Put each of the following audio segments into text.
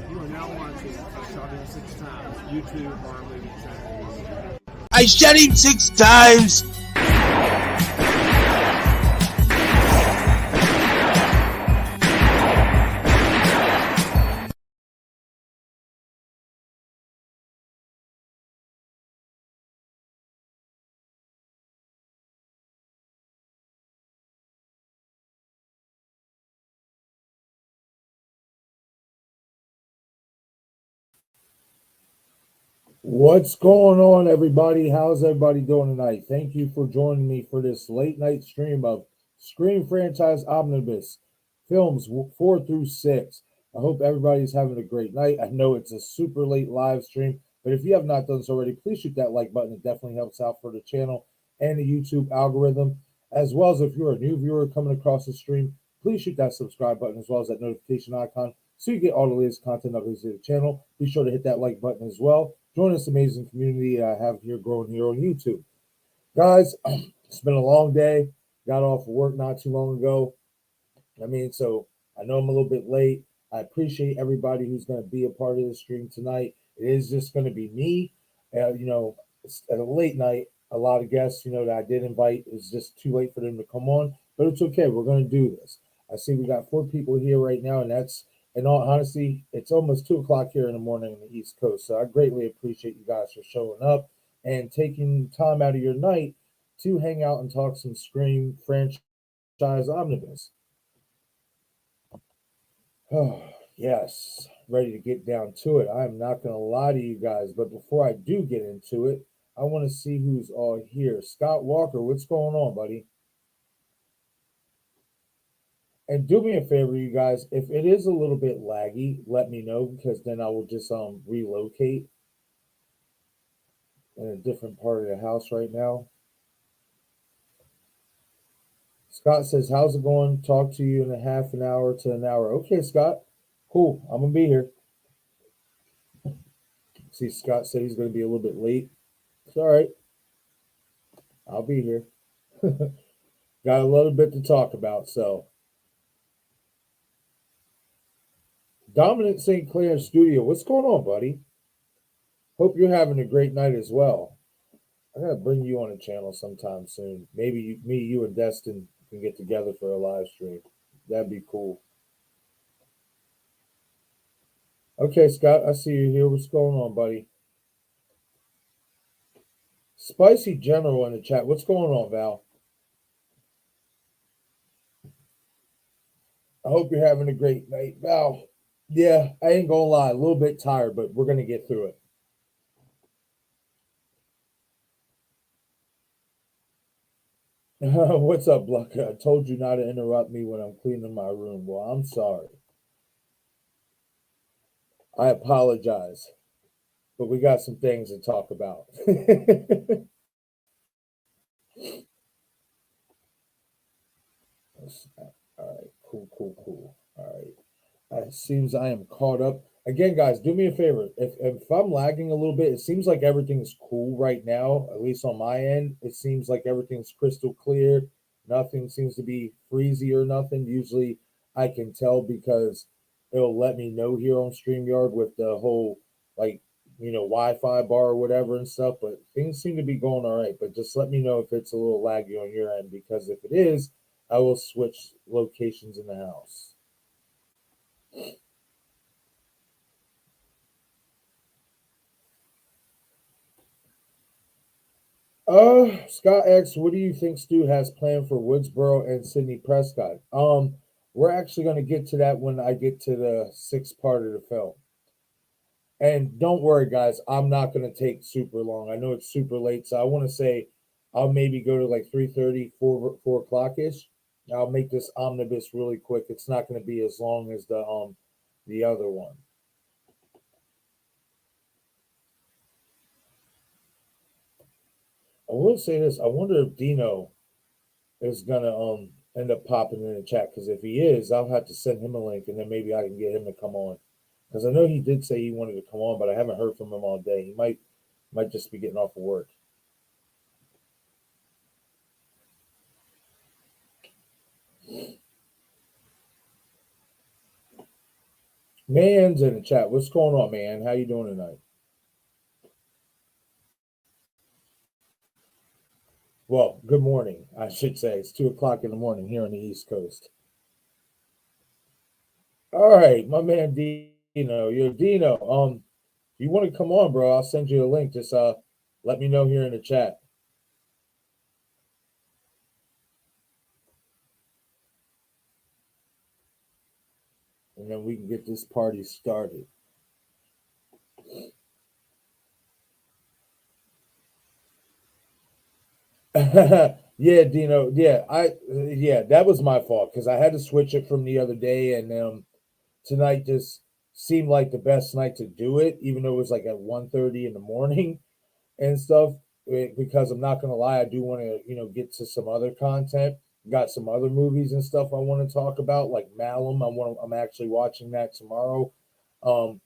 You are now watching I Shot Him 6 Times YouTube horror movie channel. I shot him 6 times! What's going on, everybody? How's everybody doing tonight? Thank you for joining me for this late night stream of Scream Franchise Omnibus films 4 through 6. I hope everybody's having a great night. I know it's a super late live stream, but if you have not done so already, please shoot that like button. It definitely helps out for the channel and the YouTube algorithm. As well as if you're a new viewer coming across the stream, please shoot that subscribe button as well as that notification icon so you get all the latest content updates to the channel. Be sure to hit that like button as well. Join this amazing community I have here growing here on YouTube. Guys, it's been a long day. Got off of work not too long ago. So I know I'm a little bit late. I appreciate everybody who's going to be a part of the stream tonight. It is just going to be me. It's at a late night. A lot of guests, that I did invite. It's just too late for them to come on, but it's okay. We're going to do this. I see we got 4 people here right now, and that's, in all honesty, it's almost 2 o'clock here in the morning on the East Coast. So I greatly appreciate you guys for showing up and taking time out of your night to hang out and talk some Scream Franchise Omnibus. Oh, yes, ready to get down to it. I'm not going to lie to you guys, but before I do get into it, I want to see who's all here. Scott Walker, what's going on, buddy? And do me a favor, you guys, if it is a little bit laggy, let me know, because then I will just relocate in a different part of the house right now. Scott says, how's it going? Talk to you in a half an hour to an hour. Okay, Scott. Cool. I'm going to be here. See, Scott said he's going to be a little bit late. It's all right. I'll be here. Got a little bit to talk about, so. Dominic St. Clair Studio. What's going on, buddy? Hope you're having a great night as well. I gotta bring you on the channel sometime soon. Maybe you and Destin can get together for a live stream. That'd be cool. Okay, Scott, I see you here. What's going on, buddy? Spicy General in the chat. What's going on, Val? I hope you're having a great night, Val. Yeah, I ain't gonna lie, a little bit tired, but we're gonna get through it. What's up, Blucker? I told you not to interrupt me when I'm cleaning my room. Well, I'm sorry. I apologize, but we got some things to talk about. All right, cool. All right. It seems I am caught up. Again, guys, do me a favor. If I'm lagging a little bit, it seems like everything's cool right now, at least on my end. It seems like everything's crystal clear. Nothing seems to be freezy or nothing. Usually I can tell because it'll let me know here on StreamYard with the whole, Wi-Fi bar or whatever and stuff. But things seem to be going all right. But just let me know if it's a little laggy on your end, because if it is, I will switch locations in the house. Scott X, what do you think Stu has planned for Woodsboro and Sidney Prescott? We're actually going to get to that when I get to the 6th part of the film. And don't worry, guys, I'm not going to take super long. I know it's super late, so I want to say I'll maybe go to like 3:30, 4 o'clock-ish. I'll make this omnibus really quick. It's not going to be as long as the other one. I will say this. I wonder if Dino is gonna end up popping in the chat, because if he is, I'll have to send him a link, and then maybe I can get him to come on, because I know he did say he wanted to come on, but I haven't heard from him all day. He might just be getting off of work. Man's in the chat. What's going on, man? How you doing tonight? Well, good morning, I should say. It's 2 o'clock in the morning here on the East Coast. All right, my man Dino. Yo, Dino. If you want to come on, bro, I'll send you a link. Just let me know here in the chat. And then we can get this party started. Yeah, Dino. Yeah, that was my fault because I had to switch it from the other day, and tonight just seemed like the best night to do it, even though it was like at 1:30 in the morning and stuff. Because I'm not gonna lie, I do want to get to some other content. Got some other movies and stuff I want to talk about, like Malum. I'm actually watching that tomorrow. Um,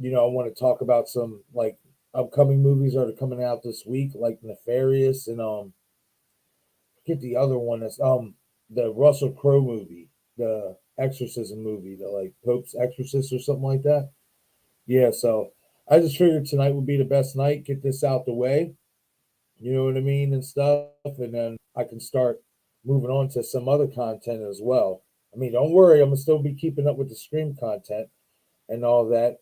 I want to talk about some like upcoming movies that are coming out this week, like Nefarious and get the other one that's the Russell Crowe movie, the exorcism movie, the like Pope's Exorcist or something like that. Yeah, so I just figured tonight would be the best night, get this out the way, you know what I mean, and stuff, and then I can start moving on to some other content as well. I mean, don't worry, I'm gonna still be keeping up with the stream content and all that,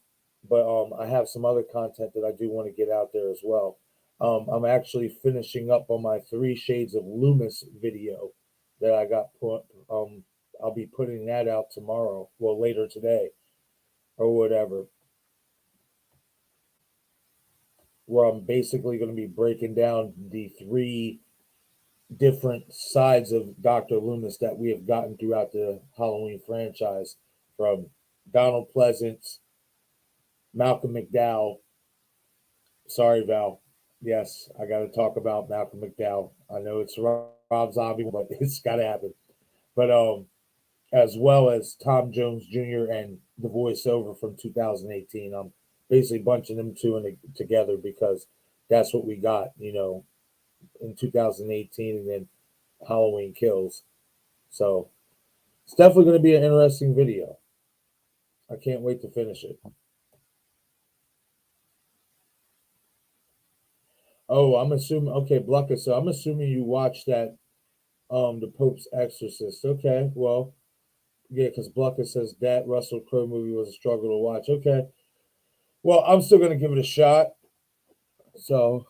but I have some other content that I do want to get out there as well. I'm actually finishing up on my Three Shades of Loomis video that I got put. I'll be putting that out tomorrow, well, later today or whatever, where I'm basically going to be breaking down the three different sides of Dr. Loomis that we have gotten throughout the Halloween franchise, from Donald Pleasance, Malcolm McDowell. Sorry, Val. Yes, I got to talk about Malcolm McDowell. I know it's Rob Zombie, but it's got to happen. But as well as Tom Jones Jr. and the voiceover from 2018. I'm basically bunching them two together because that's what we got, in 2018, and then Halloween Kills. So it's definitely going to be an interesting video. I can't wait to finish it. Oh, I'm assuming. Okay, Blucka. So I'm assuming you watched that, the Pope's Exorcist. Okay, well, yeah, because Blucka says that Russell Crowe movie was a struggle to watch. Okay, well, I'm still going to give it a shot. So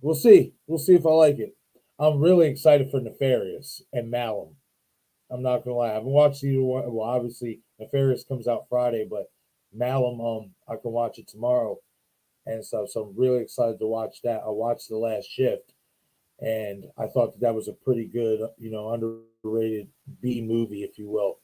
we'll see. We'll see if I like it. I'm really excited for Nefarious and Malum. I'm not gonna lie. I haven't watched either one. Well, obviously Nefarious comes out Friday, but Malum, I can watch it tomorrow and stuff. So I'm really excited to watch that. I watched The Last Shift, and I thought that was a pretty good, underrated B movie, if you will.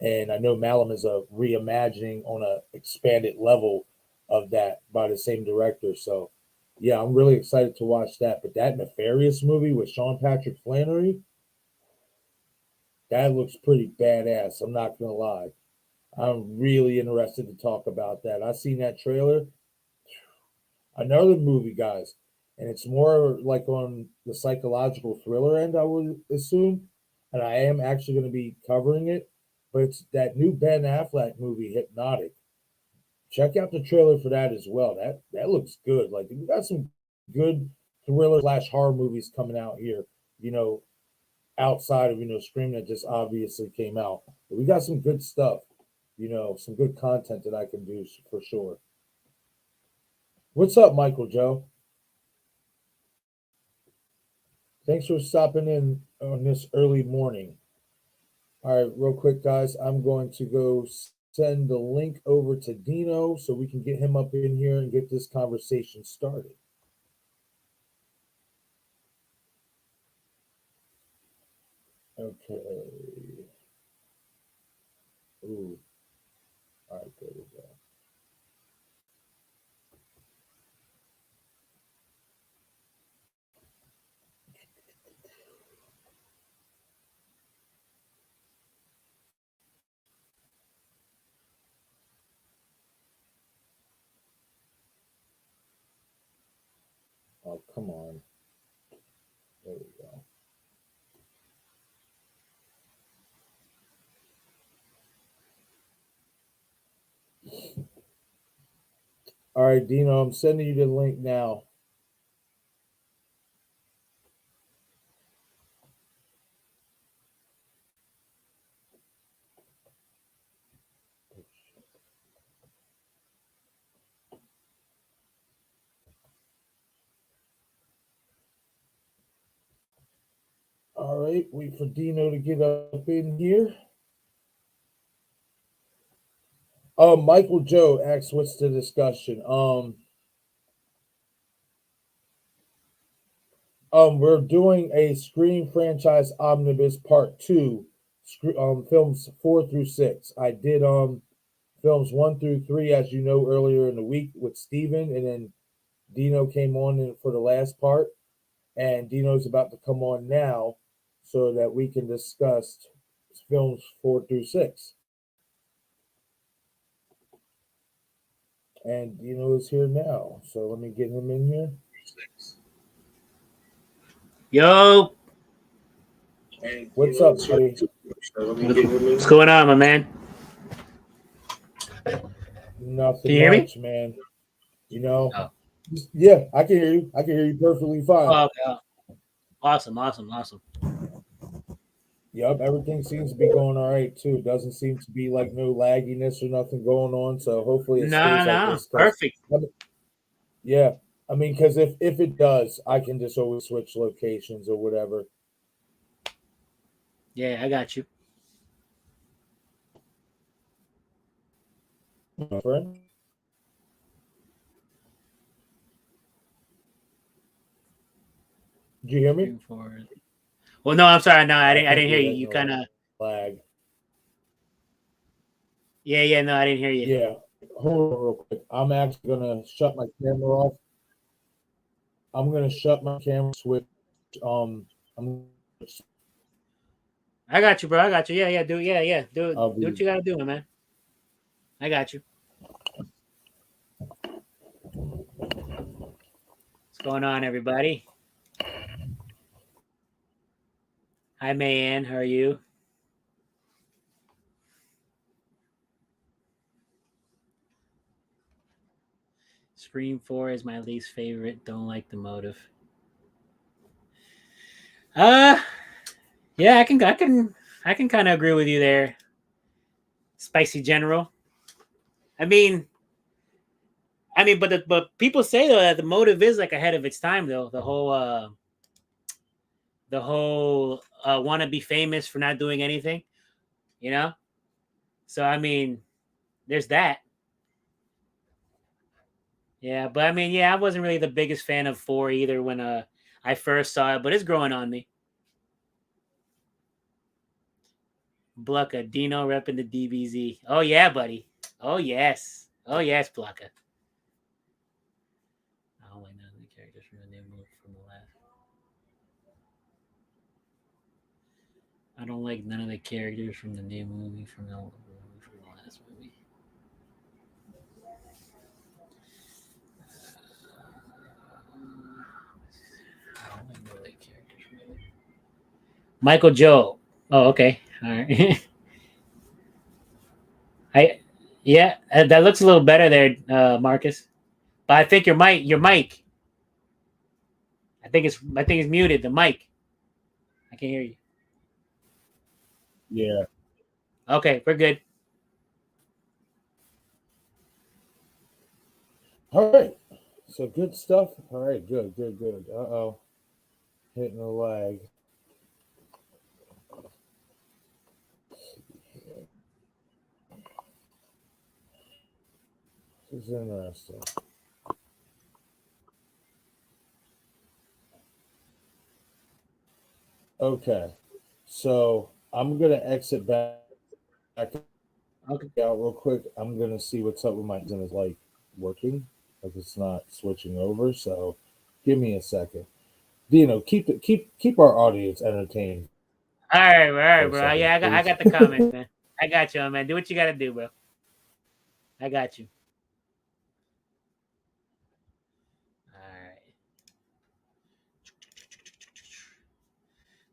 And I know Malum is a reimagining on a expanded level of that by the same director. So yeah, I'm really excited to watch that. But that Nefarious movie with Sean Patrick Flannery, that looks pretty badass. I'm not gonna lie. I'm really interested to talk about that. I seen that trailer. Another movie, guys, and it's more like on the psychological thriller end, I would assume. And I am actually going to be covering it, but it's that new Ben Affleck movie, Hypnotic. Check out the trailer for that as well. That looks good. Like we got some good thriller slash horror movies coming out here. You know, outside of Scream that just obviously came out. But we got some good stuff. Some good content that I can do for sure. What's up, Michael Joe? Thanks for stopping in on this early morning. All right, real quick, guys, I'm going to go send the link over to Dino so we can get him up in here and get this conversation started. Okay. Ooh. All right, there we go. Oh, come on. There we go. All right, Dino, I'm sending you the link now. All right, wait for Dino to get up in here. Michael Joe asks, "What's the discussion?" We're doing a Scream franchise omnibus part 2, films 4 through 6. I did films 1 through 3, as you know, earlier in the week with Steven, and then Dino came on for the last part, and Dino's about to come on now so that we can discuss films 4 through 6. And Dino is here now, so let me get him in here. Yo, What's up, buddy? what's going on, my man? Nothing Can you hear me? much, man. You know, Oh. Yeah, I can hear you. I can hear you perfectly fine. Oh, okay. Awesome. Yep, everything seems to be going all right too. Doesn't seem to be like no lagginess or nothing going on. So hopefully it stays like this. Perfect. Yeah, I mean, because if it does, I can just always switch locations or whatever. Yeah, I got you. My friend, did you hear me? Well, no, I'm sorry. No, I didn't hear you. You kind of lag. Yeah. No, I didn't hear you. Yeah, hold on real quick. I'm actually gonna shut my camera off. I'm gonna shut my camera switch. I got you, bro. I got you. Yeah. Do what you gotta do, man. I got you. What's going on, everybody? Hi, Mayanne. How are you? Scream 4 is my least favorite. Don't like the motive. Yeah, I can kind of agree with you there. Spicy General. I mean, but people say though that the motive is like ahead of its time though. The whole want to be famous for not doing anything, you know. So I mean, there's that. Yeah, but I mean, yeah, I wasn't really the biggest fan of 4 either when I first saw it, but it's growing on me. Blucka, Dino repping the DBZ. Oh yeah, buddy. Oh yes, Blucka. I don't like none of the characters from the new movie from the last. I don't like none of the characters from the new movie from the last movie. I don't like none of the characters really. Michael Joe. Oh, okay. All right. That looks a little better there, Marcus. But I think your mic. I think it's muted. The mic. I can't hear you. Yeah. Okay, we're good. All right. So good stuff. All right, good. Uh-oh. Hitting a lag. This is interesting. Okay. So I'm gonna exit back out real quick. I'm gonna see what's up with my Zoom is like working. Like it's not switching over. So give me a second. Dino, keep our audience entertained. All right, bro. Yeah, I got the comments, man. I got you, man. Do what you got to do, bro. I got you.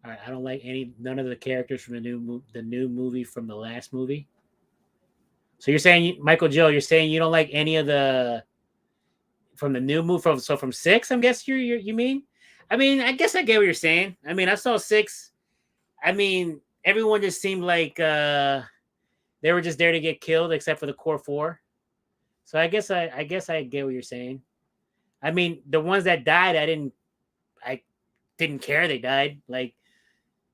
All right. I don't like none of the characters from the new movie from the last movie. So you're saying Michael Joe, you're saying you don't like any of the from the new movie from 6. I'm guessing you mean. I mean, I guess I get what you're saying. I mean, I saw 6. I mean, everyone just seemed like they were just there to get killed, except for the core 4. So I guess I get what you're saying. I mean, the ones that died, I didn't care they died. Like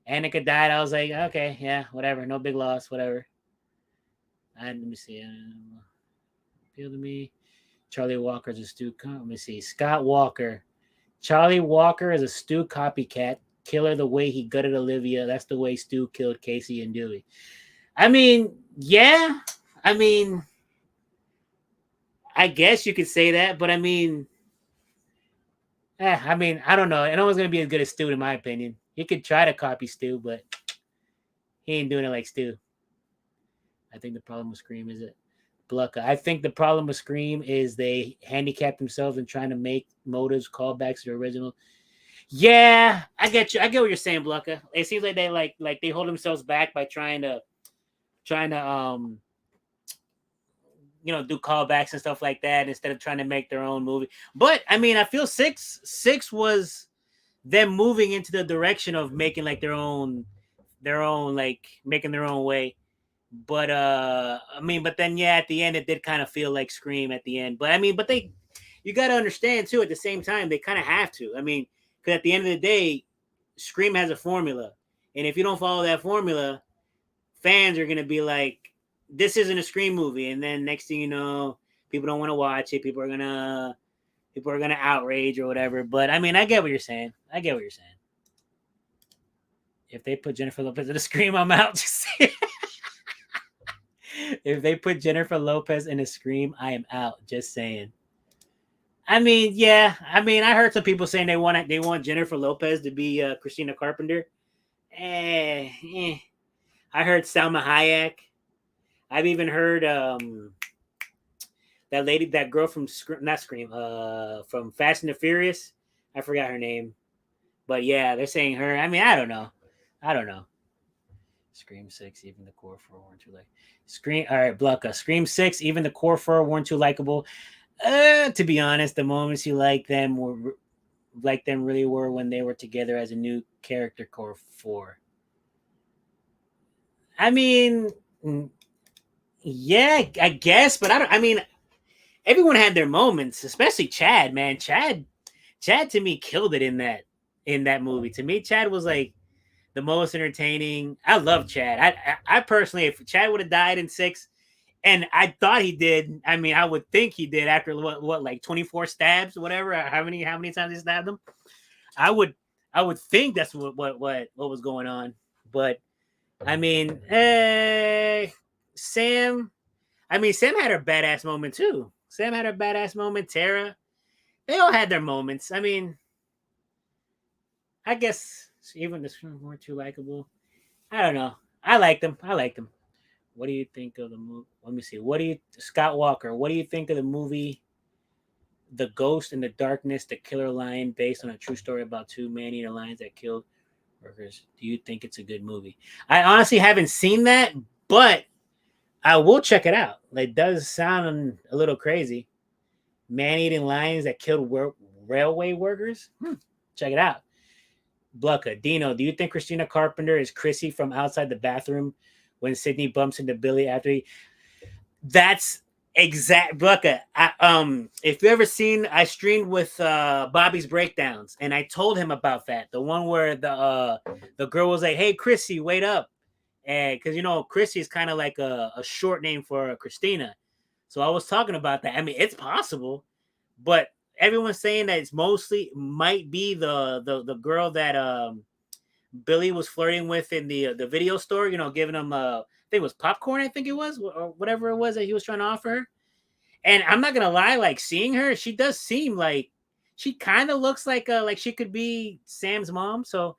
Annika died, I was like, okay, yeah, whatever, no big loss, whatever. Let me see. Appeal to me. Charlie Walker's a Stu. Let me see. Scott Walker. Charlie Walker is a Stu copycat killer. The way he gutted Olivia, that's the way Stu killed Casey and Dewey. I mean, yeah. I mean, I guess you could say that, but I mean, I don't know. No one's gonna be as good as Stu, in my opinion. He could try to copy Stu, but he ain't doing it like Stu. I think the problem with Scream is it. Blucka. I think the problem with Scream is they handicap themselves in trying to make motives callbacks to the original. Yeah, I get you. I get what you're saying, Blucka. It seems like they hold themselves back by trying to do callbacks and stuff like that instead of trying to make their own movie. But I mean, I feel six was them moving into the direction of making like their own like making their own way. But but then at the end it did kind of feel like Scream at the end. But you got to understand too, at the same time, they kind of have to. I mean, because at the end of the day, Scream has a formula, and if you don't follow that formula, fans are gonna be like, this isn't a Scream movie, and then next thing you know, people don't want to watch it. People are gonna outrage or whatever. But I mean, I get what you're saying. If they put Jennifer Lopez in a Scream, I'm out. Just if they put Jennifer Lopez in a Scream, I am out. Just saying. I mean, yeah. I mean, I heard some people saying they want Jennifer Lopez to be Christina Carpenter. I heard Salma Hayek. I've even heard that girl from from Fast and the Furious. I forgot her name, but yeah, they're saying her. I mean, I don't know. Scream 6, even the core 4 weren't too like. All right, Blucka. Scream 6, even the core 4 weren't too likable. To be honest, the moments you like them really were when they were together as a new character core 4. I mean, yeah, I guess, but I mean, everyone had their moments, especially Chad, man. Chad to me killed it in that movie. To me, Chad was like the most entertaining. I love Chad. I personally, if Chad would have died in 6, and I thought he did. I mean, I would think he did after what like 24 stabs, whatever. How many times he stabbed him? I would think that's what was going on. But I mean, Sam. I mean, Sam had her badass moment too. Tara. They all had their moments. I mean, I guess even the Scream weren't too likable. I don't know. I liked them. What do you think of the movie? Let me see. Scott Walker, what do you think of the movie The Ghost in the Darkness, The Killer Lion, based on a true story about 2 man-eater lions that killed workers? Do you think it's a good movie? I honestly haven't seen that, but I will check it out. It does sound a little crazy. Man-eating lions that killed railway workers? Check it out. Blucka. Dino, do you think Christina Carpenter is Chrissy from Outside the Bathroom when Sydney bumps into Billy after he... That's exact... Blucka. If you ever seen... I streamed with Bobby's Breakdowns, and I told him about that. The one where the girl was like, hey, Chrissy, wait up. And because, Chrissy is kind of like a short name for Christina. So I was talking about that. I mean, it's possible, but everyone's saying that it's mostly might be the girl that Billy was flirting with in the video store, giving him I think it was popcorn, I think it was, or whatever it was that he was trying to offer her. And I'm not gonna lie, like seeing her, she does seem like she kind of looks like she could be Sam's mom. So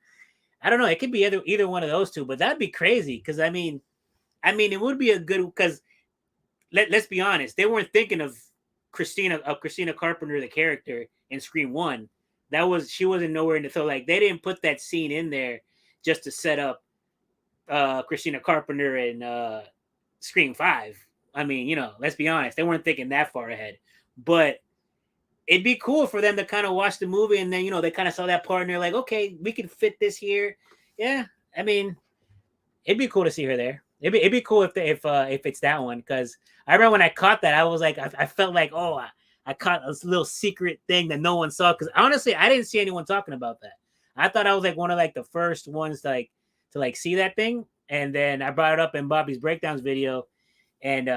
I don't know, it could be either one of those two, but that'd be crazy because I mean it would be a good because let's be honest, they weren't thinking of Christina Carpenter, the character in Scream 1. She wasn't nowhere in the so like they didn't put that scene in there just to set up Christina Carpenter in Scream 5. I mean, let's be honest, they weren't thinking that far ahead. But it'd be cool for them to kind of watch the movie and then they kind of saw that part and they're like, okay, we can fit this here. Yeah, I mean, it'd be cool to see her there. It'd be cool if it's that one, because I remember when I caught that, I was like, I felt like, oh, I caught this little secret thing that no one saw, because honestly, I didn't see anyone talking about that. I thought I was like one of like the first ones to see that thing, and then I brought it up in Bobby's breakdowns video and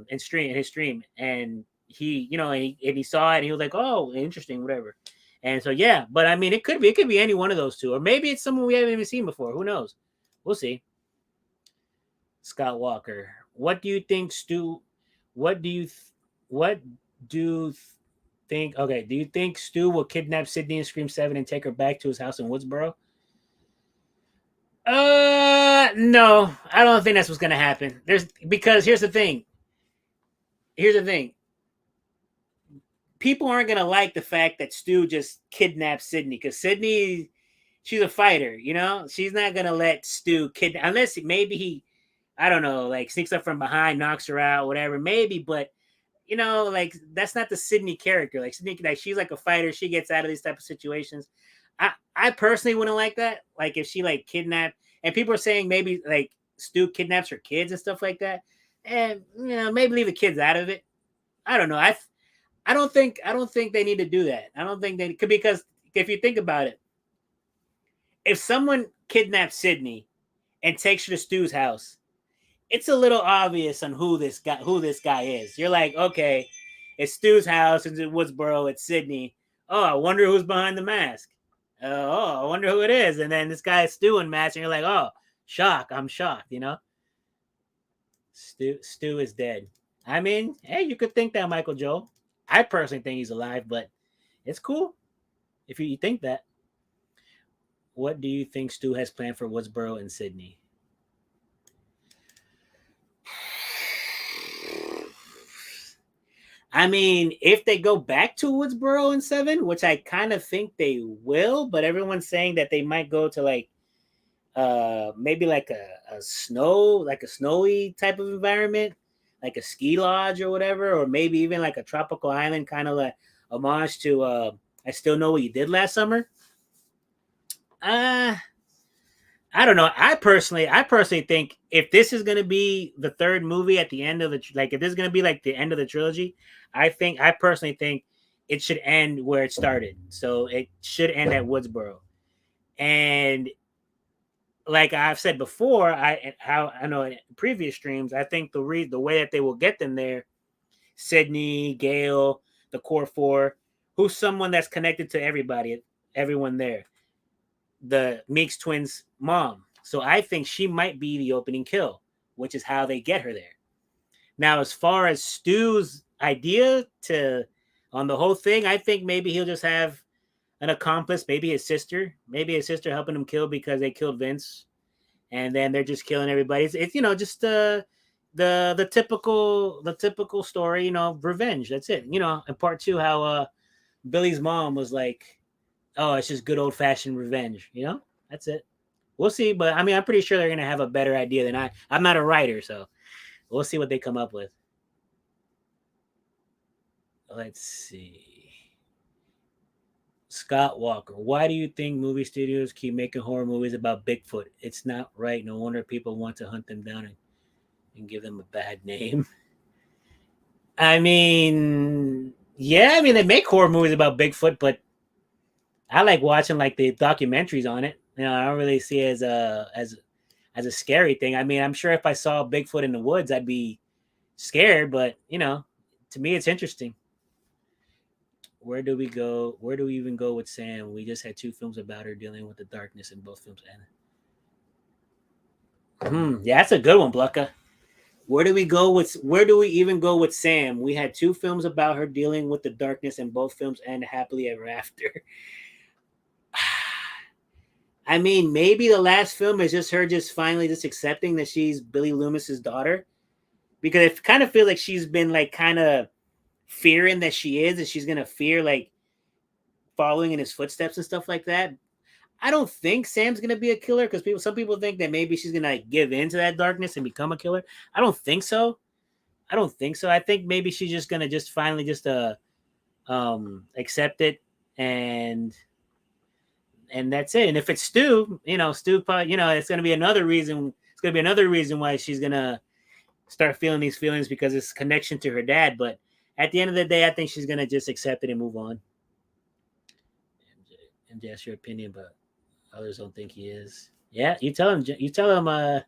his stream, and he saw it and he was like, oh, interesting, whatever. And so yeah, but I mean, it could be any one of those two, or maybe it's someone we haven't even seen before. Who knows? We'll see. Scott Walker, what do you think, Stu? What do you what do think? Okay, do you think Stu will kidnap Sydney in Scream 7 and take her back to his house in Woodsboro? No, I don't think that's what's gonna happen. Because here's the thing. People aren't gonna like the fact that Stu just kidnapped Sydney, because Sydney, she's a fighter. She's not gonna let Stu kidnap, unless maybe he, I don't know, like sneaks up from behind, knocks her out, whatever, maybe. But like that's not the Sydney character. Like Sydney, like she's like a fighter. She gets out of these type of situations. I personally wouldn't like that. Like if she like kidnapped, and people are saying maybe like Stu kidnaps her kids and stuff like that, and maybe leave the kids out of it. I don't know. I don't think they need to do that. I don't think they could, because if you think about it, if someone kidnaps Sydney and takes her to Stu's house, it's a little obvious on who this guy is. You're like, okay, it's Stu's house, it's in Woodsboro, it's Sydney. Oh, I wonder who's behind the mask. I wonder who it is. And then this guy is Stu in mask, and you're like, oh, I'm shocked, Stu is dead. I mean, hey, you could think that, Michael Joe. I personally think he's alive, but it's cool if you think that. What do you think Stu has planned for Woodsboro and Sydney? I mean, if they go back to Woodsboro in 7, which I kind of think they will, but everyone's saying that they might go to like maybe like a snowy type of environment, like a ski lodge or whatever, or maybe even like a tropical island, kind of like homage to I Still Know What You Did Last Summer. I don't know. I personally think if this is going to be the third movie at the end of if this is going to be like the end of the trilogy, I personally think it should end where it started. So it should end at Woodsboro. And like I've said before, I know in previous streams, I think the way that they will get them there, Sydney, Gail, the core 4, who's someone that's connected to everyone there. The Meeks twins' mom. So I think she might be the opening kill, which is how they get her there. Now, as far as Stu's idea on the whole thing, I think maybe he'll just have an accomplice, maybe his sister helping him kill because they killed Vince, and then they're just killing everybody. It's just the typical story, revenge. That's it. In part 2, how Billy's mom was like, oh, it's just good old fashioned revenge. That's it. We'll see. But I mean, I'm pretty sure they're going to have a better idea than I'm not a writer, so we'll see what they come up with. Let's see. Scott Walker, why do you think movie studios keep making horror movies about Bigfoot? It's not right. No wonder people want to hunt them down and give them a bad name. I mean, yeah, they make horror movies about Bigfoot, but I like watching like the documentaries on it. I don't really see it as a scary thing. I mean, I'm sure if I saw Bigfoot in the woods, I'd be scared, but to me, it's interesting. Where do we go? Where do we even go with Sam? We just had 2 films about her dealing with the darkness in both films. Yeah, that's a good one, Blucka. Where do we even go with Sam? We had 2 films about her dealing with the darkness in both films and Happily Ever After. I mean, maybe the last film is just her just finally just accepting that she's Billy Loomis's daughter, because I kind of feel like she's been like kind of fearing that she is, and she's gonna fear like following in his footsteps and stuff like that. I don't think Sam's gonna be a killer, because some people think that maybe she's gonna like give into that darkness and become a killer. I don't think so. I think maybe she's just gonna just finally just accept it, and that's it. And if it's Stu, Stu probably, it's gonna be another reason. It's gonna be another reason why she's gonna start feeling these feelings because it's connection to her dad. But at the end of the day, I think she's gonna just accept it and move on. MJ, that's your opinion, but others don't think he is. Yeah, you tell him. You tell him,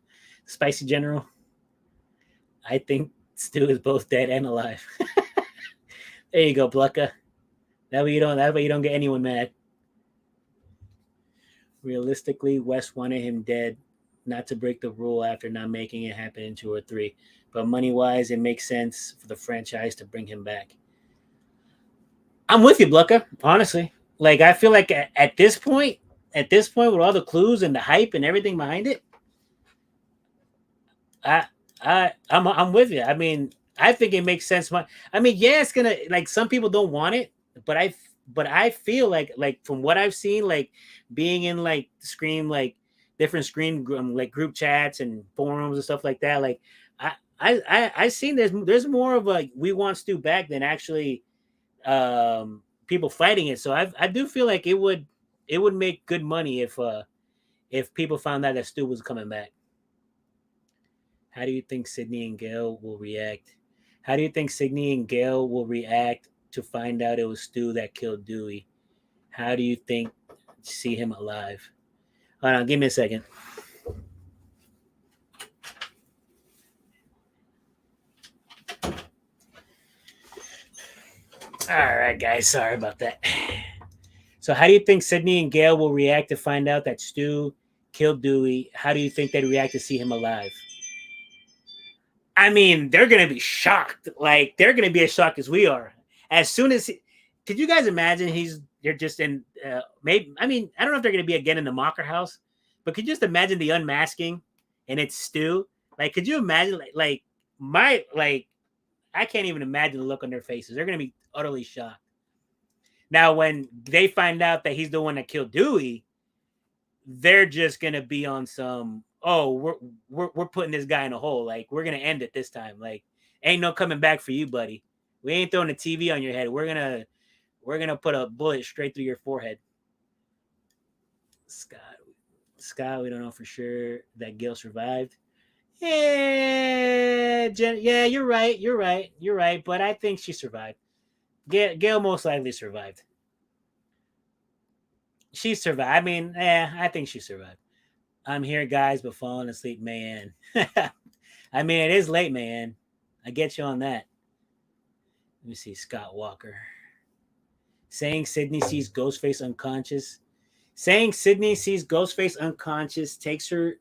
Spicy General. I think Stu is both dead and alive. There you go, Blucka. That way you don't. That way you don't get anyone mad. Realistically, West wanted him dead, not to break the rule after not making it happen in 2 or 3. But money wise, it makes sense for the franchise to bring him back. I'm with you, Blucka. Honestly, like I feel like at this point, with all the clues and the hype and everything behind it, I'm with you. I mean, I think it makes sense. I mean, yeah, it's gonna, like, some people don't want it, but I feel like from what I've seen, like being in like Scream, like different Scream like group chats and forums and stuff like that. Like I seen there's more of a we want Stu back than actually people fighting it. So I do feel like it would make good money if people found out that Stu was coming back. How do you think Sydney and Gail will react? How do you think Sydney and Gail will react to find out it was Stu that killed Dewey? How do you think see him alive? Hold on, give me a second. All right, guys, sorry about that. So, how do you think Sydney and Gail will react to find out that Stu killed Dewey? How do you think they'd react to see him alive? I mean, they're gonna be shocked. Like they're gonna be as shocked as we are. As soon as, could you guys imagine they're just in, maybe, I mean, I don't know if they're gonna be again in the Mocker house, but could you just imagine the unmasking and it's Stu? Like, could you imagine like I can't even imagine the look on their faces. They're gonna be utterly shocked. Now, when they find out that he's the one that killed Dewey, they're just gonna be on some, oh, we're putting this guy in a hole. Like, we're gonna end it this time. Like, ain't no coming back for you, buddy. We ain't throwing a TV on your head. We're gonna put a bullet straight through your forehead. Scott, we don't know for sure that Gail survived. Yeah, yeah, you're right. But I think she survived. Gail most likely survived. She survived. I mean, I think she survived. I'm here, guys, but falling asleep, man. I mean, it is late, man. I get you on that. Let me see, Scott Walker. Saying Sydney sees Ghostface unconscious. Saying Sydney sees Ghostface unconscious, takes her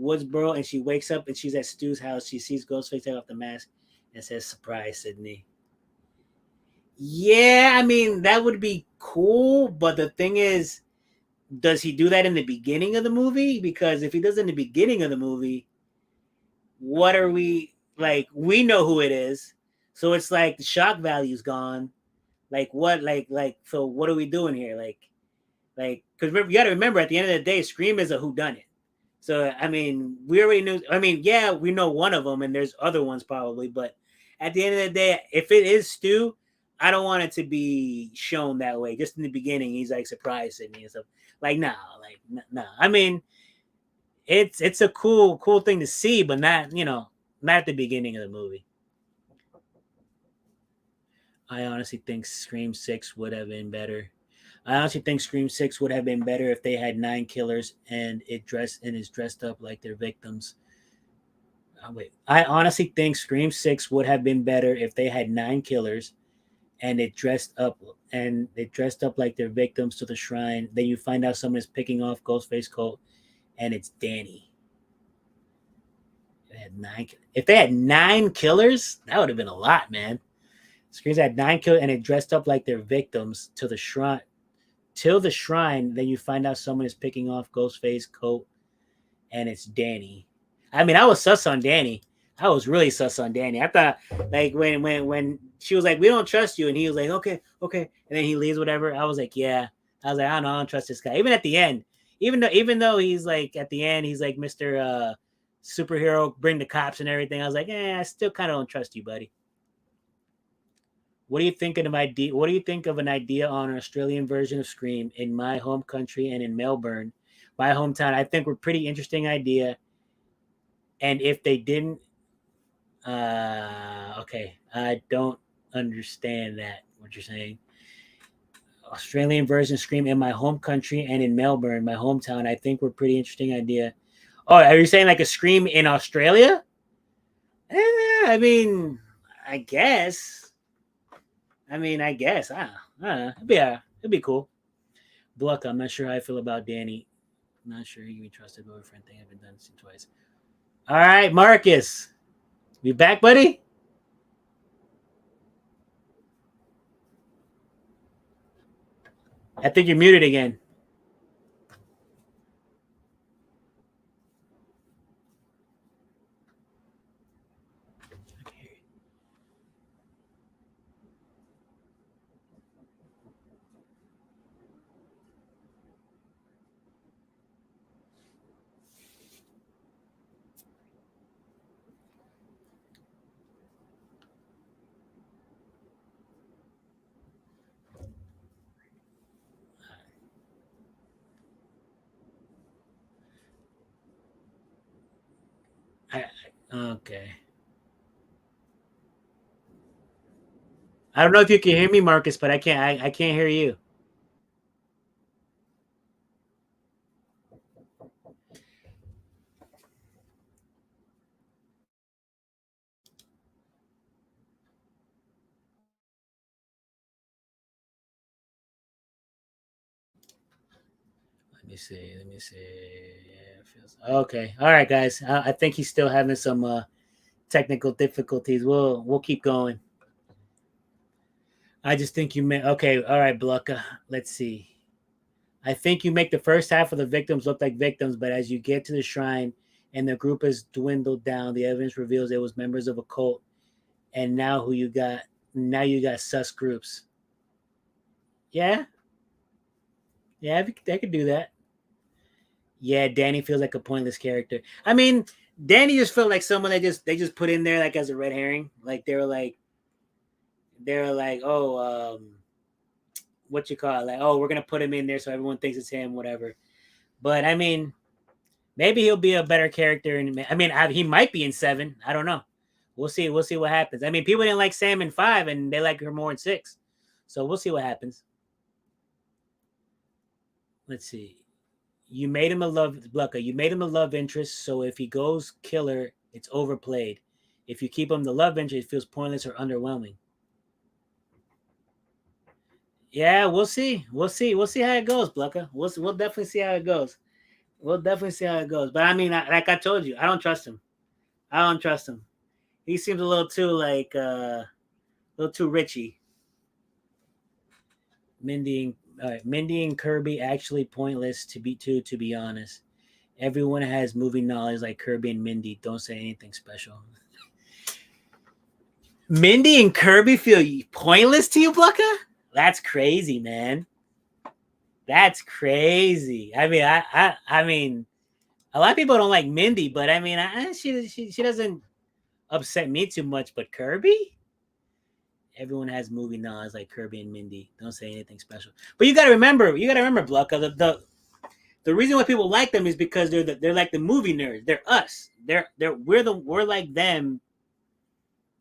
Woodsboro, and she wakes up and she's at Stu's house. She sees Ghostface take off the mask and says, "Surprise, Sydney." Yeah, I mean, that would be cool, but the thing is, does he do that in the beginning of the movie? Because if he does in the beginning of the movie, what are we, like, we know who it is. So it's like the shock value's gone. Like what, so what are we doing here? Like, because you got to remember, at the end of the day, Scream is a whodunit. So I mean, we already knew. I mean, yeah, we know one of them, and there's other ones probably. But at the end of the day, if it is Stu, I don't want it to be shown that way. Just in the beginning, he's like surprised at me and stuff. Like, no, no. I mean, it's a cool thing to see, but not at the beginning of the movie. I honestly think Scream 6 would have been better. I honestly think Scream 6 would have been better if they had 9 killers and is dressed up like their victims. Oh, wait. I honestly think Scream 6 would have been better if they had 9 killers and it dressed up like their victims to the shrine. Then you find out someone is picking off Ghostface coat and it's Danny. If they had 9 killers, that would have been a lot, man. Screams had 9 killers and it dressed up like their victims to the shrine. Till the shrine, then you find out someone is picking off Ghostface coat, and it's Danny. I mean, I was sus on Danny. I was really sus on Danny. I thought, like, when she was like, "We don't trust you," and he was like, "Okay," and then he leaves, whatever. I was like, "Yeah." I was like, "I don't trust this guy." Even at the end, even though he's like at the end, he's like Mr. Superhero, bring the cops and everything. I was like, I still kind of don't trust you, buddy. What do you think of an idea? What do you think of an idea on an Australian version of Scream in my home country and in Melbourne, my hometown? I think we're pretty interesting idea. And if they didn't, okay, I don't understand that. What you're saying? Australian version of Scream in my home country and in Melbourne, my hometown. I think we're pretty interesting idea. Oh, are you saying like a Scream in Australia? I mean, I guess. I guess. I don't know. It'd be cool. Bluck, I'm not sure how I feel about Danny. I'm not sure he can be trusted boyfriend thing. I've been done this twice. All right, Marcus. You back, buddy? I think you're muted again. Okay. I don't know if you can hear me, Marcus, but I can't. I can't hear you. Let me see. Let me see. Yeah, okay. All right, guys. I think he's still having some technical difficulties. We'll keep going. I just think you may. Okay. All right, Blucka. Let's see. I think you make the first half of the victims look like victims, but as you get to the shrine and the group has dwindled down, the evidence reveals it was members of a cult. And now who you got? Now you got sus groups. Yeah, yeah, they could do that. Yeah, Danny feels like a pointless character. I mean, Danny just felt like someone they just put in there like as a red herring. Like they were like, oh, what you call it? Like, oh, we're gonna put him in there so everyone thinks it's him, whatever. But I mean, maybe he'll be a better character. He might be in 7. I don't know. We'll see. We'll see what happens. I mean, people didn't like Sam in 5, and they like her more in 6. So we'll see what happens. Let's see. You made him a love Blucka. You made him a love interest. So if he goes killer, it's overplayed. If you keep him the love interest, it feels pointless or underwhelming. Yeah, we'll see. We'll see. We'll see how it goes, Blucka. We'll definitely see how it goes. We'll definitely see how it goes. But I mean, like I told you, I don't trust him. I don't trust him. He seems a little too a little too Richie. Mindy and Kirby actually pointless to be honest. Everyone has movie knowledge like Kirby and Mindy. Don't say anything special. Mindy and Kirby feel pointless to you, Blucka? That's crazy, man. That's crazy. I mean, a lot of people don't like Mindy, but I mean, she doesn't upset me too much. But Kirby, everyone has movie knowledge like Kirby and Mindy. Don't say anything special. But you got to remember, Blucka, the reason why people like them is because they're like the movie nerds. They're us. We're like them.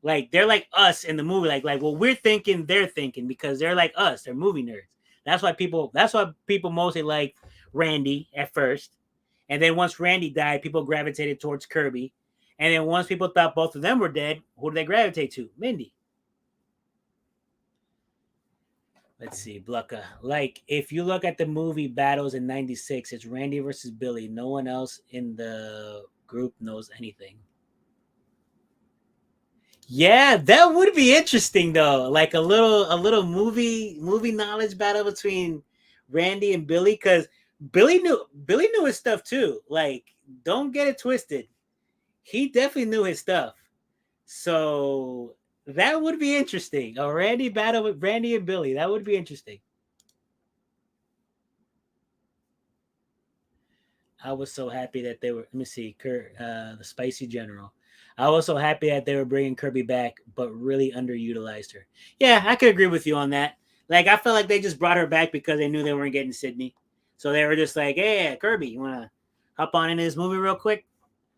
Like they're like us in the movie. Like what we're thinking, they're thinking because they're like us. They're movie nerds. That's why people mostly like Randy at first. And then once Randy died, people gravitated towards Kirby. And then once people thought both of them were dead, who did they gravitate to? Mindy. Let's see, Blucka. Like, if you look at the movie Battles in 96, it's Randy versus Billy. No one else in the group knows anything. Yeah, that would be interesting though. Like a little movie knowledge battle between Randy and Billy cuz Billy knew his stuff too. Like don't get it twisted. He definitely knew his stuff. So that would be interesting. A Randy battle with Randy and Billy. That would be interesting. I was so happy that they were. Let me see, Kurt, the Spicy General. I was so happy that they were bringing Kirby back, but really underutilized her. Yeah, I could agree with you on that. Like, I felt like they just brought her back because they knew they weren't getting Sydney. So they were just like, hey, Kirby, you want to hop on into this movie real quick?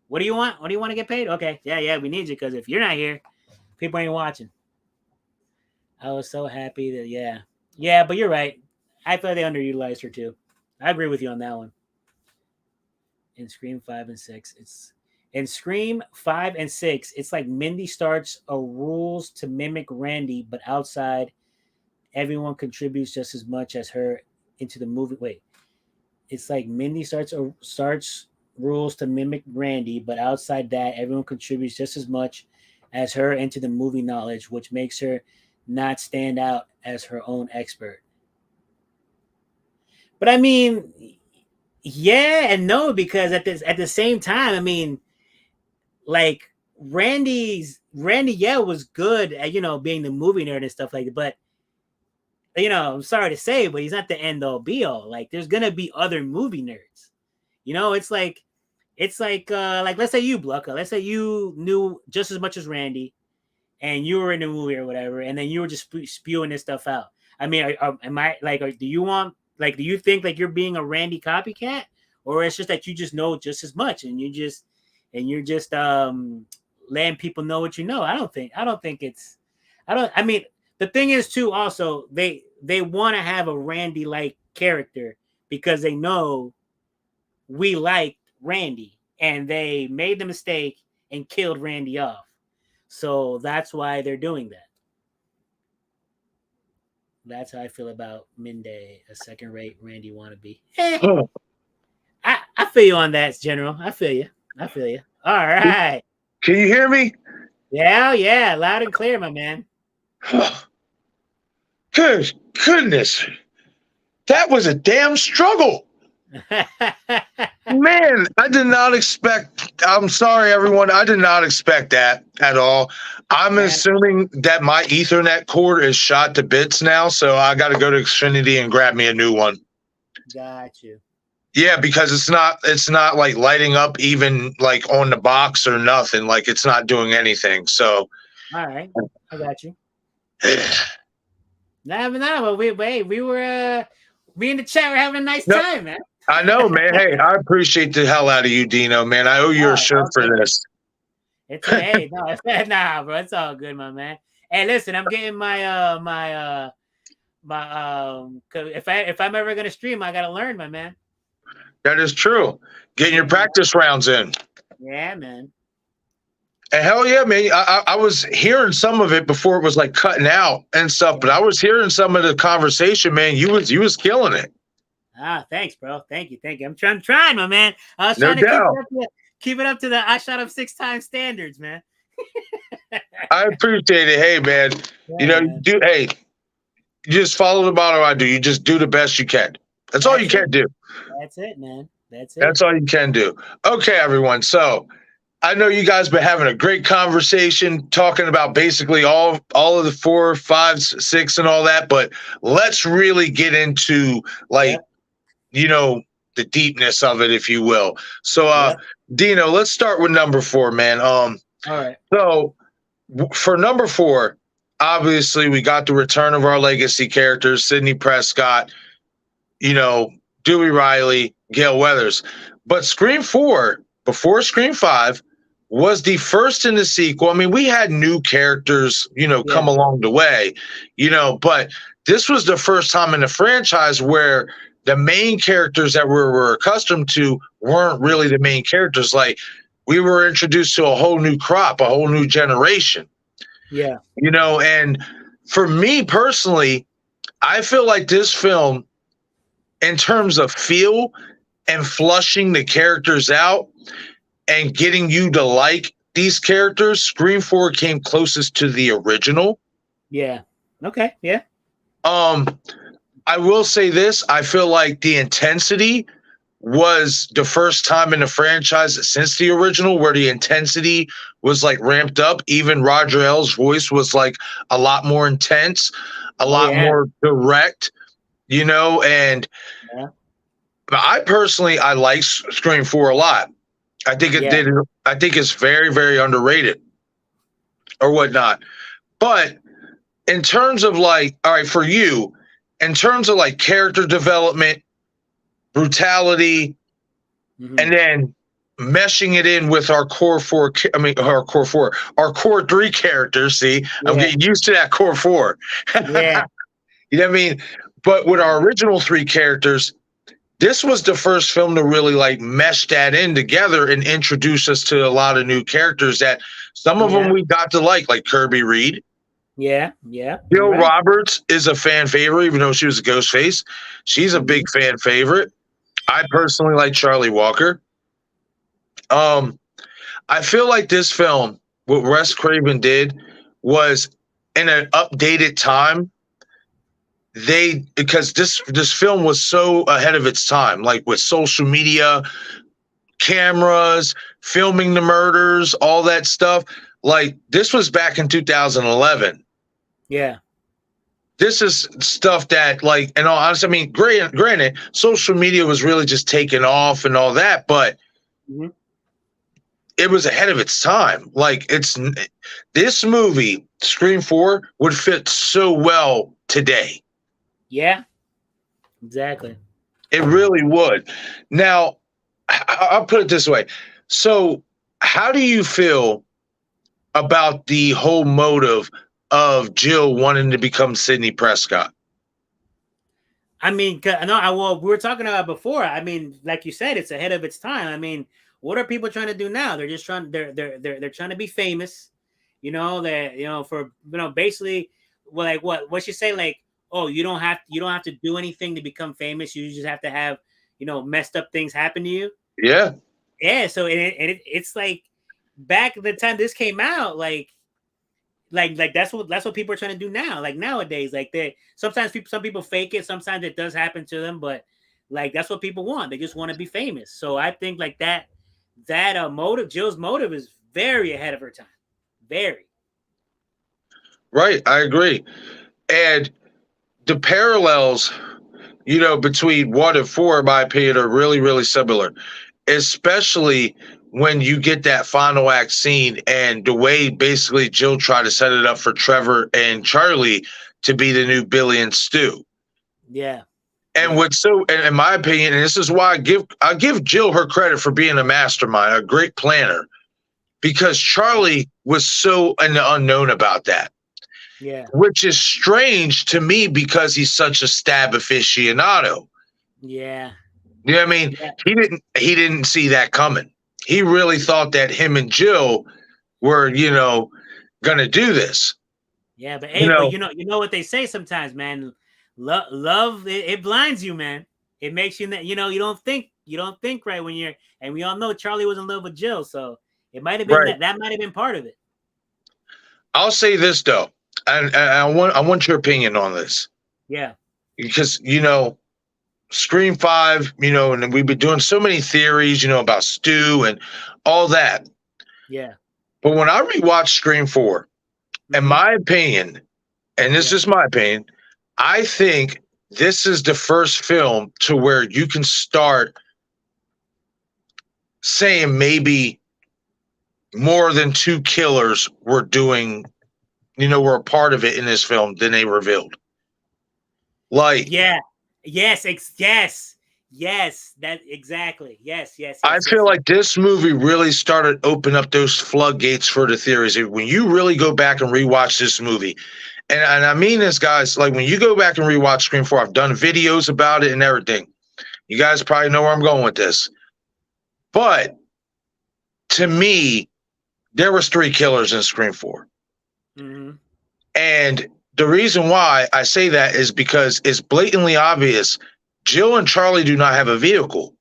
What do you want? What do you want to get paid? Okay, yeah, we need you because if you're not here, people ain't watching. I was so happy that, yeah, but you're right. I thought they underutilized her too. I agree with you on that one. In Scream 5 and 6, it's like Mindy starts a rules to mimic Randy, but outside, everyone contributes just as much as her into the movie. Wait, it's like Mindy starts rules to mimic Randy, but outside that, everyone contributes just as much as her into the movie knowledge, which makes her not stand out as her own expert. But I mean, yeah and no, because at the same time, I mean, like Randy, yeah, was good at being the movie nerd and stuff like that. But I'm sorry to say, but he's not the end all be all. Like, there's gonna be other movie nerds. It's like let's say you, Blucka, let's say you knew just as much as Randy, and you were in the movie or whatever, and then you were just spewing this stuff out. I mean, do you think like you're being a Randy copycat, or it's just that you just know just as much and you're just letting people know what you know? I don't think it's. I mean, the thing is too. Also, they want to have a Randy like character because they know we liked Randy, and they made the mistake and killed Randy off. So that's why they're doing that. That's how I feel about Minday, a second-rate Randy wannabe. I feel you on that, General. I feel you. All right. Can you hear me? Yeah, loud and clear, my man. Good goodness. That was a damn struggle. Man, I did not expect. I'm sorry, everyone. I did not expect that at all. I'm assuming that my Ethernet cord is shot to bits now, so I got to go to Xfinity and grab me a new one. Got you. Yeah, because it's not like lighting up even like on the box or nothing. Like, it's not doing anything. So, all right, I got you. No, we were me and the chat were having a nice time, man. I know, man. Hey, I appreciate the hell out of you, Dino, man. I owe you a shirt for this. It's nah, bro. It's all good, my man. Hey, listen, I'm getting my if I'm ever gonna stream, I gotta learn, my man. That is true. Getting your practice rounds in. Yeah, man. And hell yeah, man. I was hearing some of it before it was like cutting out and stuff, but I was hearing some of the conversation, man. You was killing it. Thanks, bro. Thank you. I'm trying, my man. I was trying to keep it up to the I shot up 6 times standards, man. I appreciate it. Hey, man. Yeah, you just follow the motto I do. You just do the best you can. That's all you can do. That's it, man. That's all you can do. Okay, everyone. So I know you guys been having a great conversation talking about basically all of the 4, 5, 6 and all that, but let's really get into the deepness of it, if you will. So Dino, let's start with number 4, man. All right. So for number 4, obviously we got the return of our legacy characters, Sidney Prescott, Dewey Riley, Gale Weathers. But Scream 4, before Scream 5, was the first in the sequel. I mean, we had new characters, come along the way, but this was the first time in the franchise where the main characters that we were accustomed to weren't really the main characters. Like, we were introduced to a whole new crop, a whole new generation. Yeah. And for me personally, I feel like this film, in terms of feel and flushing the characters out and getting you to like these characters, Scream 4 came closest to the original. Yeah. Okay. Yeah. I will say this. I feel like the intensity was the first time in the franchise since the original where the intensity was like ramped up. Even Roger Ailes' voice was like a lot more intense, a lot more direct, and I personally, I like Scream 4 a lot. I think it Yeah. did. I think it's very, very underrated or whatnot. But in terms of like, all right, for you, in terms of like character development, brutality, Mhm. and then meshing it in with our core four, our core three characters. See, I'm Yeah. getting used to that core four. Yeah. You know what I mean? But with our original three characters, this was the first film to really like mesh that in together and introduce us to a lot of new characters that some of them Yeah. we got to like Kirby Reed. Yeah. Yeah. You're Jill right. Roberts is a fan favorite, even though she was a ghost face. She's a big fan favorite. I personally like Charlie Walker. I feel like this film, what Wes Craven did was in an updated time. Because this film was so ahead of its time, like with social media, cameras, filming the murders, all that stuff. Like this was back in 2011. Yeah. This is stuff that, like, in all honesty, I mean, granted, social media was really just taking off and all that, but Mhm. it was ahead of its time. Like, this movie, Scream 4, would fit so well today. Yeah. Exactly. It really would. Now, I'll put it this way. So, how do you feel about the whole motive of Jill wanting to become Sidney Prescott? I mean, well, we were talking about before. I mean, like you said, it's ahead of its time. I mean, what are people trying to do now? They're just trying. They're trying to be famous. You know that for basically, well, like what she say, like, oh, you don't have to do anything to become famous. You just have to have messed up things happen to you. Yeah. Yeah. So it's like back at the time this came out, like that's what people are trying to do now. Like nowadays, like some people fake it. Sometimes it does happen to them, but like that's what people want. They just want to be famous. So I think like that motive, Jill's motive, is very ahead of her time. Very. Right. I agree. And the parallels, between 1 and 4, in my opinion, are really, really similar, especially when you get that final act scene and the way basically Jill tried to set it up for Trevor and Charlie to be the new Billy and Stu. Yeah. And and in my opinion, and this is why I give Jill her credit for being a mastermind, a great planner, because Charlie was so in the unknown about that. Yeah. Which is strange to me because he's such a stab aficionado. Yeah. You know what I mean? Yeah. He didn't see that coming. He really thought that him and Jill were, gonna do this. Yeah, but hey, but you know what they say sometimes, man. Love it blinds you, man. It makes you you don't think right when you're, and we all know Charlie was in love with Jill, so it might have been Right. that might have been part of it. I'll say this though, and I want your opinion on this. Yeah. Because Scream 5, and we've been doing so many theories, about Stu and all that. Yeah. But when I rewatch Scream 4, in my opinion, and this is my opinion, I think this is the first film to where you can start saying maybe more than 2 killers were doing, were a part of it in this film than they revealed. Like, yeah. Yes. Yes. That exactly. Yes. I feel like this movie really started open up those floodgates for the theories. When you really go back and rewatch this movie, and I mean this, guys, like when you go back and rewatch Scream 4, I've done videos about it and everything. You guys probably know where I'm going with this. But to me, there was 3 killers in Scream 4. Mm-hmm. And the reason why I say that is because it's blatantly obvious Jill and Charlie do not have a vehicle.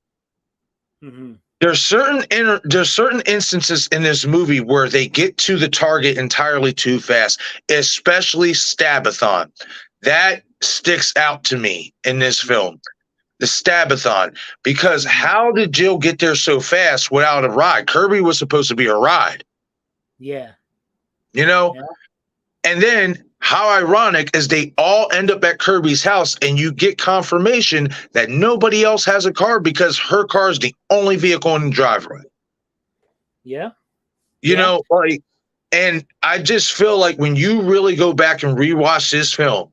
Mm-hmm. There's certain instances in this movie where they get to the target entirely too fast, especially Stabathon. That sticks out to me in this film, the Stabathon, because how did Jill get there so fast without a ride? Kirby was supposed to be a ride. Yeah. Yeah. And then how ironic is they all end up at Kirby's house and you get confirmation that nobody else has a car because her car is the only vehicle in the driveway. Yeah. You Yeah. know, like, and I just feel like when you really go back and rewatch this film,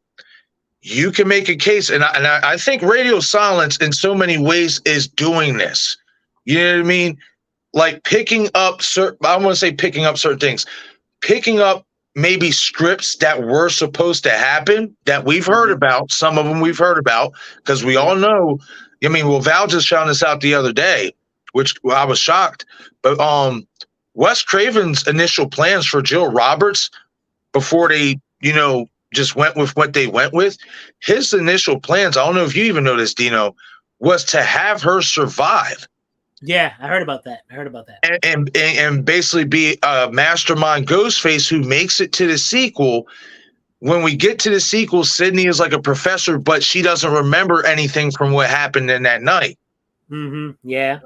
you can make a case, and I think Radio Silence in so many ways is doing this. You know what I mean? Like picking up certain, I want to say picking up certain things, picking up maybe scripts that were supposed to happen that we've heard about. Some of them we've heard about because we all know. I mean, well, Val just found this out the other day, which I was shocked. But Wes Craven's initial plans for Jill Roberts before they, just went with what they went with, his initial plans, I don't know if you even know this, Dino, was to have her survive. Yeah, I heard about that. And basically be a mastermind Ghostface who makes it to the sequel. When we get to the sequel, Sydney is like a professor, but she doesn't remember anything from what happened in that night. Yeah.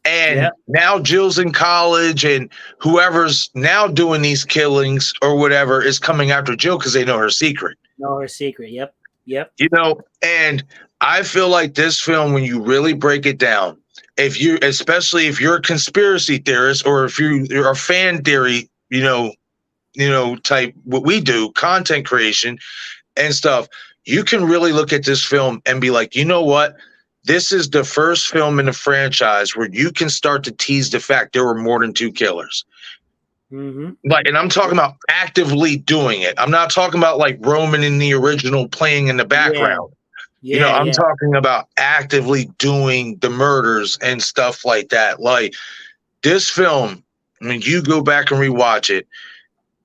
And now Jill's in college, and whoever's now doing these killings or whatever is coming after Jill because they know her secret. Yep. And I feel like this film, when you really break it down, especially if you're a conspiracy theorist or if you're a fan theory, type what we do, content creation and stuff, you can really look at this film and be like, you know what? This is the first film in the franchise where you can start to tease the fact there were more than two killers. Like, and I'm talking about actively doing it. I'm not talking about like Roman in the original playing in the background. I'm talking about actively doing the murders and stuff like that. Like this film, when you go back and rewatch it,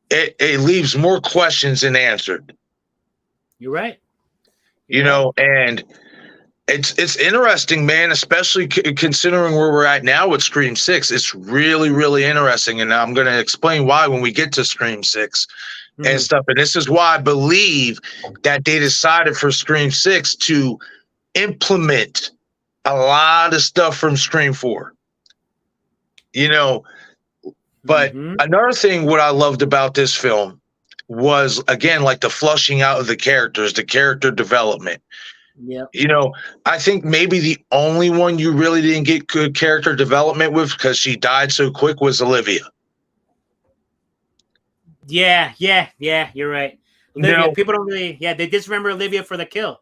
it leaves more questions than answered. You're right. And it's interesting, man, especially considering where we're at now with Scream 6. It's really, really interesting. And I'm going to explain why when we get to Scream 6 and stuff. And this is why I believe that they decided for Scream 6 to implement a lot of stuff from Scream 4. But another thing, what I loved about this film was, again, like the flushing out of the characters, the character development. I think maybe the only one you really didn't get good character development with because she died so quick was Olivia. Yeah, you're right. Olivia, people don't really, they just remember Olivia for the kill.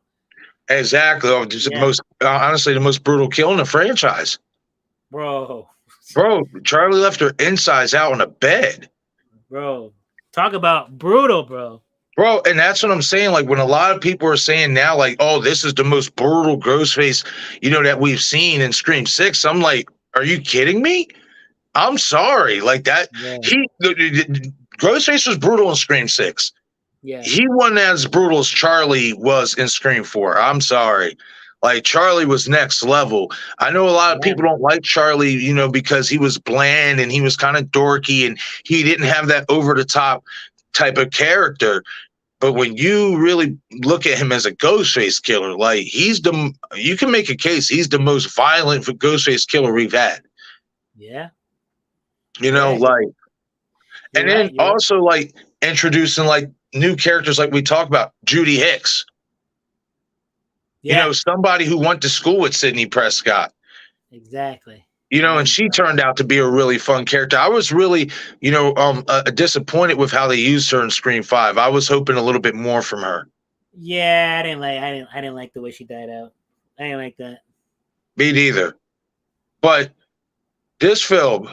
Exactly. Honestly, the most brutal kill in the franchise. Bro, Charlie left her insides out on a bed. Bro, talk about brutal, bro. Bro, and that's what I'm saying. Like when a lot of people are saying now, like, oh, this is the most brutal Ghostface, that we've seen in Scream 6. I'm like, are you kidding me? I'm sorry. Like that. Yeah. Ghostface was brutal in Scream 6. Yeah. He wasn't as brutal as Charlie was in Scream 4. I'm sorry. Like Charlie was next level. I know a lot of people don't like Charlie, because he was bland and he was kind of dorky and he didn't have that over the top type of character. But when you really look at him as a Ghostface killer, like you can make a case he's the most violent Ghostface killer we've had. Yeah. Also like introducing like new characters, like we talked about Judy Hicks. Yeah. Somebody who went to school with Sidney Prescott. Exactly. And she turned out to be a really fun character. I was really, disappointed with how they used her in Scream 5. I was hoping a little bit more from her. Yeah, I didn't like the way she died out. I didn't like that. Me neither. But this film,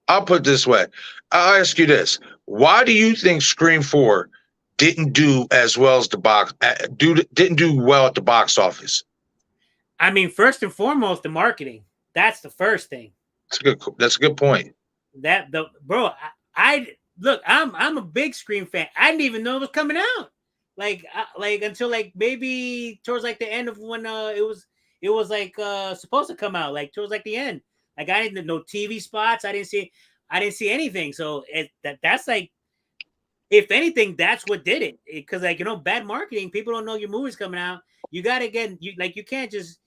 I'll put it this way. I'll ask you this. Why do you think Scream 4 didn't do as well as didn't do well at the box office? I mean, first and foremost, the marketing. That's the first thing. That's a good point. I'm a big Scream fan. I didn't even know it was coming out. Until like maybe towards like the end of when it was supposed to come out, like towards like the end. Like I didn't know TV spots. I didn't see anything. So that's like, if anything, that's what did it. Because bad marketing. People don't know your movie's coming out. You gotta you can't just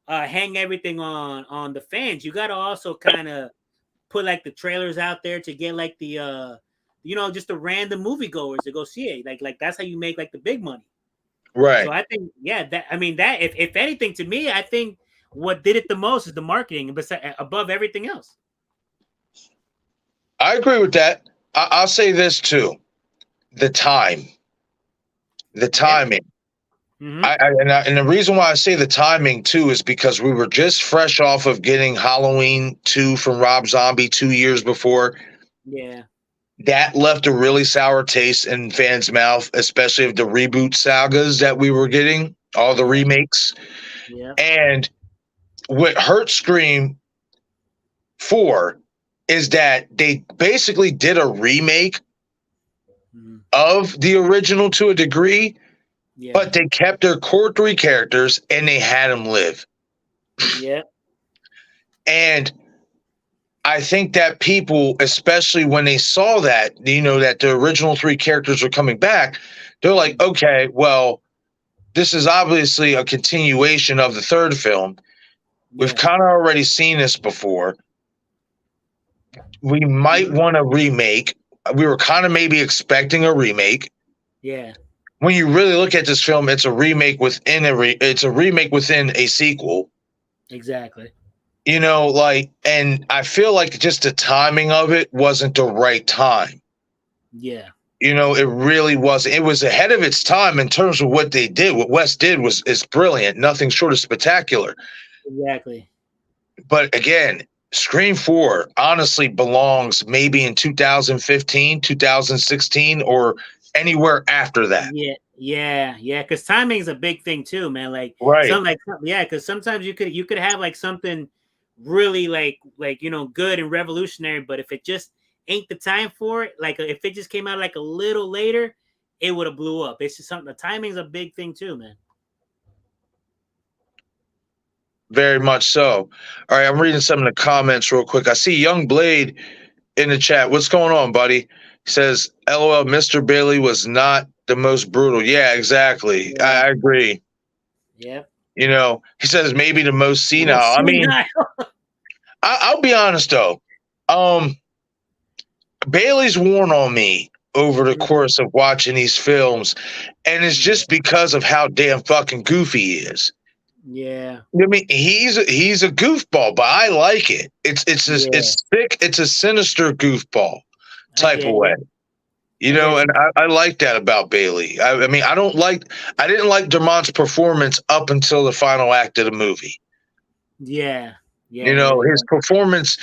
hang everything on the fans. You got to also kind of put like the trailers out there to get like the just the random moviegoers to go see it. Like that's how you make like the big money. Right. So I think that if anything, to me, I think what did it the most is the marketing, above everything else. I agree with that. I'll say this too: the timing. Mm-hmm. And the reason why I say the timing too is because we were just fresh off of getting Halloween 2 from Rob Zombie 2 years before. Yeah. That left a really sour taste in fans' mouth, especially of the reboot sagas that we were getting, all the remakes. Yeah. And what hurt Scream 4 is that they basically did a remake of the original to a degree, but they kept their core 3 characters and they had them live. Yeah. And I think that people, especially when they saw that, that the original 3 characters were coming back, they're like, okay, well, this is obviously a continuation of the 3rd film. We've kind of already seen this before. We might want a remake. We were kind of maybe expecting a remake. Yeah. When you really look at this film, it's a remake within it's a remake within a sequel. Exactly. And I feel like just the timing of it wasn't the right time. Yeah. It really was. It was ahead of its time in terms of what they did. What Wes did is brilliant. Nothing short of spectacular. Exactly. But again, Scream 4 honestly belongs maybe in 2015, 2016, or anywhere after that. Yeah. Because timing is a big thing too, man. Like, right. Because sometimes you could have like something really like good and revolutionary, but if it just ain't the time for it, like if it just came out like a little later, it would have blew up. It's just something. The timing's a big thing too, man. Very much so. All right, I'm reading some of the comments real quick. I see Young Blade in the chat. What's going on, buddy? He says, LOL, Mr. Bailey was not the most brutal. Yeah, exactly. Yeah. I agree. Yep. He says maybe the most senile. I mean, I'll be honest though. Bailey's worn on me over the course of watching these films, and it's just because of how damn fucking goofy he is. Yeah. I mean, he's a goofball, but I like it. It's thick. It's a sinister goofball type of way. And I like that about Bailey. I mean, I didn't like Dermont's performance up until the final act of the movie. Yeah. His performance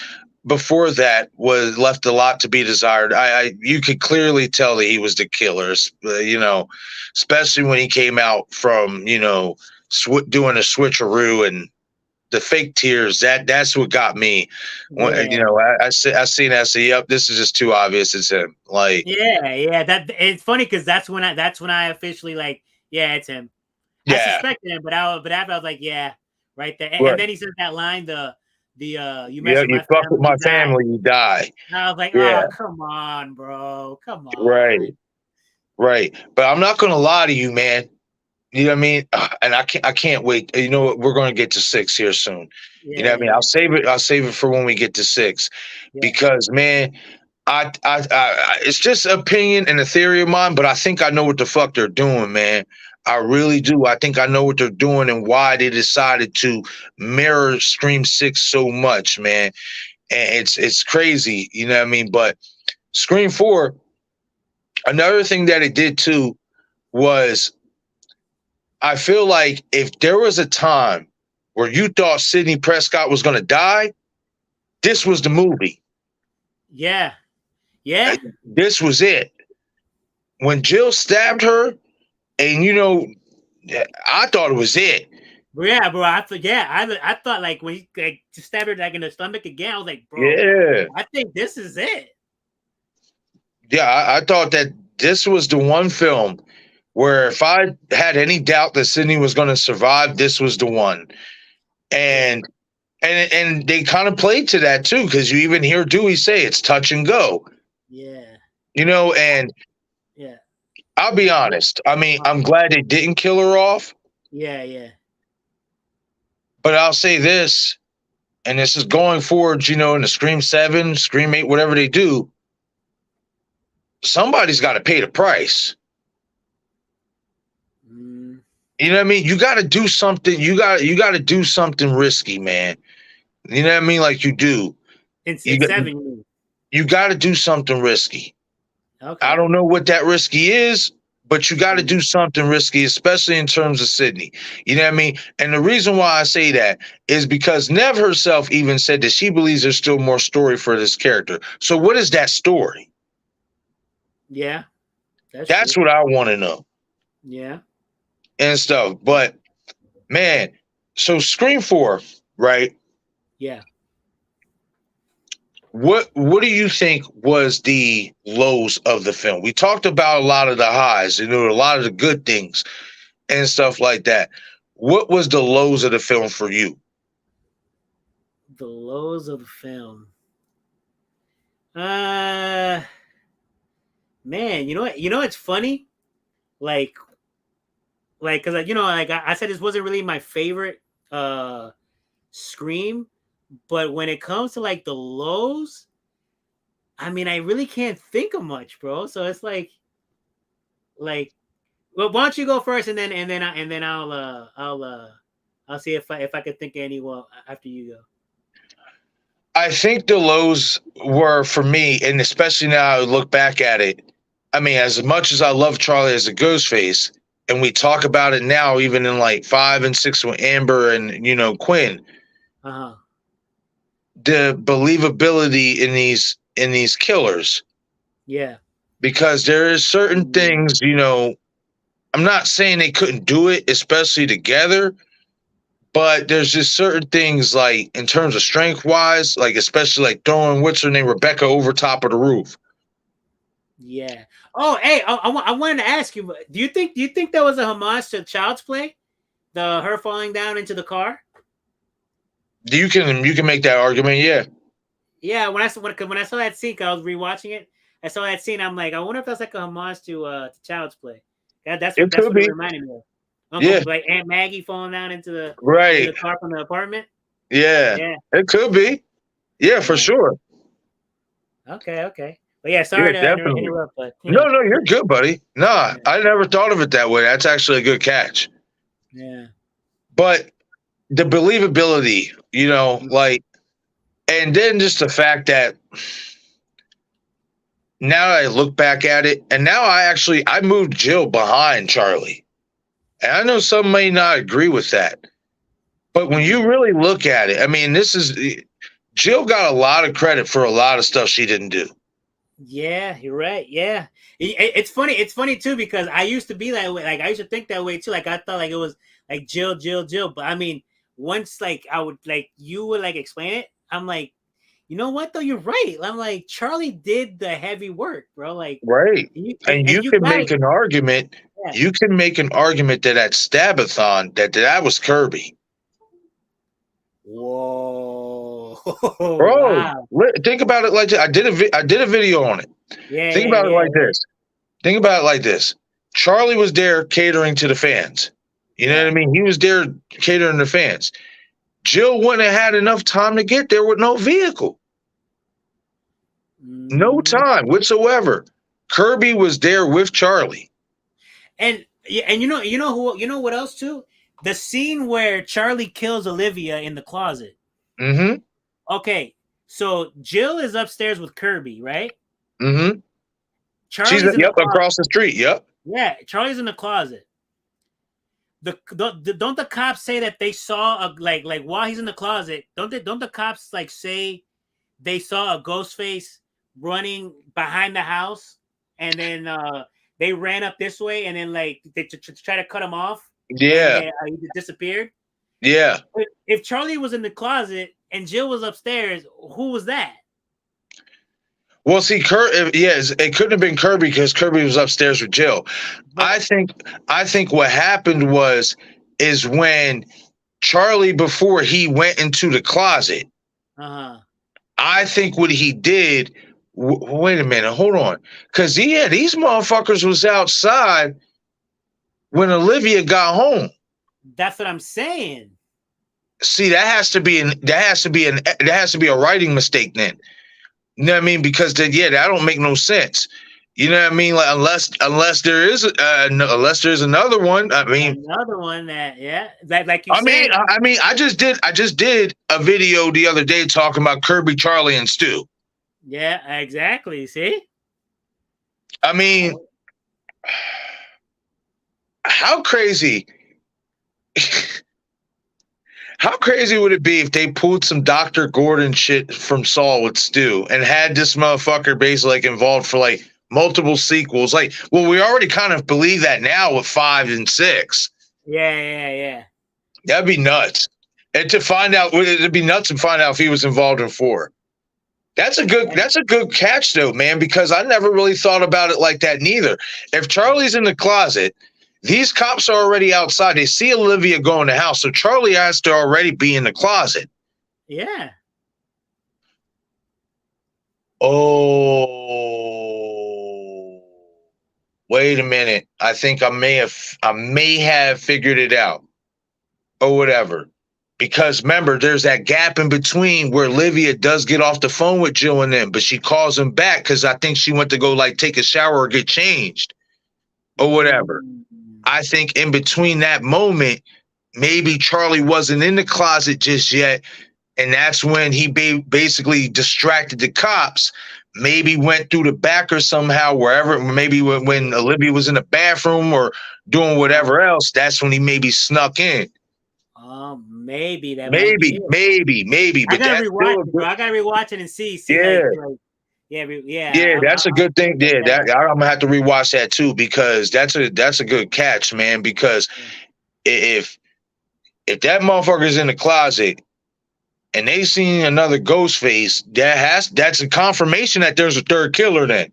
before that was left a lot to be desired. You could clearly tell that he was the killer, especially when he came out from, doing a switcheroo and the fake tears. That's what got me. When, I seen that. Say, yep, this is just too obvious. It's him. Like, yeah. That it's funny because that's when I officially like, yeah, it's him. I suspected him, but after I was like, yeah, right there. And then he said that line, you mess with fuck with my family, you die. And I was like, oh, come on, bro, come on. Right. But I'm not gonna lie to you, man. You know what I mean? And I can't wait. You know what? We're going to get to 6 here soon. You know what I mean? I'll save it for when we get to 6, because man, it's just opinion and a theory of mine, but I think I know what the fuck they're doing, man. I really do. I think I know what they're doing and why they decided to mirror Scream 6 so much, man. And it's crazy, you know what I mean? But Scream 4, another thing that it did too was, I feel like if there was a time where you thought Sidney Prescott was going to die, this was the movie. Yeah. This was it. When Jill stabbed her, and I thought it was it. Yeah, bro. I thought like when he stabbed her like in the stomach again, I was like, bro, I think this is it. Yeah, I thought that this was the one film where if I had any doubt that Sidney was going to survive, this was the one. And they kind of played to that too, because you even hear Dewey say it's touch and go. Yeah. And I'll be honest. I mean, I'm glad they didn't kill her off. Yeah. But I'll say this, and this is going forward, in the Scream 7, Scream 8, whatever they do, somebody's got to pay the price. You know what I mean? You got to do something. You got to do something risky, man. You know what I mean? Like you do. In You got seven, you mean? you got to do something risky. I Okay. don't know what that risky is, but you got to do Mhm. something risky, especially in terms of Sydney. You know what I mean? And the reason why I say that is because Nev herself even said that she believes there's still more story for this character. So what is that story? Yeah, that's That's true. what I want to know Yeah. and stuff. But man, so Scream 4, right? Yeah. What do you think was the lows of the film? We talked about a lot of the highs, a lot of the good things and stuff like that. What was the lows of the film for you? The lows of the film. Uh, man, you know what? You know it's funny, like, because like I said, this wasn't really my favorite Scream, but when it comes to like the lows, I mean, I really can't think of much, bro. So it's like, well, why don't you go first, and then I'll see if I could think of any well after you go. I think the lows were for me, and especially now I look back at it. I mean, as much as I love Charlie as a ghost face, and we talk about it now, even in like 5 and 6 with Amber and Quinn, Uh huh. the believability in these killers, Yeah. because there is certain things, I'm not saying they couldn't do it, especially together, but there's just certain things like in terms of strength wise, like especially like throwing what's her name, Rebecca, over top of the roof. Yeah. Oh, hey, I wanted to ask you. Do you think that was a homage to Child's Play? Her falling down into the car. You can make that argument, yeah. Yeah. When I saw that scene, 'cause I was rewatching it. I saw that scene. I'm like, I wonder if that's like a homage to Child's Play. That's It what could it be. reminded me of. Yeah, Like Aunt Maggie falling down into right. the car from the apartment. Yeah, Yeah. it could be. Yeah, for Yeah. sure. Okay. Okay. But yeah, Yeah, sorry to definitely. interrupt, but No, no, you're good, buddy. Nah, yeah. I never thought of it that way. That's actually a good catch. Yeah. But the believability, like, and then just the fact that now I look back at it, and now I moved Jill behind Charlie. And I know some may not agree with that. But when you really look at it, I mean, Jill got a lot of credit for a lot of stuff she didn't do. Yeah, you're right. Yeah, it's funny. It's funny too because I used to be that way. Like I used to think that way too. Like I thought like it was like Jill, Jill, Jill. But I mean, once like I would like you would like explain it, I'm like, you know what though? You're right. I'm like Charlie did the heavy work, bro. Like, Right. And and you you can got it. make an argument. Yeah. You can make an argument that Stabathon, that was Kirby. Whoa! Bro, Wow. think about it like this. I did a video on it. Yeah, Think yeah, about it yeah, like this. Think about it like this. Charlie was there catering to the fans. You know what I right. mean? He was there catering to fans. Jill wouldn't have had enough time to get there with no vehicle. No Mm. time whatsoever. Kirby was there with Charlie. And yeah, and you know what else too? The scene where Charlie kills Olivia in the closet. Mm-hmm. Okay, so Jill is upstairs with Kirby, right? Mm-hmm. She's Charlie's in the closet. across the street. Yep. Yeah, Charlie's in the closet. Don't the cops say that they saw a like while he's in the closet? Don't the cops like say they saw a ghost face running behind the house, and then they ran up this way, and then like they try to cut him off, and Yeah. he disappeared. Yeah. If Charlie was in the closet and Jill was upstairs, who was that? Well, see, it couldn't have been Kirby because Kirby was upstairs with Jill. But I think what happened is when Charlie, before he went into the closet, I think what he did. Wait a minute, hold on, because these motherfuckers was outside when Olivia got home. That's what I'm saying. See, that has to be a writing mistake then. You know what I mean? Because that don't make no sense. You know what I mean? Like unless there's another one. I mean, Another one that, like you said. I just did a video the other day talking about Kirby, Charlie, and Stu. Yeah, exactly. See? I mean, how crazy? How crazy would it be if they pulled some Dr. Gordon shit from Saul with Stu and had this motherfucker basically like involved for like multiple sequels? Like, well, we already kind of believe that now with 5 and 6. Yeah. That'd be nuts. And to find out, it'd be nuts to find out if he was involved in 4. That's a good catch though, man, because I never really thought about it like that neither. If Charlie's in the closet, these cops are already outside. They see Olivia go in the house, so Charlie has to already be in the closet. Yeah. Oh, wait a minute. I think I may have figured it out or whatever. Because remember, there's that gap in between where Olivia does get off the phone with Jill and them, but she calls him back because I think she went to go like take a shower or get changed or whatever. I think in between that moment, maybe Charlie wasn't in the closet just yet. And that's when he basically distracted the cops, maybe went through the back or somehow, wherever, maybe when Olivia was in the bathroom or doing whatever else, that's when he maybe snuck in. Maybe that might be it. Maybe. I gotta rewatch it, bro. I gotta rewatch it and see. Yeah, that's a good thing. Yeah, I'm gonna have to rewatch that too because that's a good catch, man. Because if that motherfucker's in the closet and they seen another ghost face, that's a confirmation that there's a third killer. Then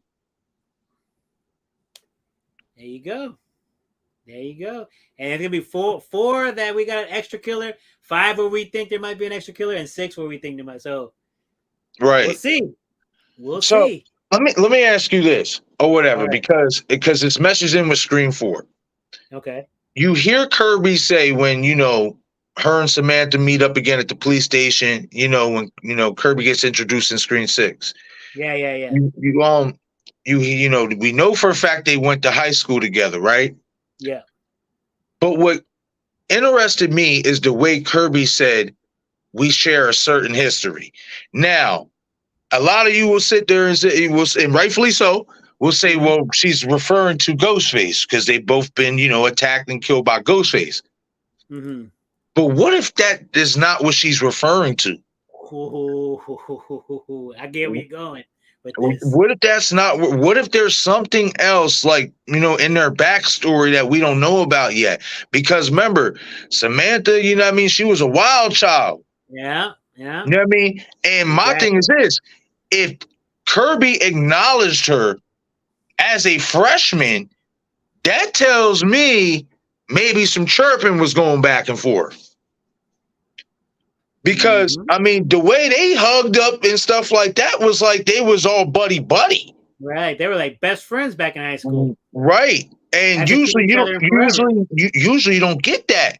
there you go. And it's gonna be four that we got an extra killer, 5 where we think there might be an extra killer, and 6 where we think there might. So right, we'll see. Let me ask you this or whatever, right. because this meshes in with Scream 4. Okay. You hear Kirby say when her and Samantha meet up again at the police station. When Kirby gets introduced in Scream 6. Yeah. We know for a fact they went to high school together, right? Yeah. But what interested me is the way Kirby said we share a certain history. Now, a lot of you will sit there and say, and rightfully so, will say, well, she's referring to Ghostface because they've both been, attacked and killed by Ghostface. Mm-hmm. But what if that is not what she's referring to? I get where you're going. What if that's not? What if there's something else, like in their backstory that we don't know about yet? Because remember, Samantha, she was a wild child. Yeah. You know what I mean? And my thing is this: if Kirby acknowledged her as a freshman, that tells me maybe some chirping was going back and forth. Because the way they hugged up and stuff like that was like they was all buddy. Right, they were like best friends back in high school. Right, and usually you don't get that.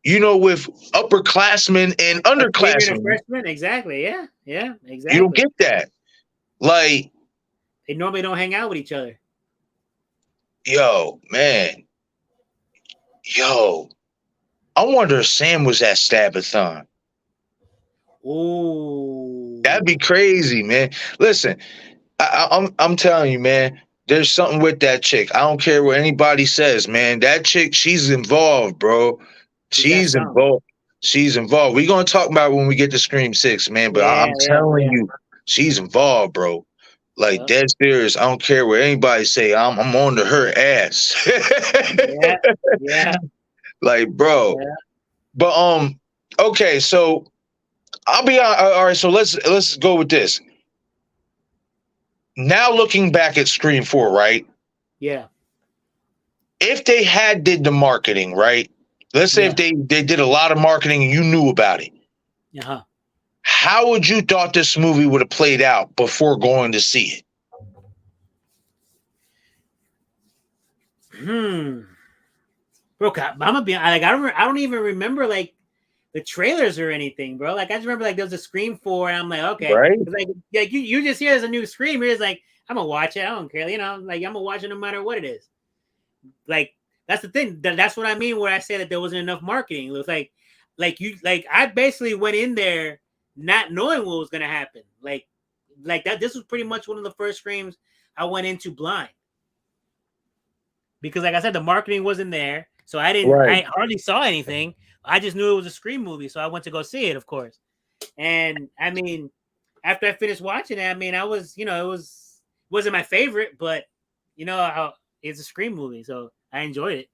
With upperclassmen and underclassmen. Freshmen, exactly. Yeah, exactly. You don't get that. Like they normally don't hang out with each other. Yo, man. I wonder if Sam was at Stabathon. Oh, that'd be crazy, man. Listen, I'm telling you, man. There's something with that chick. I don't care what anybody says, man. That chick, she's involved, bro. She's involved. We're gonna talk about it when we get to Scream 6, man. But I'm telling you, she's involved, bro. Like dead serious. I don't care what anybody say. I'm on to her ass. Yeah. Like, bro. Yeah. But okay, so I'll be all right. So let's go with this. Now looking back at Scream 4, right? Yeah. If they did the marketing, right? Let's say if they did a lot of marketing and you knew about it. Uh-huh. How would you thought this movie would have played out before going to see it? Bro, I'm gonna be like, I don't even remember like the trailers or anything, bro. Like I just remember like there was a Scream 4, and I'm like, okay, Right. it's like you just hear there's a new Scream. You're just like, I'm gonna watch it. I don't care, like I'm gonna watch it no matter what it is. Like that's the thing. That's what I mean where I say that there wasn't enough marketing. It was like I basically went in there not knowing what was gonna happen. Like that. This was pretty much one of the first Screams I went into blind. Because like I said, the marketing wasn't there. So I hardly saw anything. I just knew it was a Scream movie. So I went to go see it, of course. And I mean, after I finished watching it, I mean, I was, wasn't my favorite, but it's a Scream movie. So I enjoyed it.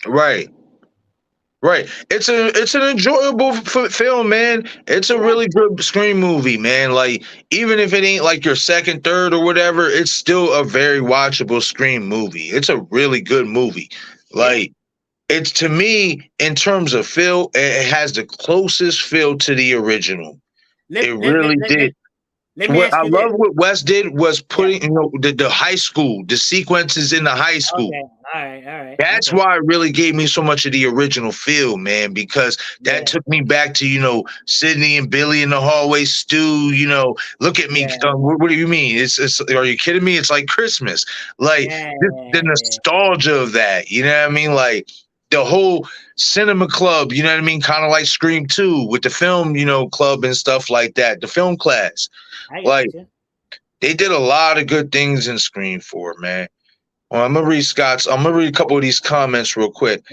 Right. It's an enjoyable film, man. It's a really good Scream movie, man. Like, even if it ain't like your second, third, or whatever, it's still a very watchable Scream movie. It's a really good movie. Like, it's, to me, in terms of feel, it has the closest feel to the original. It really did. What I love what Wes did was putting, the high school, the sequences in the high school. Okay. All right. That's why it really gave me so much of the original feel, man, because that took me back to, Sydney and Billy in the hallway, Stu, look at me. What do you mean? It's are you kidding me? It's like Christmas. Like the nostalgia of that, you know what I mean? Like the whole cinema club, you know what I mean? Kind of like Scream 2 with the film, club and stuff like that. The film class. Like, they did a lot of good things in Scream 4, man. Well, I'm gonna read a couple of these comments real quick.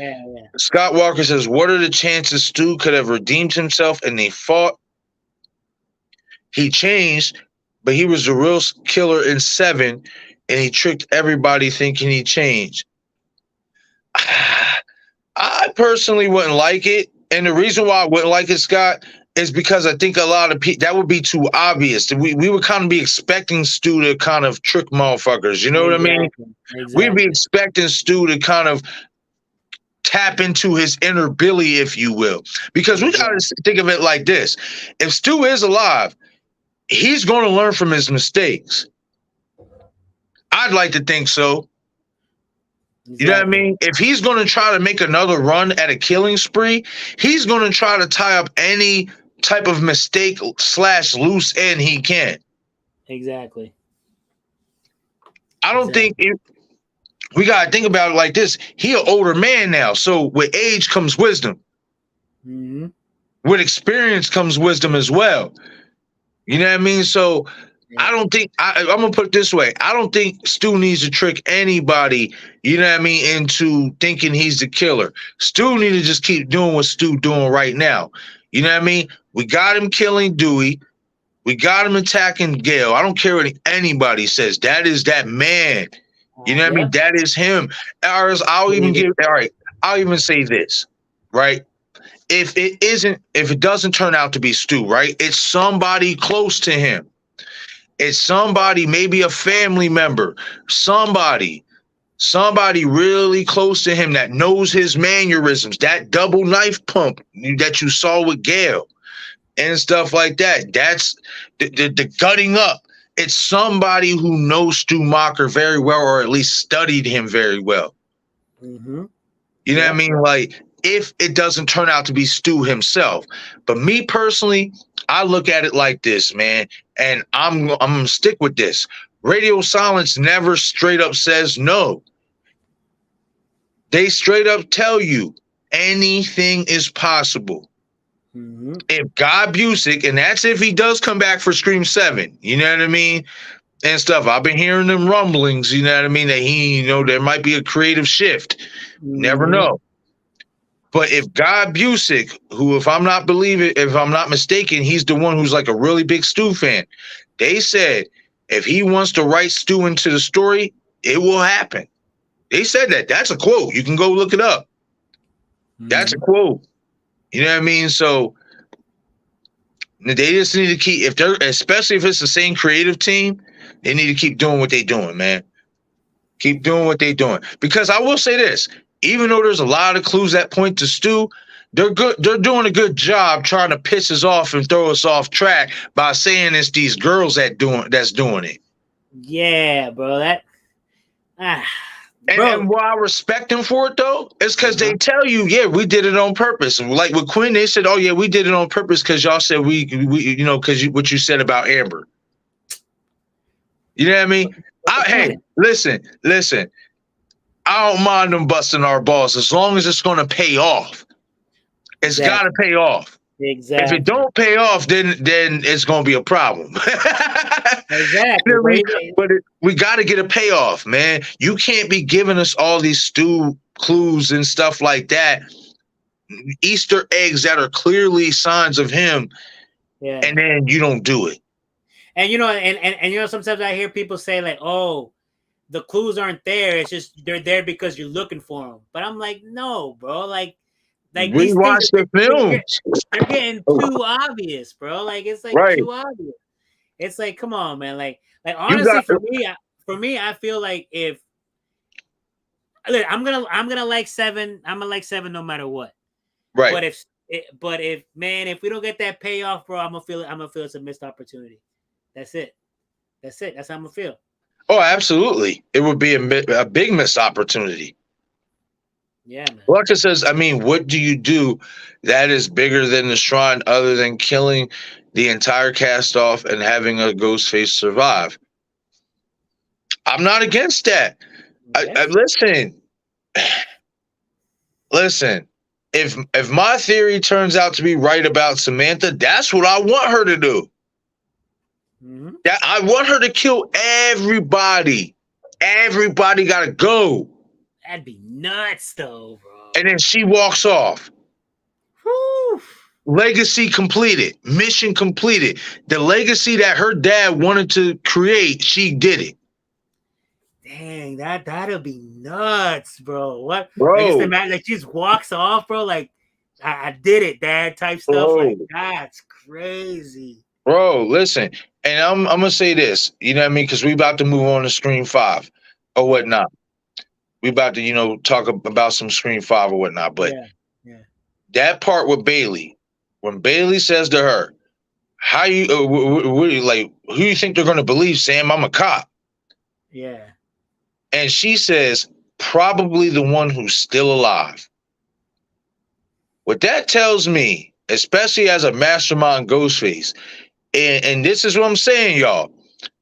Scott Walker says, "What are the chances Stu could have redeemed himself and they fought? He changed, but he was the real killer in 7, and he tricked everybody thinking he changed." I personally wouldn't like it, and the reason why I wouldn't like it, Scott, is because I think a lot of people, that would be too obvious. We would kind of be expecting Stu to kind of trick motherfuckers. You know what I mean? Exactly. We'd be expecting Stu to kind of tap into his inner Billy, if you will. Because we got to think of it like this. If Stu is alive, he's going to learn from his mistakes. I'd like to think so. Exactly. You know what I mean? If he's going to try to make another run at a killing spree, he's going to try to tie up any type of mistake / loose end he can. Exactly. I don't think we got to think about it like this. He an older man now. So with age comes wisdom. Mm-hmm. With experience comes wisdom as well. You know what I mean? So I don't think, I'm going to put it this way. I don't think Stu needs to trick anybody, you know what I mean, into thinking he's the killer. Stu need to just keep doing what Stu doing right now. You know what I mean? We got him killing Dewey. We got him attacking Gale. I don't care what anybody says. That is that man. You know what I mean? That is him. I'll even say this, right? If it doesn't turn out to be Stu, right? It's somebody close to him. It's somebody, maybe a family member, somebody really close to him that knows his mannerisms, that double knife pump that you saw with Gale and stuff like that. That's the gutting up. It's somebody who knows Stu Macher very well, or at least studied him very well. Mm-hmm. You know what I mean? Like, if it doesn't turn out to be Stu himself. But me personally, I look at it like this, man, and I'm gonna stick with this. Radio silence never straight up says no. They straight up tell you anything is possible. Mm-hmm. If Guy Busick, and that's if he does come back for Scream 7, you know what I mean? And stuff. I've been hearing them rumblings, you know what I mean, that there might be a creative shift. Mm-hmm. Never know. But if Guy Busick, who, if I'm not mistaken, he's the one who's like a really big Stu fan. They said if he wants to write Stu into the story, it will happen. They said that. That's a quote. You can go look it up. Mm-hmm. That's a quote. You know what I mean? So they just need to keep, especially if it's the same creative team, they need to keep doing what they're doing, man. Keep doing what they're doing. Because I will say this. Even though there's a lot of clues that point to Stu, they're good. They're doing a good job trying to piss us off and throw us off track by saying it's these girls that's doing it. Yeah, bro. And why I respect them for it though, is because they tell you, yeah, we did it on purpose. Like with Quinn, they said, oh yeah, we did it on purpose because y'all said we you know, because what you said about Amber. You know what I mean? Hey, listen. I don't mind them busting our balls as long as it's going to pay off. It's got to pay off. Exactly. If it don't pay off, then it's going to be a problem. Exactly. But we got to get a payoff, man. You can't be giving us all these clues and stuff like that, Easter eggs that are clearly signs of him, and then you don't do it. And you know, and you know, sometimes I hear people say like, "Oh, the clues aren't there. It's just they're there because you're looking for them." But I'm like, no, bro. Like we watch the films. They're getting too obvious, bro. Like it's like too obvious. It's like, come on, man. Like honestly, for me, I feel like if look, I'm gonna like 7. I'm gonna like 7 no matter what. Right. But if we don't get that payoff, bro, I'm gonna feel it's a missed opportunity. That's it. That's how I'm gonna feel. Oh, absolutely. It would be a big missed opportunity. Yeah, man. Alexa says, I mean, what do you do that is bigger than the shrine other than killing the entire cast off and having a ghost face survive? I'm not against that. Listen. If my theory turns out to be right about Samantha, that's what I want her to do. Mm-hmm. I want her to kill everybody. Everybody got to go. That'd be nuts, though, bro. And then she walks off. Whew. Legacy completed. Mission completed. The legacy that her dad wanted to create, she did it. Dang, that'll be nuts, bro. What, bro? I guess the man like just walks off, bro. Like I did it, dad, type stuff. Bro. Like that's crazy, bro. Listen, and I'm gonna say this, you know what I mean? Because we about to move on to Scream 5 or whatnot. We about to, talk about some Scream 5 or whatnot. But that part with Bailey, when Bailey says to her, "How you like? Who you think they're gonna believe, Sam? I'm a cop." Yeah. And she says, probably the one who's still alive. What that tells me, especially as a mastermind Ghostface, and this is what I'm saying, y'all,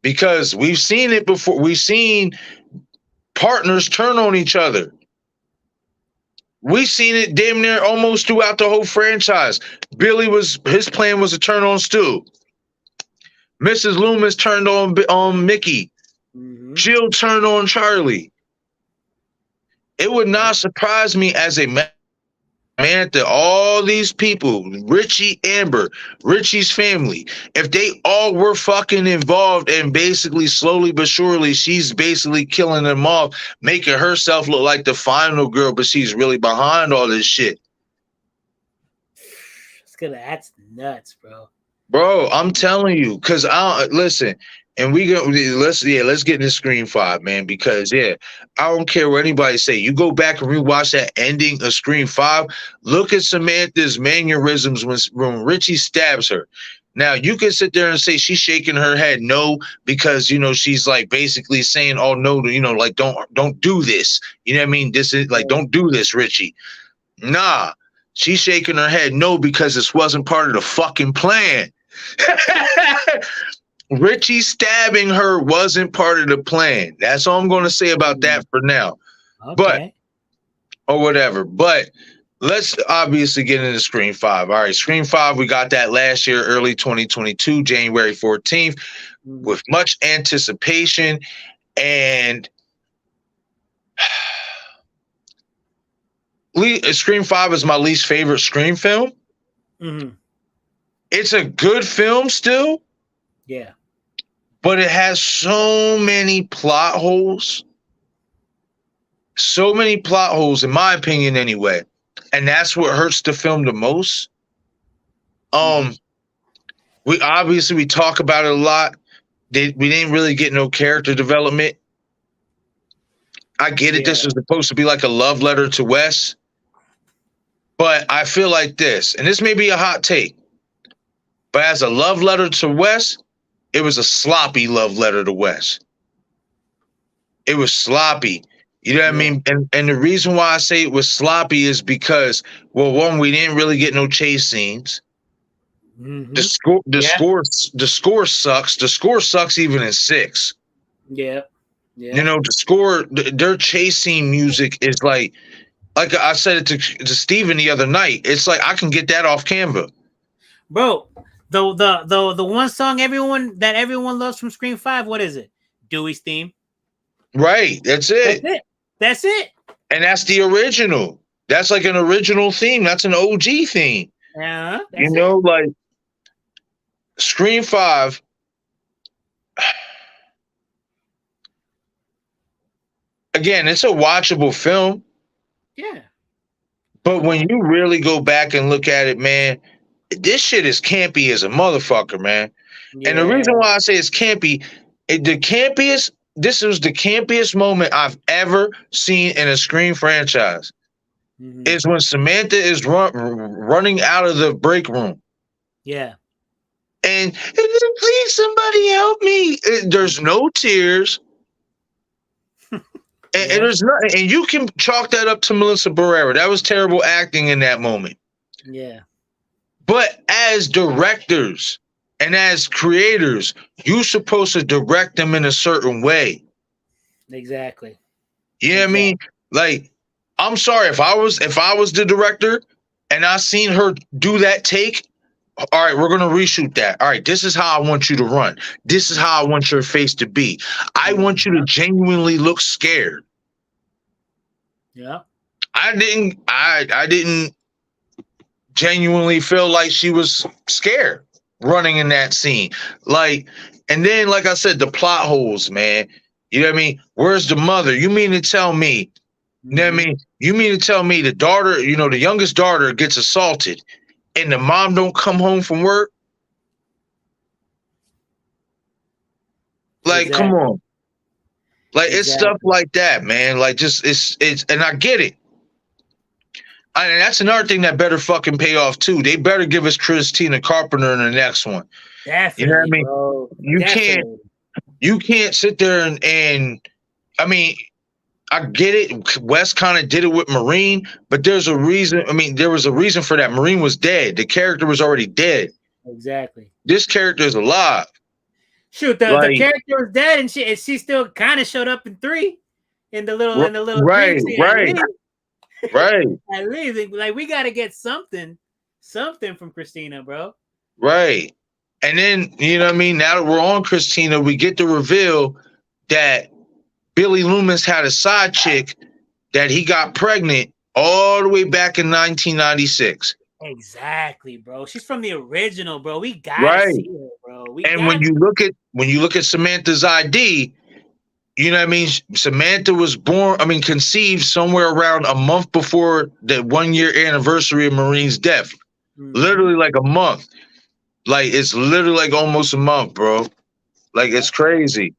because we've seen it before. We've seen partners turn on each other. We've seen it damn near almost throughout the whole franchise. His plan was to turn on Stu. Mrs. Loomis turned on Mickey. Mm-hmm. Jill turned on Charlie. It would not surprise me as a man that all these people, Richie, Amber, Richie's family, if they all were fucking involved and basically slowly but surely she's basically killing them off, making herself look like the final girl, but she's really behind all this shit. That's nuts, bro. Bro, I'm telling you, because listen. And let's get into Scream 5, man, because I don't care what anybody say. You go back and rewatch that ending of Scream 5, look at Samantha's mannerisms when Richie stabs her. Now you can sit there and say she's shaking her head no, because she's like basically saying, oh no, like don't do this. You know what I mean? This is like, don't do this, Richie. Nah, she's shaking her head no, because this wasn't part of the fucking plan. Richie stabbing her wasn't part of the plan. That's all I'm going to say about that for now. Okay. Or whatever. But let's obviously get into Scream 5. All right, Scream 5, we got that last year, early 2022, January 14th, with much anticipation. And Scream 5 is my least favorite Scream film. Mm-hmm. It's a good film still. Yeah. But it has so many plot holes. So many plot holes, in my opinion, anyway. And that's what hurts the film the most. We talk about it a lot. We didn't really get no character development. I get it. This was supposed to be like a love letter to Wes. But I feel like this, and this may be a hot take, but as a love letter to Wes, it was a sloppy love letter to Wes. It was sloppy. You know what I Yeah. mean? And the reason why I say it was sloppy is because, well, one, we didn't really get no chase scenes. The Mhm. score, Yeah. the score sucks. The score sucks even in 6. Yeah. Yeah. You know, the score, their chase scene music is like I said it to Steven the other night. It's like I can get that off Canva. Bro, the one song everyone loves from Scream 5, what is it? Dewey's theme. Right. That's That's it. it. That's it. And that's the original. That's like an original theme. That's an OG theme. That's You know, it. like Scream 5. Again, it's a watchable film, Yeah. but when you really go back and look at it, man, this shit is campy as a motherfucker, man. And the Yeah. reason why I say it's campy, this was the campiest moment I've ever seen in a Scream franchise. Mhm. Is when Samantha is running out of the break room. Yeah. And please, somebody help me. There's no tears. And Yeah. there's nothing, and you can chalk that up to Melissa Barrera. That was terrible acting in that moment. Yeah. But as directors and as creators, you're supposed to direct them in a certain way. Exactly. You know what I mean? Like, I'm sorry if I was the director and I seen her do that take. All right, we're gonna reshoot that. All right, this is how I want you to run. This is how I want your face to be. I want you to genuinely look scared. Yeah. I didn't genuinely feel like she was scared running in that scene. Like, and then like I said, the plot holes, man. You know what I mean? Where's the mother? You mean to tell me? You know what I mean? You mean to tell me the daughter, you know, the youngest daughter gets assaulted and the mom don't come home from work? Like, come on. Like, it's stuff like that, man. Like, just it's and I get it. And that's another thing that better fucking pay off too. They better give us Christina Carpenter in the next one. Definitely, you know what I mean? bro. You can't sit there and I mean, I get it. Wes kind of did it with Marine, but there's a reason. I mean, there was a reason for that. Marine was dead. The character was already dead. Exactly. This character is alive. Shoot, the character was dead, and she still kind of showed up in 3 in the little right, right. At least, like, we got to get something from Christina, bro. Right. And then, you know what I mean? Now that we're on Christina, we get the reveal that Billy Loomis had a side chick that he got pregnant all the way back in 1996. Exactly, bro. She's from the original, bro. We gotta see her, bro. When you look at Samantha's ID, you know what I mean? Samantha was conceived somewhere around a month before the 1-year anniversary of Marine's death. Literally like a month. Like, it's literally like almost a month, bro. Like, it's crazy.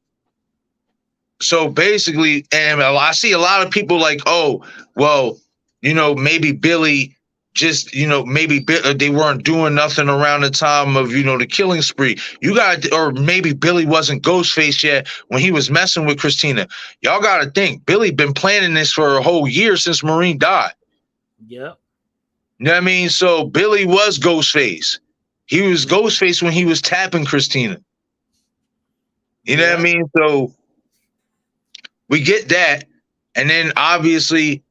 So basically, and I see a lot of people like, oh, well, you know, maybe Billy just, you know, maybe they weren't doing nothing around the time of, you know, the killing spree. Or maybe Billy wasn't Ghostface yet when he was messing with Christina. Y'all got to think, Billy been planning this for a whole year since Marine died. Yep. You know what I mean? So Billy was Ghostface. He was Ghostface when he was tapping Christina. You know what I mean? So we get that. And then obviously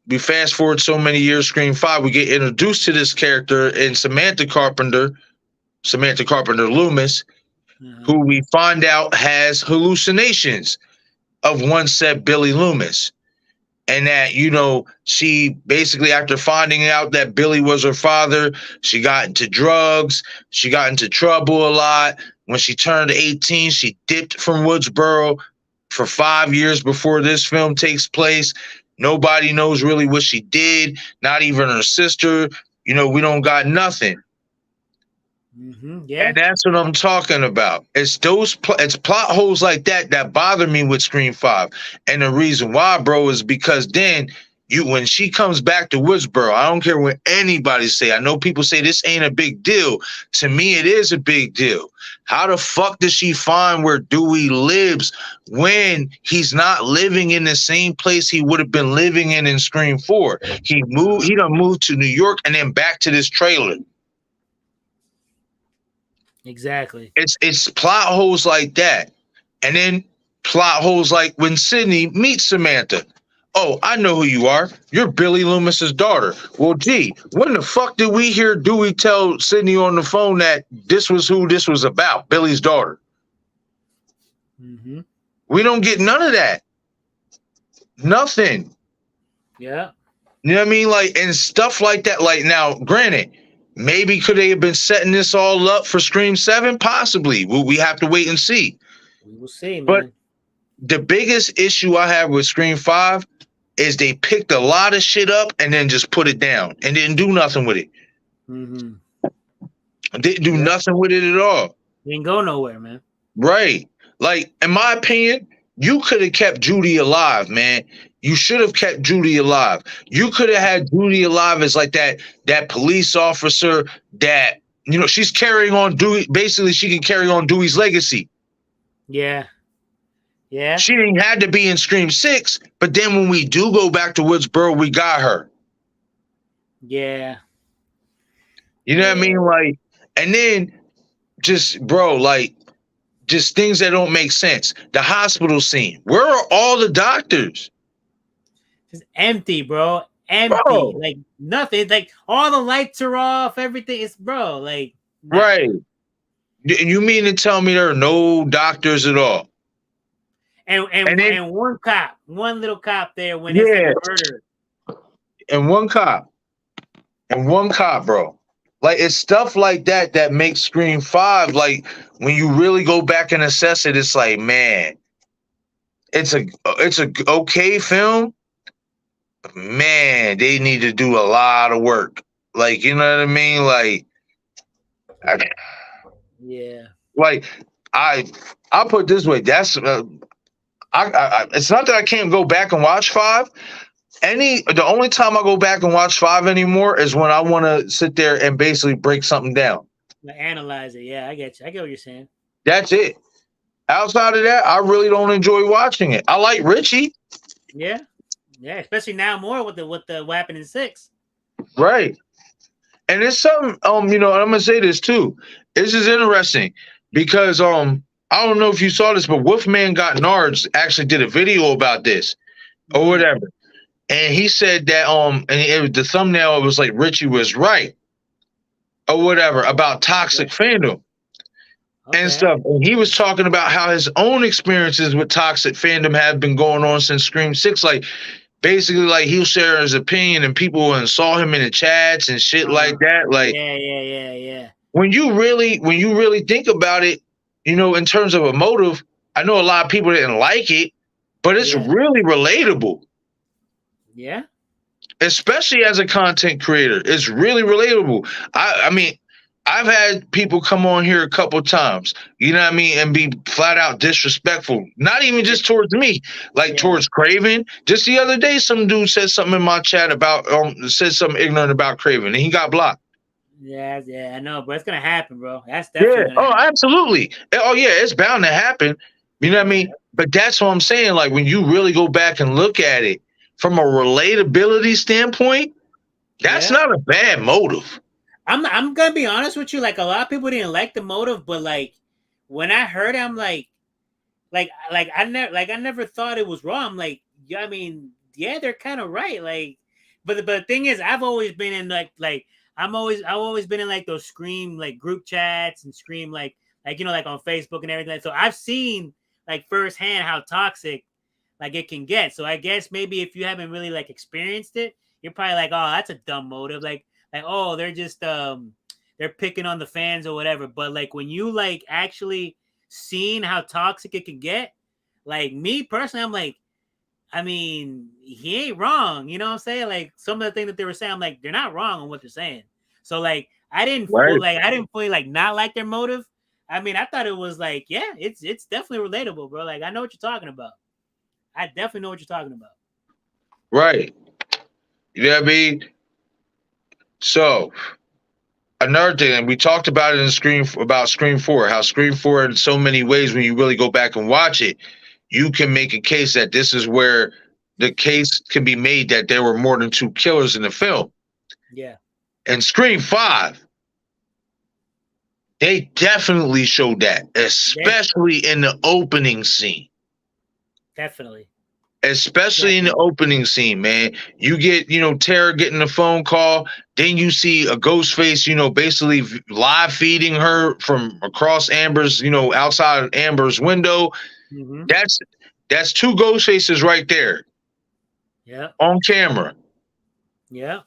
we fast forward so many years, Scream 5, we get introduced to this character in Samantha Carpenter Loomis, who we find out has hallucinations of one said Billy Loomis. And that, you know, she basically, after finding out that Billy was her father, she got into drugs. She got into trouble a lot. When she turned 18, she dipped from Woodsboro for 5 years before this film takes place. Nobody knows really what she did, not even her sister. You know, we don't got nothing. Yeah. And that's what I'm talking about. It's it's plot holes like that that bother me with Scream 5. And the reason why, bro, is because then when she comes back to Woodsboro, I don't care what anybody say. I know people say this ain't a big deal. To me, it is a big deal. How the fuck does she find where Dewey lives when he's not living in the same place he would have been living in Scream 4? He done moved to New York and then back to this trailer. Exactly. It's plot holes like that. And then plot holes like when Sydney meets Samantha. Oh, I know who you are. You're Billy Loomis's daughter. Well, gee, when the fuck did we hear Dewey tell Sydney on the phone that this was who this was about, Billy's daughter? Mm-hmm. We don't get none of that. Nothing. Yeah. You know what I mean? Like, and stuff like that. Like, now, granted, maybe could they have been setting this all up for Scream 7? Possibly. We have to wait and see. We will see, man. But the biggest issue I have with Scream 5 is they picked a lot of shit up and then just put it down and didn't do nothing with it. Mm-hmm. Didn't do nothing with it at all. Didn't go nowhere, man. Right. Like, in my opinion, you could have kept Judy alive, man. You should have kept Judy alive. You could have had Judy alive as like that police officer that, you know, she's carrying on Dewey. Basically, she can carry on Dewey's legacy. Yeah. Yeah. She didn't have to be in Scream 6, but then when we do go back to Woodsboro, we got her. Yeah. You know what I mean? Like, and then just, bro, like, just things that don't make sense. The hospital scene. Where are all the doctors? It's empty, bro. Empty. Bro. Like nothing. Like all the lights are off. Everything is, bro. Like nothing. Right. You mean to tell me there are no doctors at all? And one cop, one little cop there when it's like a murder. And one cop, bro. Like, it's stuff like that that makes Scream 5, like, when you really go back and assess it, it's like, man, it's a okay film. But man, they need to do a lot of work. Like, you know what I mean? Like, yeah. Like, I'll put it this way. That's it's not that I can't go back and watch 5. The only time I go back and watch 5 anymore is when I want to sit there and basically break something down. Analyze it. Yeah, I get you. I get what you're saying. That's it. Outside of that, I really don't enjoy watching it. I like Richie. Yeah. Yeah, especially now more with the weapon in 6. Right. And it's something, you know, and I'm gonna say this too. This is interesting because I don't know if you saw this, but Wolfman Got Nards actually did a video about this or whatever. And he said that and the thumbnail, it was like Richie was right or whatever about toxic fandom and stuff. And he was talking about how his own experiences with toxic fandom have been going on since Scream 6. Like, basically, like, he'll share his opinion and people will insult him in the chats and shit like that. Like, yeah. When you really think about it, you know, in terms of a motive, I know a lot of people didn't like it, but it's really relatable. Yeah. Especially as a content creator. It's really relatable. I mean, I've had people come on here a couple times, you know what I mean, and be flat out disrespectful. Not even just towards me, like towards Craven. Just the other day, some dude said something in my chat about said something ignorant about Craven, and he got blocked. Yeah, I know, but it's gonna happen, bro. That's definitely Oh, absolutely. Oh, yeah, it's bound to happen. You know what I mean? But that's what I'm saying. Like, when you really go back and look at it from a relatability standpoint, that's not a bad motive. I'm gonna be honest with you. Like, a lot of people didn't like the motive, but like when I heard it, I'm like I never thought it was wrong. I'm like, yeah, I mean, yeah, they're kind of right. Like, but the thing is, I've always been in I've always been in like those Scream like group chats and Scream like you know, like on Facebook and everything. So I've seen like firsthand how toxic like it can get. So I guess maybe if you haven't really like experienced it, you're probably like, oh, that's a dumb motive. Like, oh, they're just they're picking on the fans or whatever. But like when you like actually seen how toxic it can get, like me personally, I'm like, I mean, he ain't wrong. You know what I'm saying? Like some of the things that they were saying, I'm like, they're not wrong on what they're saying. So like I didn't fully like not like their motive. I mean, I thought it was like, yeah, it's definitely relatable, bro. Like I know what you're talking about. I definitely know what you're talking about. Right. You know what I mean? So another thing, and we talked about it in Scream 4, how Scream 4 in so many ways, when you really go back and watch it, you can make a case that this is where the case can be made that there were more than two killers in the film. Yeah. And Scream 5, they definitely showed that, especially in the opening scene. Definitely. Especially in the opening scene, man. You get, Tara getting a phone call. Then you see a ghost face, basically live feeding her from across Amber's, outside Amber's window. Mm-hmm. That's two ghost faces right there. Yeah. On camera. Yeah.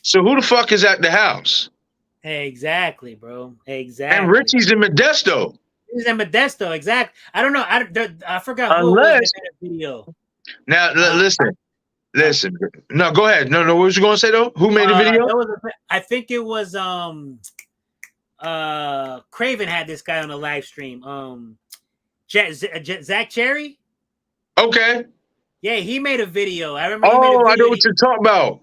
So who the fuck is at the house? Exactly, bro. Exactly. And Richie's in Modesto. He's in Modesto, exactly. I don't know. I forgot who Unless, was in the video. Now, listen. No, go ahead. No, what was you going to say, though? Who made the video? I think it was Craven had this guy on a live stream. Zach Cherry. Okay. Yeah, he made a video. I remember. I know what you're talking about.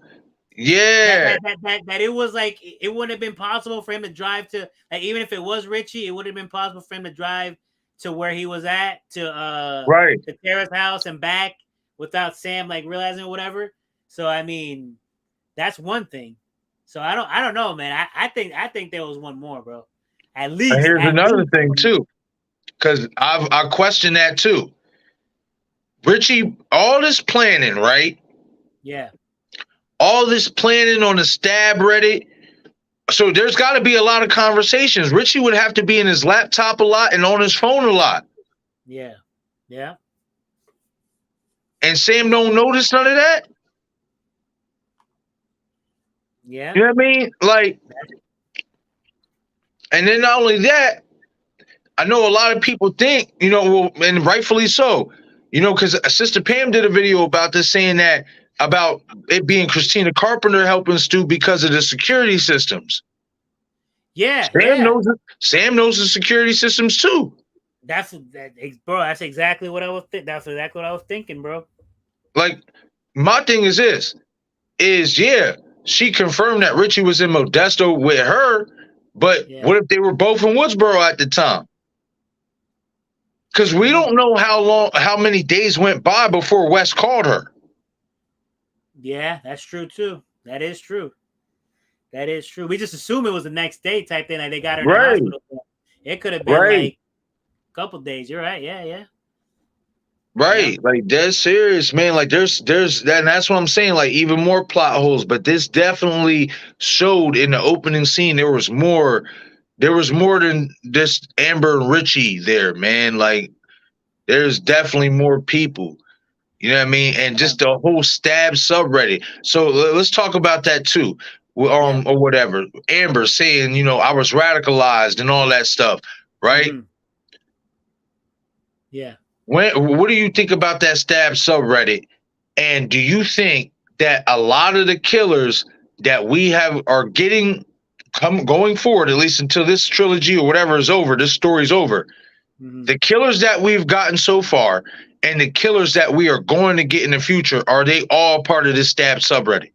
Yeah. That it was like it wouldn't have been possible for him to drive to, like, even if it was Richie, it would have been possible for him to drive to where he was at right to Tara's house and back without Sam like realizing or whatever. So I mean, that's one thing. So I don't know, man. I think there was one more, bro. At least. And here's another thing too, because I question that too. Richie, all this planning, right? Yeah. All this planning on the stab Reddit. So there's got to be a lot of conversations. Richie would have to be in his laptop a lot and on his phone a lot. Yeah. Yeah. And Sam don't notice none of that. Yeah. You know what I mean? Like, and then not only that, I know a lot of people think, and rightfully so, because Sister Pam did a video about this, saying that about it being Christina Carpenter helping Stu because of the security systems. Yeah. Sam knows the security systems too. Bro. That's exactly what I was thinking. That's exactly what I was thinking, bro. Like, my thing is this: she confirmed that Richie was in Modesto with her, but what if they were both in Woodsboro at the time? Because we don't know how many days went by before Wes called her. Yeah, that's true too. That is true. We just assume it was the next day type thing, like they got her in the hospital. It could have been like a couple days. You're right. Yeah. Right. Yeah. Like, that's serious, man. Like, there's that, and that's what I'm saying. Like, even more plot holes, but this definitely showed in the opening scene there was more than just Amber and Richie there, man. Like, there's definitely more people. You know what I mean? And just the whole stab subreddit. So let's talk about that too. Or whatever. Amber saying, I was radicalized and all that stuff, right? Mm-hmm. Yeah. What do you think about that stab subreddit? And do you think that a lot of the killers that we are getting going forward, at least until this trilogy or whatever is over, this story's over, the killers that we've gotten so far and the killers that we are going to get in the future, are they all part of this stab subreddit?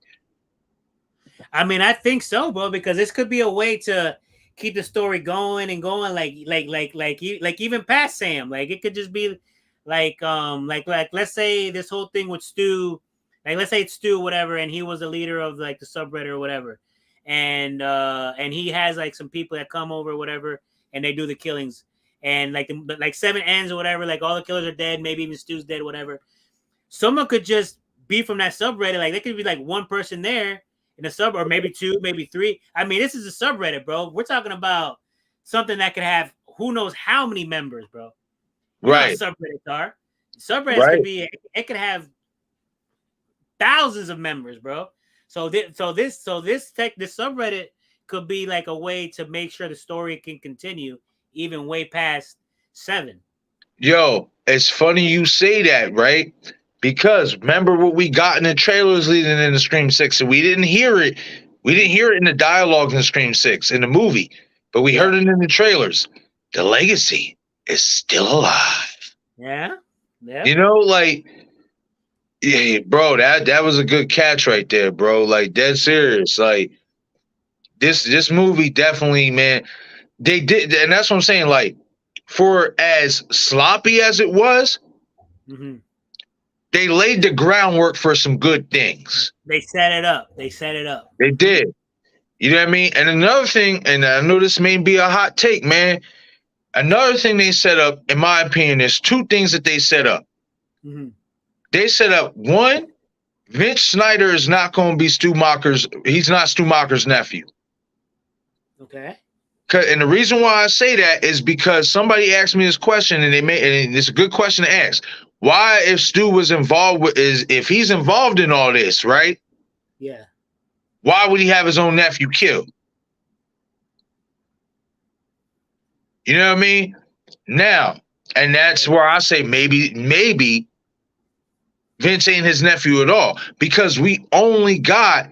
I mean, I think so, bro, because this could be a way to keep the story going and going, like even past Sam. Like, it could just be like let's say this whole thing with Stu, like let's say it's Stu, whatever, and he was the leader of like the subreddit or whatever, and he has like some people that come over or whatever, and they do the killings, and like 7 ends or whatever, like all the killers are dead, maybe even Stu's dead, whatever. Someone could just be from that subreddit, like there could be like one person there in the sub, or maybe 2, maybe 3. I mean, this is a subreddit, bro. We're talking about something that could have who knows how many members, bro. Right. Subreddits are. Subreddits could be. It could have thousands of members, bro. So this subreddit could be like a way to make sure the story can continue even way past 7. Yo, it's funny you say that, right? Because remember what we got in the trailers leading into Scream 6, and we didn't hear it. We didn't hear it in the dialogue in Scream 6 in the movie, but we heard it in the trailers. The legacy is still alive. Yeah. Like, Yeah, bro, that was a good catch right there, bro. Like dead serious. Like this movie definitely, man. They did, and that's what I'm saying. Like for as sloppy as it was, Hmm. they laid the groundwork for some good things. They set it up. They set it up. They did. You know what I mean? And another thing, and I know this may be a hot take, man. Another thing they set up, in my opinion, there's two things that they set up. Hmm. They set up one, Vince Snyder is not going to be Stu Macher's. He's not Stu Macher's nephew. Okay. And the reason why I say that is because somebody asked me this question, and and it's a good question to ask. Why, if Stu was involved if he's involved in all this, right? Yeah. Why would he have his own nephew killed? You know what I mean? Now, and that's where I say maybe Vince ain't his nephew at all, because we only got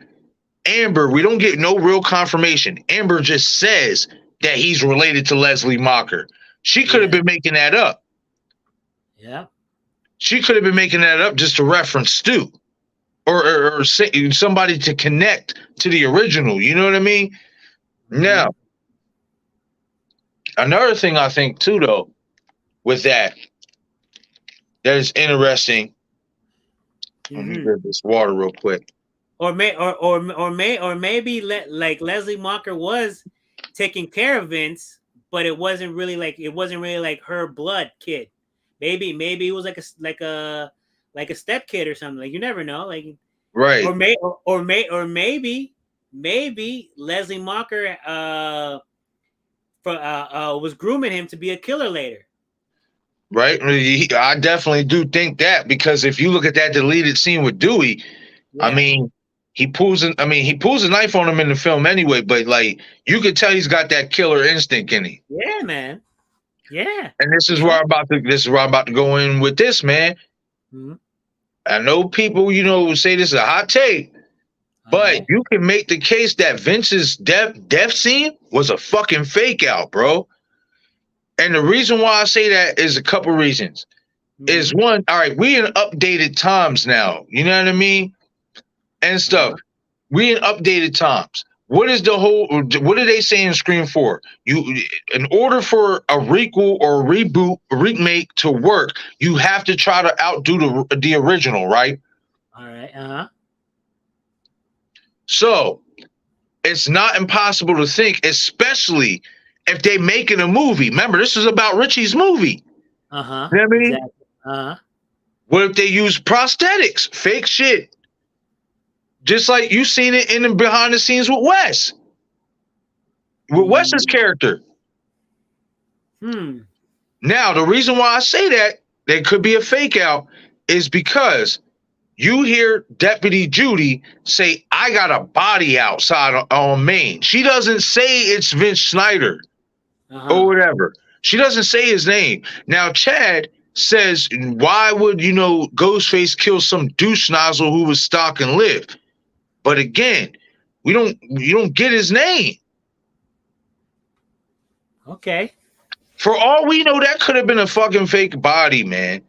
Amber. We don't get no real confirmation. Amber just says that he's related to Leslie Macher. She could have been making that up. Yeah. She could have been making that up just to reference Stu, or say, somebody to connect to the original. You know what I mean? Mm-hmm. Now, another thing I think too, though, with that is interesting. Let me grab this water real quick. Or maybe like Leslie Macher was taking care of Vince, but it wasn't really like her blood kid. Maybe it was like a step kid or something. Like, you never know. Like, Right. Or maybe Leslie Macher was grooming him to be a killer later. Right. I definitely do think that, because if you look at that deleted scene with Dewey, I mean, he pulls a knife on him in the film anyway, but like you could tell he's got that killer instinct in him. Yeah, man. Yeah. And this is where I'm about to go in with this, man. Mm-hmm. I know people, say this is a hot take, but you can make the case that Vince's death scene was a fucking fake out, bro. And the reason why I say that is a couple reasons. Mm-hmm. Is one, all right, we in updated times now. You know what I mean? And stuff. We in updated times. What do they say in Scream 4? In order for a requel or a reboot, a remake to work, you have to try to outdo the original, right? All right. So it's not impossible to think, especially if they making a movie. Remember, this is about Richie's movie. You know what I mean? Exactly. What if they use prosthetics, fake shit? Just like you seen it in the behind the scenes with Wes. With Wes's character. Now, the reason why I say that could be a fake out is because you hear Deputy Judy say, I got a body outside on Main. She doesn't say it's Vince Snyder or whatever. She doesn't say his name. Now, Chad says, why would, Ghostface kill some douche nozzle who was stalking Liv? But again, you don't get his name. Okay. For all we know, that could have been a fucking fake body, man.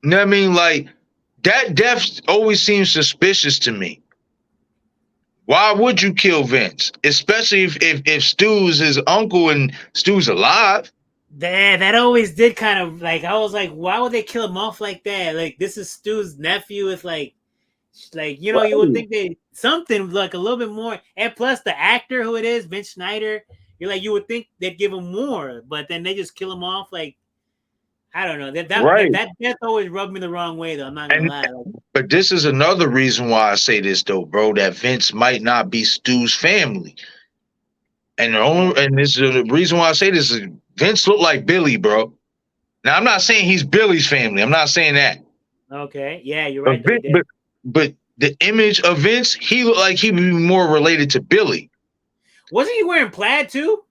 You know what I mean? Like, that death always seems suspicious to me. Why would you kill Vince? Especially if Stu's his uncle and Stu's alive. That always did kind of, like, I was like, why would they kill him off like that? Like, this is Stu's nephew. It's like, you would think they something like a little bit more. And plus the actor who it is, Vince Snyder, you would think they'd give him more, but then they just kill him off. Like, I don't know. That death always rubbed me the wrong way, though. I'm not gonna lie. But this is another reason why I say this, though, bro, that Vince might not be Stu's family. And this is the reason why I say this is Vince looked like Billy, bro. Now, I'm not saying he's Billy's family. I'm not saying that. Okay. Yeah, you're right. But the image of Vince, he looked like he would be more related to Billy. Wasn't he wearing plaid too?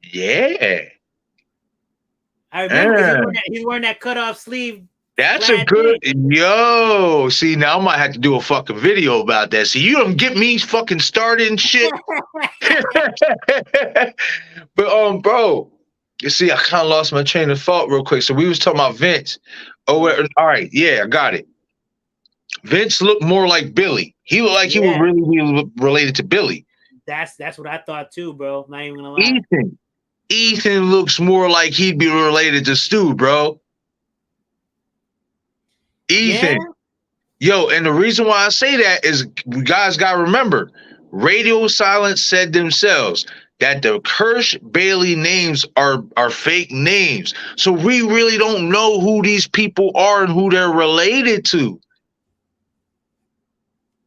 Yeah. I remember he's wearing that cutoff sleeve. That's a good yo. See, now I might have to do a fucking video about that. See, you don't get me fucking started and shit. But bro, You see, I kind of lost my train of thought real quick. So we was talking about Vince. Oh, all right. Yeah, I got it. Vince looked more like Billy. He looked like he would really be related to Billy. That's what I thought too, bro. Not even gonna lie. Ethan looks more like he'd be related to Stu, bro. Ethan. Yeah. Yo, and the reason why I say that is you guys got to remember, Radio Silence said themselves that the Kirsch Bailey names are fake names. So we really don't know who these people are and who they're related to.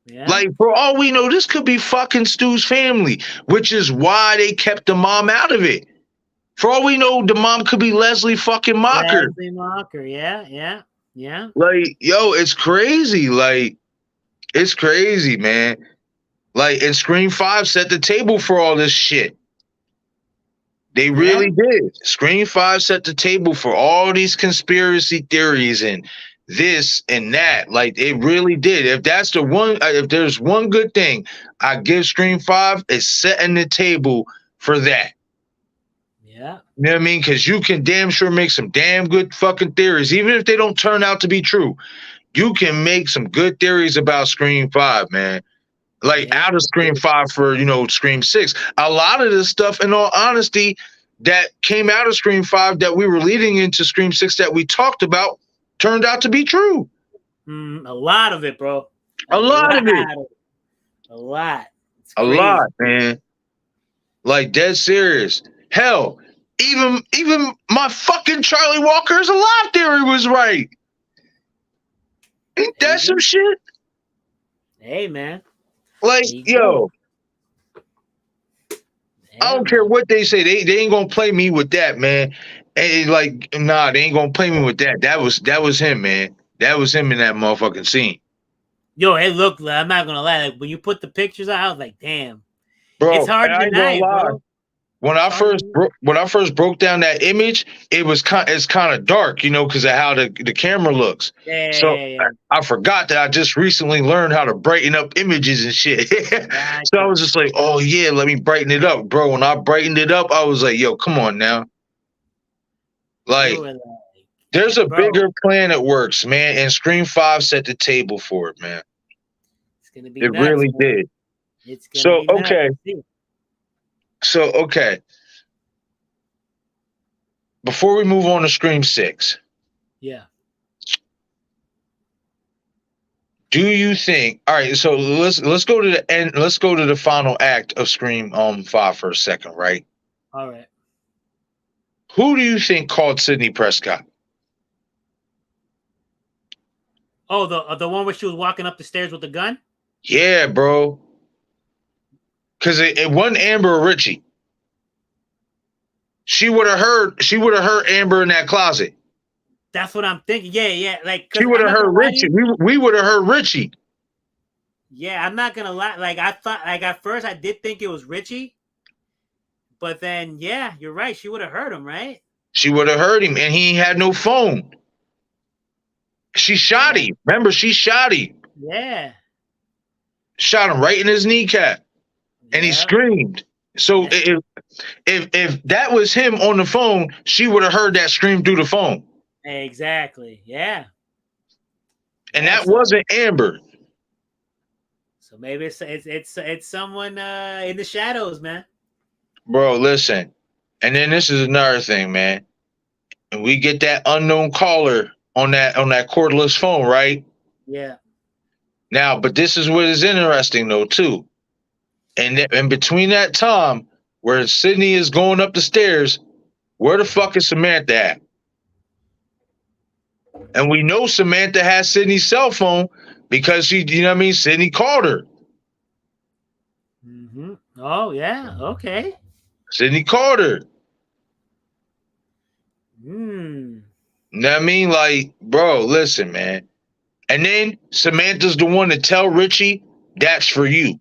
Yeah. Like, for all we know, this could be fucking Stu's family, which is why they kept the mom out of it. For all we know, the mom could be Leslie fucking Mocker. Leslie Mocker, yeah. Like, yo, it's crazy. Like, it's crazy, man. Like, and Scream 5 set the table for all this shit. They really did. Scream 5 set the table for all these conspiracy theories and this and that. Like, it really did. If that's the one, if there's one good thing I give Scream 5, it's setting the table for that. Yeah. You know what I mean? Because you can damn sure make some damn good fucking theories, even if they don't turn out to be true. You can make some good theories about Scream 5, man. Like, out of Scream 5 for, you know, Scream 6. A lot of this stuff, in all honesty, that came out of Scream 5 that we were leading into Scream 6 that we talked about turned out to be true. A lot of it, bro. A lot of it. A lot. A lot, man. Like, dead serious. Hell, even my fucking Charlie Walker's alive theory was right. Ain't that some shit? Hey, man. Like, yo, I don't care what they say. They ain't gonna play me with that, man. And like, nah, they ain't gonna play me with that. That was him, man. That was him in that motherfucking scene. Yo, it looked like, I'm not gonna lie. Like, when you put the pictures out, I was like, damn. Bro, it's hard to deny, bro. When I first broke down that image, it's kind of dark, you know, because of how the camera looks. I forgot that I just recently learned how to brighten up images and shit. So I was just like, oh yeah, let me brighten it up, bro. When I brightened it up, I was like, yo, come on now. Like, there's a bigger plan that works, man. And Scream 5 set the table for it, man. It's gonna be it nuts, really man. did. It's gonna be nuts. Okay. So, okay. Before we move on to Scream 6. Yeah. Do you think, all right, so let's go to the end, let's go to the final act of Scream 5 for a second, right? All right. Who do you think called Sidney Prescott? Oh, the one where she was walking up the stairs with the gun? Yeah, bro. Because it wasn't Amber or Richie. She would have heard Amber in that closet. That's what I'm thinking. Yeah. Like, she would have heard Richie. We would have heard Richie. Yeah, I'm not gonna lie. Like, I thought, like, at first I did think it was Richie, but then, yeah, you're right. She would have heard him, right? She would have heard him, and he had no phone. She shot him. Remember, she shot him. Yeah. Shot him right in his kneecap. And he screamed. So if that was him on the phone, she would have heard that scream through the phone. Exactly. Yeah. And that wasn't Amber. So maybe it's someone in the shadows, man. Bro, listen. And then this is another thing, man. And we get that unknown caller on that cordless phone, right? Yeah. Now, but this is what is interesting though, too. And in between that time where Sydney is going up the stairs, where the fuck is Samantha at? And we know Samantha has Sydney's cell phone because she, you know what I mean? Sydney called her. Mm-hmm. Oh, yeah. Okay. Sydney called her. You know what I mean? Like, bro, listen, man. And then Samantha's the one to tell Richie, that's for you.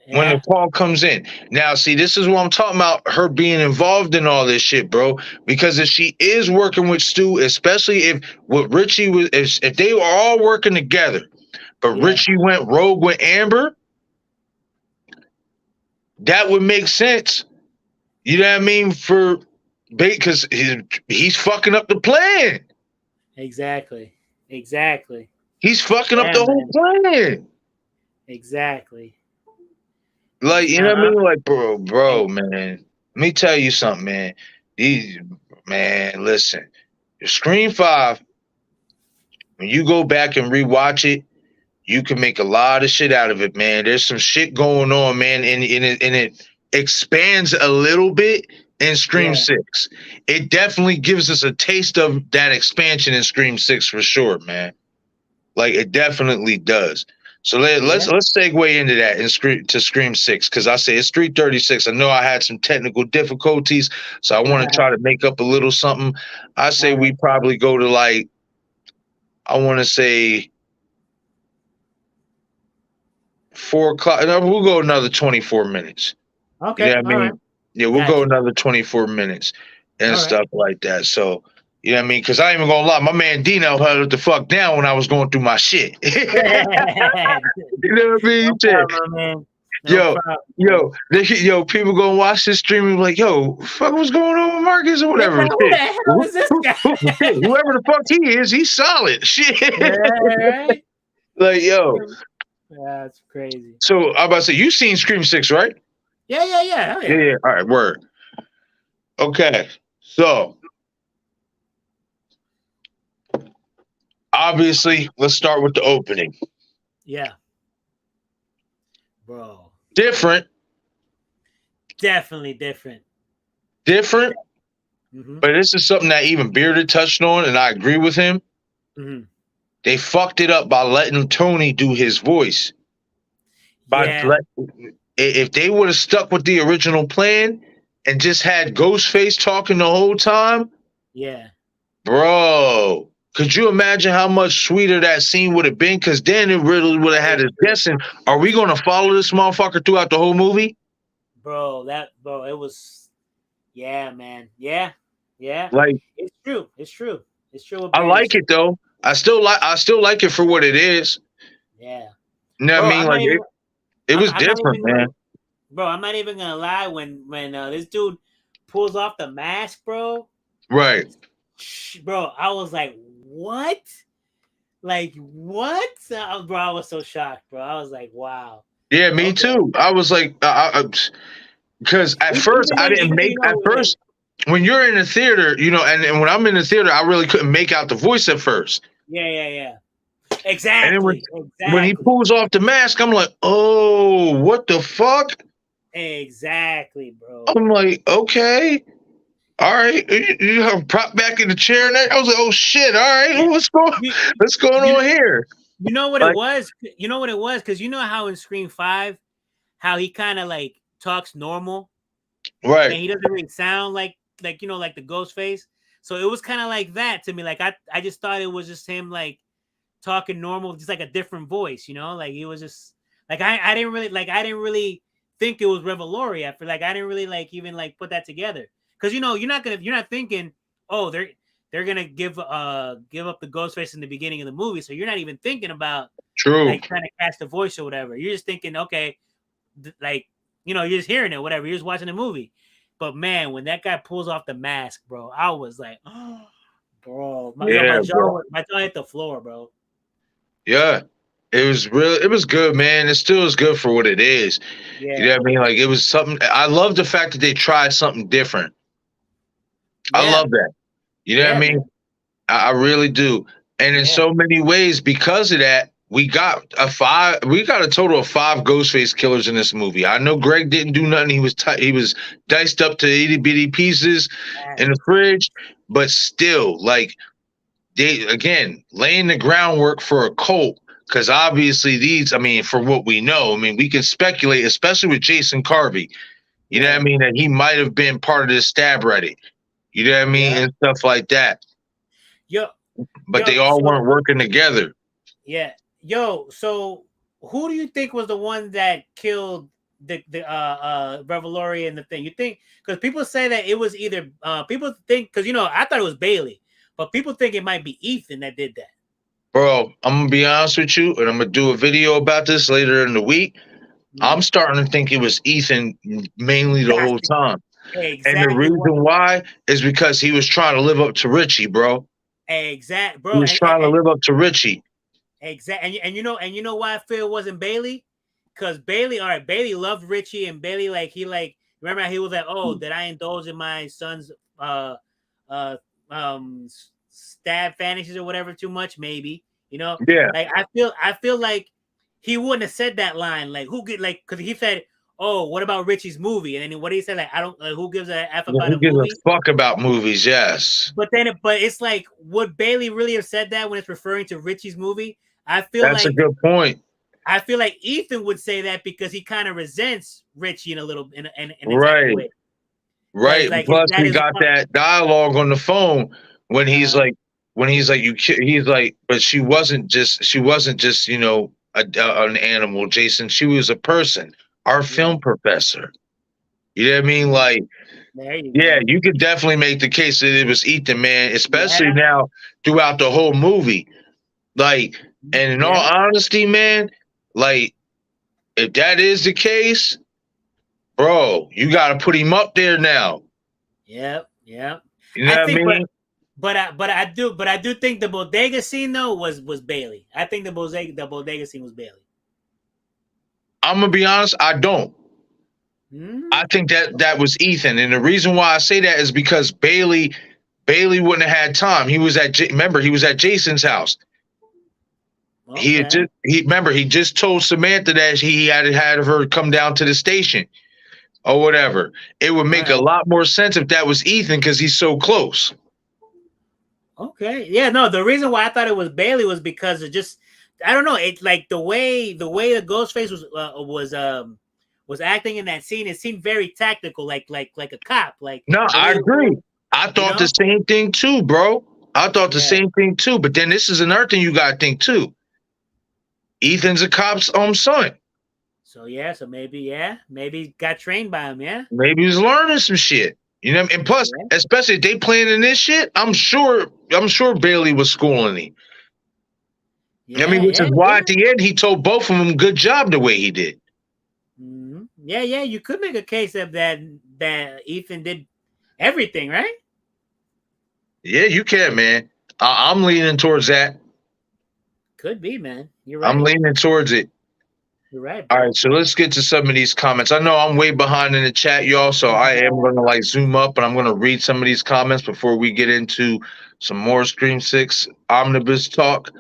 When the call comes in. Now, see, this is what I'm talking about, her being involved in all this shit, bro. Because if she is working with Stu, especially if what Richie was, if they were all working together, but Richie went rogue with Amber, that would make sense You know what I mean? For because he's fucking up the plan. Exactly. He's fucking up Yeah, the whole man. plan. Exactly. Like, you know what I mean? Like, bro, Hey, man. Let me tell you something, man. These man, listen. Scream 5, when you go back and rewatch it, you can make a lot of shit out of it, man. There's some shit going on, man, and it expands a little bit in Scream yeah. 6. It definitely gives us a taste of that expansion in Scream 6 for sure, man. Like it definitely does. So let's segue into that and Scream 6, because I say it's 3:36. I know I had some technical difficulties, so I want to try to make up a little something. I say we probably go to like, I want to say 4 o'clock. No, we'll go another 24 minutes. Okay. You know what I mean? Right. Yeah, we'll go Gotcha. another 24 minutes and All right. stuff like that. So, you know what I mean? Because I ain't even gonna lie, my man Dino held it the fuck down when I was going through my shit. You know what I mean? No problem, man. No Yo, problem. people gonna watch this stream and be like, yo, fuck, what's going on with Marcus or They're whatever? like, who the hell is this guy? Whoever the fuck he is, he's solid. Shit. Right? Like, yo. That's crazy. So I'm about to say, you seen Scream 6, right? Yeah. Oh, yeah. Yeah. All right, word. Okay. So obviously, let's start with the opening. Yeah. Bro. Different. Definitely different. Mm-hmm. But this is something that even Bearded touched on, and I agree with him. Mm-hmm. They fucked it up by letting Tony do his voice. If they would have stuck with the original plan and just had Ghostface talking the whole time, yeah, bro, could you imagine how much sweeter that scene would have been? Because then it really would have had us guessing, are we going to follow this motherfucker throughout the whole movie? Bro, it was, yeah, man. Yeah. Like, it's true. I like it though. I still like it for what it is. Yeah. You know what I mean? Like it was different, man. Bro, I'm not even gonna lie. When this dude pulls off the mask, bro. Right. Bro, I was like, what? Like, what? Bro, I was so shocked, bro. I was like, wow. Yeah, me too. I was like, because at first I didn't make. At first, when you're in the theater, you know, and when I'm in the theater, I really couldn't make out the voice at first. Yeah. Exactly. And then when he pulls off the mask, I'm like, oh, what the fuck? Exactly, bro. I'm like, okay. All right. You have prop back in the chair and I was like, oh shit. All right. What's going on here? You know what it was? You know what it was? Because you know how in Scream 5, how he kind of like talks normal. Right. And he doesn't really sound like you know, like the ghost face. So it was kind of like that to me. Like I just thought it was just him like talking normal, just like a different voice, you know? Like he was just like I didn't really think it was Revelori after. Like I didn't really like even like put that together. Because you know, you're not thinking, oh, they're gonna give up the ghost face in the beginning of the movie. So you're not even thinking about like trying to cast the voice or whatever. You're just thinking, okay, like, you know, you're just hearing it, whatever. You're just watching the movie. But man, when that guy pulls off the mask, bro, I was like, oh, bro, my jaw hit the floor, bro. Yeah, it was good, man. It still is good for what it is. Yeah. You know what I mean? Like it was something. I love the fact that they tried something different. Yeah. I love that. You know what I mean? I really do. And in so many ways, because of that, we got a total of 5 Ghostface killers in this movie. I know Greg didn't do nothing. He was diced up to itty bitty pieces in the fridge, but still, like, they again laying the groundwork for a cult. Because obviously these, I mean, for what we know, I mean, we can speculate, especially with Jason Carvey, you know what I mean, that he might have been part of this stab Reddit, you know what I mean, and stuff like that. But they all weren't working together. Yeah. So who do you think was the one that killed the Revelori and the thing? You think, because people say that it was either people think, because you know, I thought it was Bailey, but people think it might be Ethan that did that. Bro, I'm gonna be honest with you, and I'm gonna do a video about this later in the week. I'm starting to think it was Ethan mainly the whole time. And the exactly what reason why is because he was trying to live up to Richie, bro. He bro, was trying to live up to Richie. and you know why I feel it wasn't Bailey? Because Bailey, all right, Bailey loved Richie, and Bailey remember how he was like, oh, did I indulge in my son's uh uh stab fantasies or whatever too much? Maybe, Yeah. like I feel like he wouldn't have said that line, like who get like because he said, oh, what about Richie's movie? And then what did he say? Like, I don't who gives a F about Who a gives a movie? fuck about movies? Yes. But it's like, would Bailey really have said that when it's referring to Richie's movie? That's a good point. I feel like Ethan would say that because he kind of resents Richie in a little in a type of Right. way. Right. Like his Plus, dad we is got that dialogue on the phone when he's like, he's like, but she wasn't just, an animal, Jason. She was a person, our film professor. You know what I mean? Like, there you yeah, go. you could definitely make the case that it was Ethan, man, especially Yeah. now throughout the whole movie. Like, and in all honesty, man, like, if that is the case, bro, you got to put him up there now. Yep. You know what I mean? But I do think the bodega scene though was Bailey. I think the bodega scene was Bailey. I'm gonna be honest, I don't. I think that was Ethan, and the reason why I say that is because Bailey wouldn't have had time. He was at remember he was at Jason's house. Okay. He just told Samantha that he had her come down to the station or whatever. It would make a lot more sense if that was Ethan because he's so close. Okay. Yeah, no, the reason why I thought it was Bailey was because it just I don't know, it's like the way the Ghostface was acting in that scene, it seemed very tactical, like a cop. Like No, the I way agree. I thought the same thing too, bro. I thought the same thing too. But then this is another thing you gotta think too. Ethan's a cop's son. So maybe got trained by him, Maybe he's learning some shit. You know, and plus, especially if they playing in this shit, I'm sure Bailey was schooling him. I mean, which is why at the end he told both of them good job the way he did. Mm-hmm. Yeah, you could make a case of that Ethan did everything, right? Yeah, you can, man. I'm leaning towards that. Could be, man. You're right. I'm leaning towards it. You're right, bro. All right, so let's get to some of these comments. I know I'm way behind in the chat, y'all, so I am going to zoom up, and I'm going to read some of these comments before we get into some more Scream 6 Omnibus talk.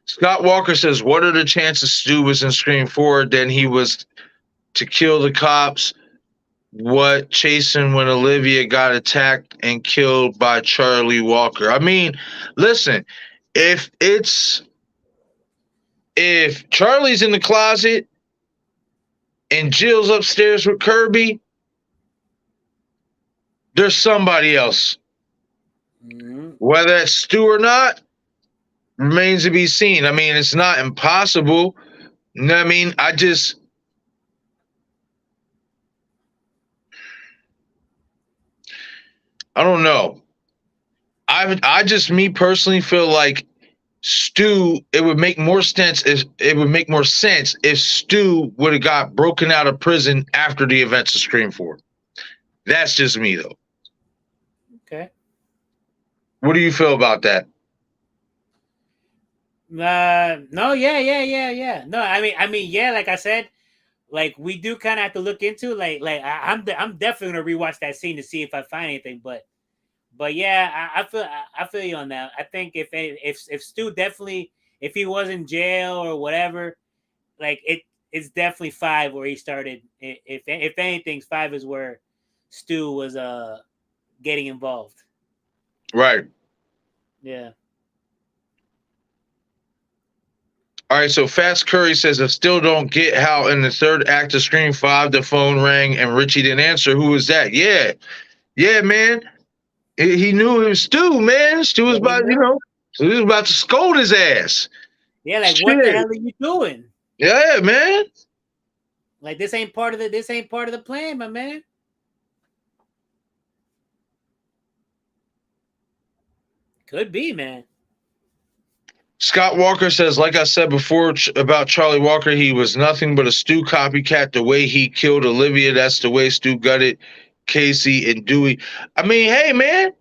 Scott Walker says, what are the chances Stu was in Scream 4? Then he was to kill the cops. What chasing when Olivia got attacked and killed by Charlie Walker? I mean, listen, if Charlie's in the closet and Jill's upstairs with Kirby, there's somebody else. Whether it's Stu or not remains to be seen. I mean, it's not impossible. You know what I mean? I don't know. I just me personally feel like Stu, it would make more sense if Stu would have got broken out of prison after the events of Scream 4. That's just me though. Okay. What do you feel about that? No, yeah. No, I mean, yeah, like I said, like we do kind of have to look into I'm definitely gonna rewatch that scene to see if I find anything, but yeah, I feel you on that. I think if Stu definitely, if he was in jail or whatever, like it's definitely 5 where he started. If anything, 5 is where Stu was getting involved. Right. Yeah. All right, so Fats Curry says, I still don't get how in the third act of Scream 5 the phone rang and Richie didn't answer. Who was that? Yeah, man. He knew it was Stu, man. Stu was about, Stu was about to scold his ass. Yeah, like what the hell are you doing? Yeah, man. Like this ain't part of the plan, my man. Could be, man. Scott Walker says, like I said before about Charlie Walker, he was nothing but a Stu copycat. The way he killed Olivia, that's the way Stu gutted Casey and Dewey. I mean, hey, man.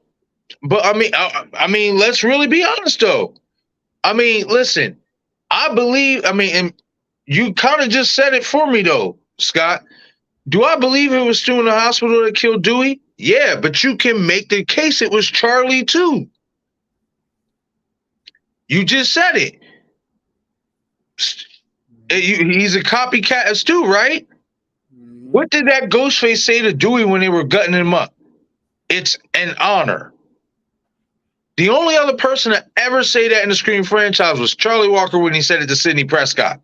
But I mean, let's really be honest, though. I mean, listen, I believe, and you kind of just said it for me, though, Scott. Do I believe it was Stu in the hospital that killed Dewey? Yeah, but you can make the case it was Charlie, too. You just said it. He's a copycat of Stu, right? Mhm. What did that Ghostface say to Dewey when they were gutting him up? It's an honor. The only other person to ever say that in the Scream franchise was Charlie Walker when he said it to Sidney Prescott.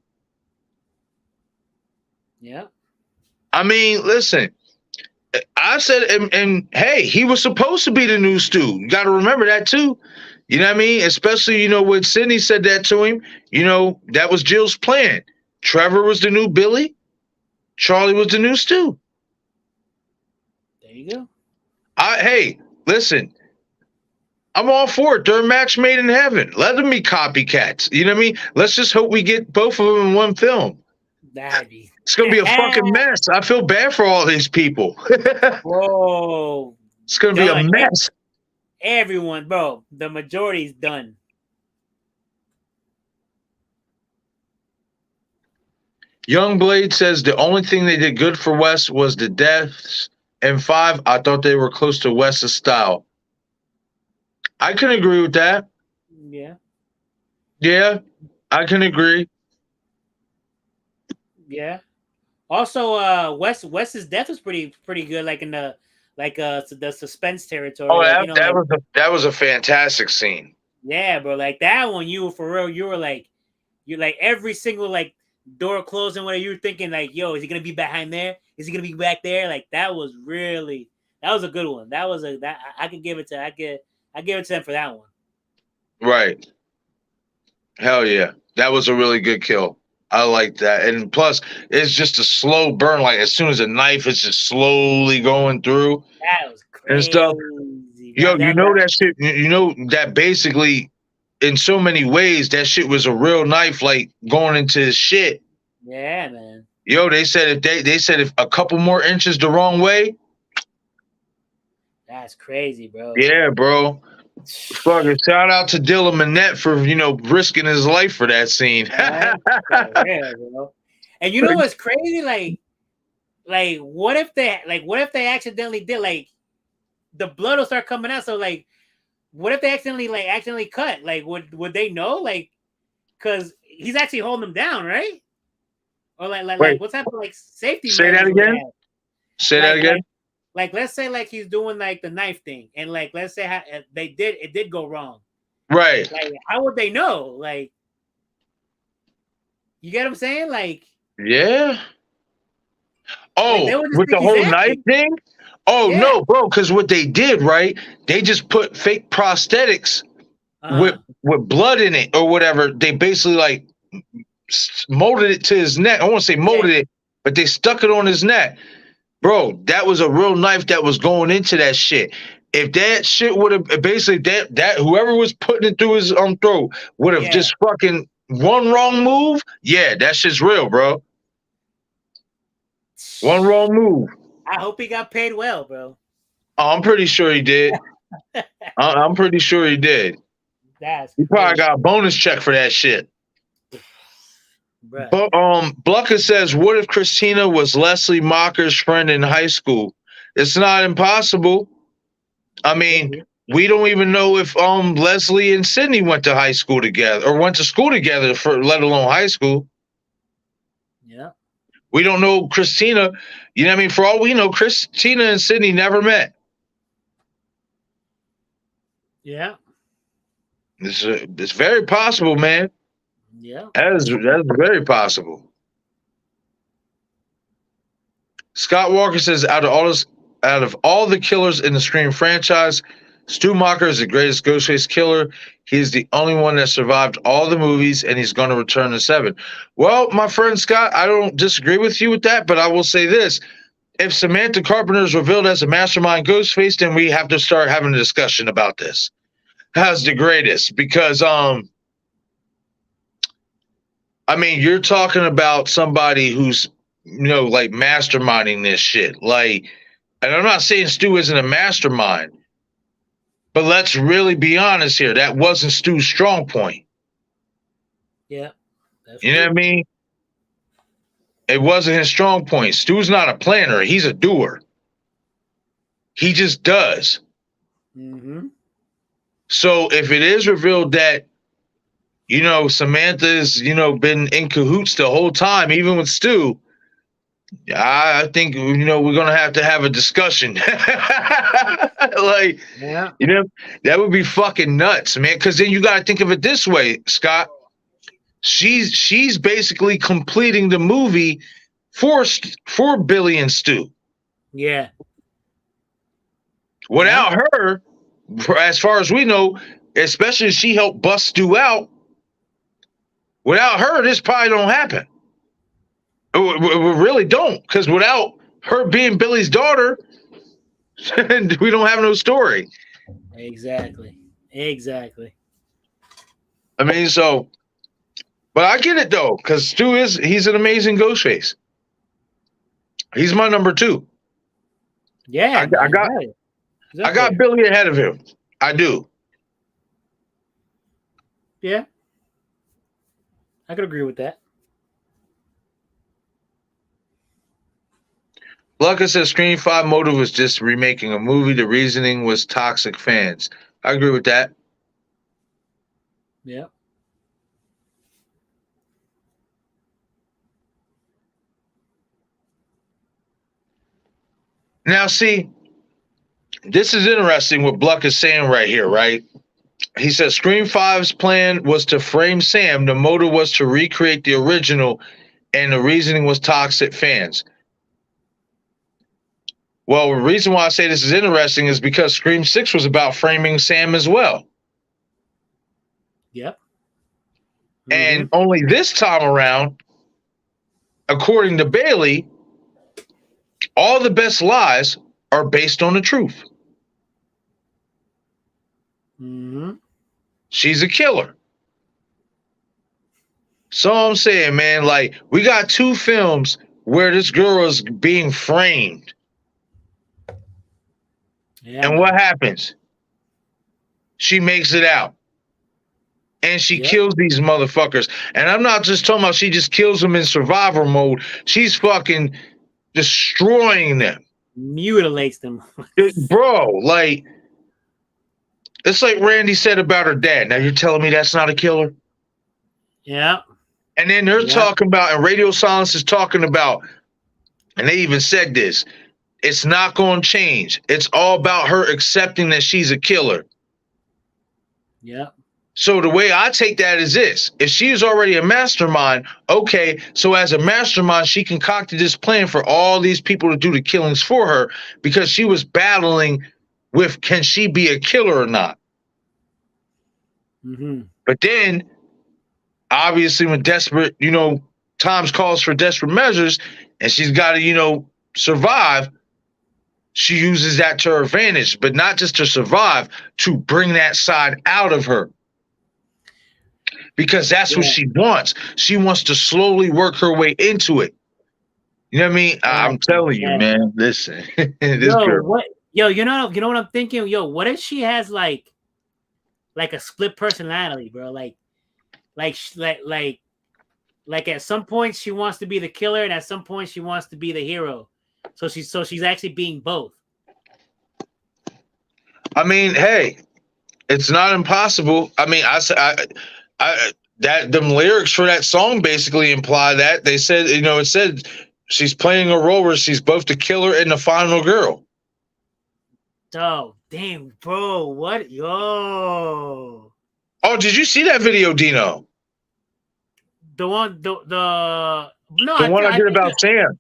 Yeah. I mean, listen, I said, and hey, he was supposed to be the new Stu. You got to remember that too. You know what I mean? Especially, when Sidney said that to him, that was Jill's plan. Trevor was the new Billy. Charlie was the new Stu. There you go. Hey, listen, I'm all for it. They're a match made in heaven. Let them be copycats. You know what I mean? Let's just hope we get both of them in one film. That'd be. It's going to be a fucking mess. I feel bad for all these people. Whoa. It's going to be a mess. Everyone, bro. The majority's done. Young Blade says the only thing they did good for Wes was the deaths. And 5, I thought they were close to Wes's style. I can agree with that. Yeah. Yeah, I can agree. Yeah. Also, Wes's death was pretty good, like in the the suspense territory. Oh, like, that was a fantastic scene. Yeah, bro. Like that one, you were for real. You're like every single like door closing, where you were thinking like, yo, is he gonna be behind there? Is he gonna be back there? Like that was a good one. I could give it to I give it to them for that one. Right. Hell yeah. That was a really good kill. I like that. And plus, it's just a slow burn. Like as soon as a knife is just slowly going through. That was crazy. And stuff. Yo, that shit, that basically, in so many ways, that shit was a real knife, like going into his shit. Yeah, man. Yo, they said if a couple more inches the wrong way. That's crazy, bro. Yeah, bro. Fucking shout out to Dylan Minnette for risking his life for that scene. Yeah, bro. And you know what's crazy? Like what if they accidentally did like the blood will start coming out? So like, what if they accidentally cut? Like, would they know? Like, because he's actually holding them down, right? Or like what's happening? Like safety. Say that again. Say that again. Like let's say like he's doing like the knife thing, and like let's say it did go wrong, right? Like how would they know? Like, you get what I'm saying? Like, yeah. Oh, like with the whole knife thing? Oh yeah. No, bro, because what they did, right? They just put fake prosthetics with blood in it or whatever. They basically like molded it to his neck. I won't say molded it, but they stuck it on his neck. Bro, that was a real knife that was going into that shit. If that shit would have basically that whoever was putting it through his throat would have just fucking one wrong move, that shit's real, bro. One wrong move. I hope he got paid well, bro. Oh, I'm pretty sure he did. I'm pretty sure he did. He probably got a bonus check for that shit. Right. But Blucker says, what if Christina was Leslie Mocker's friend in high school? It's not impossible. I mean, we don't even know if Leslie and Sydney went to high school together or went to school together, for let alone high school. Yeah. We don't know Christina. You know what I mean? For all we know, Christina and Sydney never met. Yeah. It's very possible, man. Yeah. That's very possible. Scott Walker says, out of all the killers in the Scream franchise, Stu Macher is the greatest Ghostface killer. He's the only one that survived all the movies, and he's going to return to 7. Well, my friend Scott, I don't disagree with you with that, but I will say this. If Samantha Carpenter is revealed as a mastermind Ghostface, then we have to start having a discussion about this. How's the greatest? Because I mean, you're talking about somebody who's, like masterminding this shit. Like, and I'm not saying Stu isn't a mastermind, but let's really be honest here. That wasn't Stu's strong point. Yeah. That's You know what I mean? It wasn't his strong point. Stu's not a planner. He's a doer. He just does. Mm-hmm. So if it is revealed that, Samantha's, been in cahoots the whole time, even with Stu, I think, we're going to have a discussion. Like, Yeah. That would be fucking nuts, man. Because then you got to think of it this way, Scott. She's basically completing the movie for Billy and Stu. Yeah. Without her, as far as we know, especially if she helped bust Stu out, without her, this probably don't happen. We really don't, because without her being Billy's daughter, we don't have no story. Exactly. I mean, but I get it though, because he's an amazing Ghostface. He's my number 2. Yeah. I got Billy ahead of him. I do. Yeah. I could agree with that. Blanca says Scream 5 motive was just remaking a movie. The reasoning was toxic fans. I agree with that. Yeah. Now, see, this is interesting what Bluck is saying right here, right? He says Scream 5's plan was to frame Sam. The motive was to recreate the original, and the reasoning was toxic fans. Well, the reason why I say this is interesting is because Scream 6 was about framing Sam as well. Yep. And only this time around, according to Bailey, all the best lies are based on the truth. Mm-hmm. She's a killer. So I'm saying, man, like, we got 2 films where this girl is being framed. Yeah, and what happens? She makes it out. And she kills these motherfuckers. And I'm not just talking about she just kills them in survivor mode. She's fucking destroying them. Mutilates them. Bro, like, it's like Randy said about her dad. Now you're telling me that's not a killer? Yeah. And then they're talking about, and Radio Silence is talking about, and they even said this, it's not going to change. It's all about her accepting that she's a killer. Yeah. So the way I take that is this. If she is already a mastermind, okay, so as a mastermind, she concocted this plan for all these people to do the killings for her because she was battling with, can she be a killer or not? Mm-hmm. But then, obviously, when desperate, times calls for desperate measures, and she's got to, survive, she uses that to her advantage, but not just to survive, to bring that side out of her. Because that's what she wants. She wants to slowly work her way into it. You know what I mean? I'm telling you, man. Listen, this girl. What? Yo, you know what I'm thinking? Yo, what if she has like a split personality, bro? Like at some point she wants to be the killer, and at some point she wants to be the hero. So she's actually being both. I mean, hey, it's not impossible. I mean, that them lyrics for that song basically imply that. They said, it said she's playing a role where she's both the killer and the final girl. Oh, damn, bro. What? Yo. Oh, did you see that video, Dino? The one I did about Sam.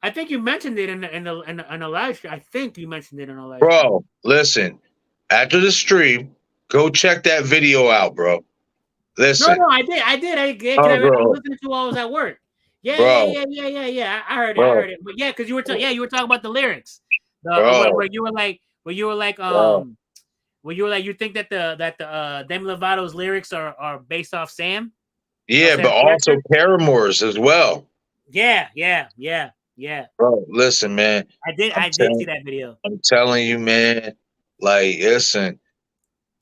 I think you mentioned it in the live stream. I think you mentioned it in a live stream. Bro, listen. After the stream, go check that video out, bro. Listen. No, I did. I was listening to while I was at work. Yeah. I heard it. But yeah, because you were talking about the lyrics. Where you were like, you think that the Demi Lovato's lyrics are based off Sam? Yeah, but also paramours as well. Yeah. Bro, listen, man. I did see that video. I'm telling you, man. Like, listen,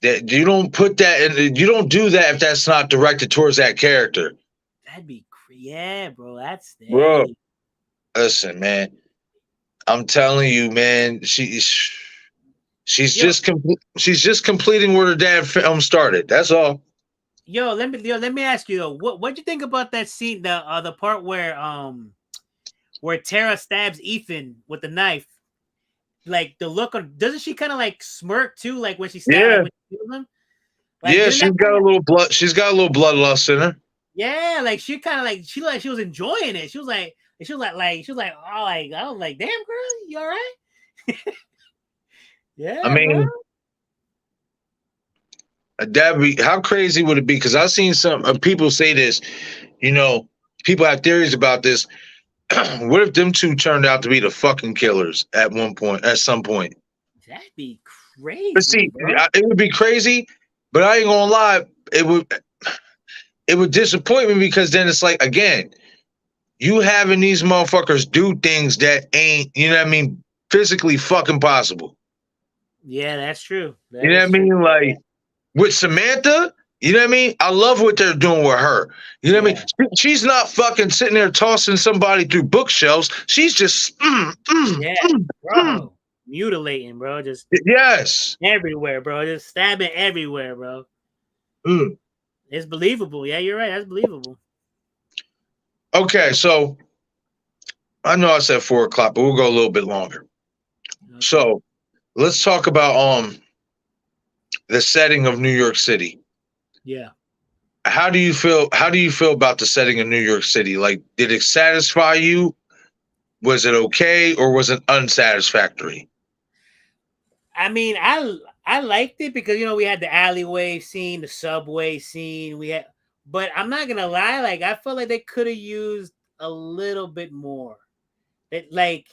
that you don't put that in. You don't do that if that's not directed towards that character. That'd be yeah, bro. That's Bro, listen, man. I'm telling you, man. She's just completing where her dad film started. That's all. Let me ask you though. What'd you think about that scene? The part where Tara stabs Ethan with the knife. Like the look on, doesn't she kind of like smirk too? Like when she stabbed when she killed him. Like, yeah, she's got a little blood. She's got a little bloodlust in her. Yeah, like she kind of like she was enjoying it. She was like, oh, like I was like, damn girl, you all right? Yeah, I mean, that'd be, how crazy would it be? Because I've seen some people say this. You know, people have theories about this. What if them two turned out to be the fucking killers at some point? That'd be crazy. But see, it would be crazy, but I ain't gonna lie, it would disappoint me, because then it's like, again, you having these motherfuckers do things that ain't, you know what I mean, physically fucking possible. Yeah, that's true. You know what I mean? Like with Samantha, you know what I mean? I love what they're doing with her. You know what I mean? She's not fucking sitting there tossing somebody through bookshelves. She's just bro. Mutilating, bro. Just everywhere, bro. Just stabbing everywhere, bro. It's believable. Yeah, you're right. That's believable. Okay, so I know I said 4 o'clock, but we'll go a little bit longer. Okay. So let's talk about the setting of New York City. Yeah. How do you feel about the setting of New York City? Like, did it satisfy you? Was it okay, or was it unsatisfactory? I mean, I liked it because, you know, we had the alleyway scene, the subway scene, but I'm not gonna lie, like I felt like they could have used a little bit more. Like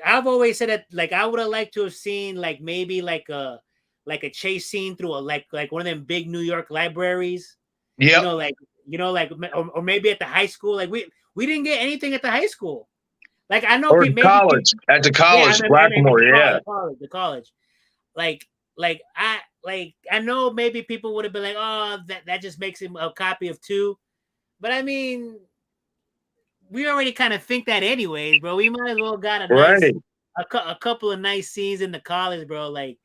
I've always said that, like I would have liked to have seen like maybe like a chase scene through like one of them big New York libraries. Yeah. Or maybe at the high school. Like we didn't get anything at the high school. Like I know or maybe at the college, Blackmore, the college. Like I know maybe people would have been like, oh, that just makes him a copy of 2. But I mean, we already kind of think that anyways, bro. We might as well got a couple of nice scenes in the college, bro. Like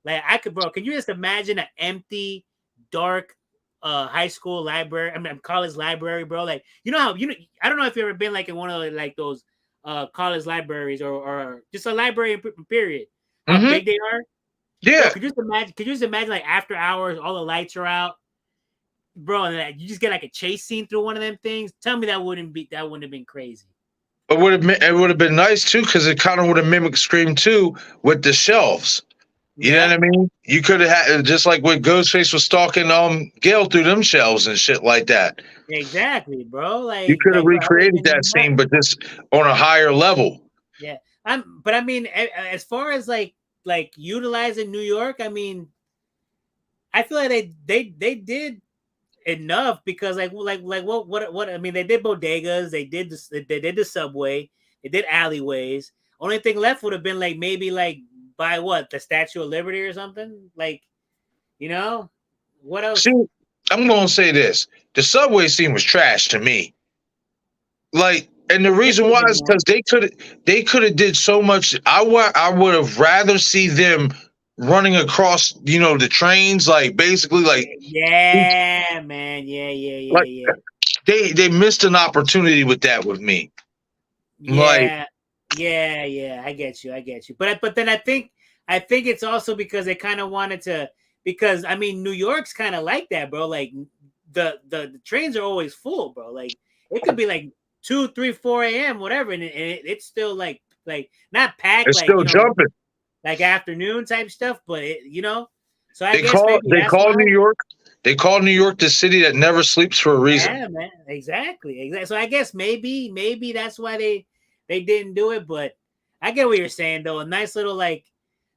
I could, bro. Can you just imagine an empty, dark high school library? I mean, college library, bro. Like, you know how I don't know if you've ever been like in one of like those college libraries or just a library period. How big they are. Yeah. Bro, could you just imagine like after hours, all the lights are out, bro, and you just get like a chase scene through one of them things? Tell me that wouldn't have been crazy. It would have been nice too, because it kind of would have mimicked Scream 2 with the shelves. You know what I mean? You could have had, just like when Ghostface was stalking Gail through them shelves and shit like that. Exactly, bro. Like you could have recreated that scene, but just on a higher level. Yeah, but I mean, as far as like utilizing New York, I mean, I feel like they did enough, because like what I mean, they did bodegas, they did the subway, they did alleyways. Only thing left would have been like maybe like by the Statue of Liberty or something, like, you know, what else? See, I'm gonna say this: the subway scene was trash to me. Like, and the reason why is because they could have did so much. I would have rather see them running across, the trains, like basically like. Yeah, man. Yeah. They missed an opportunity with that with me. Yeah. Yeah. I get you. But then I think it's also because they kind of wanted to, because I mean, New York's kind of like that, bro. Like the trains are always full, bro. Like it could be like 2, 3, 4 a.m., whatever, and it's still like not packed. It's still jumping, like afternoon type stuff. But so they call New York. They call New York the city that never sleeps for a reason. Yeah, man. Exactly. So I guess maybe that's why they didn't do it. But I get what you're saying, though. A nice little like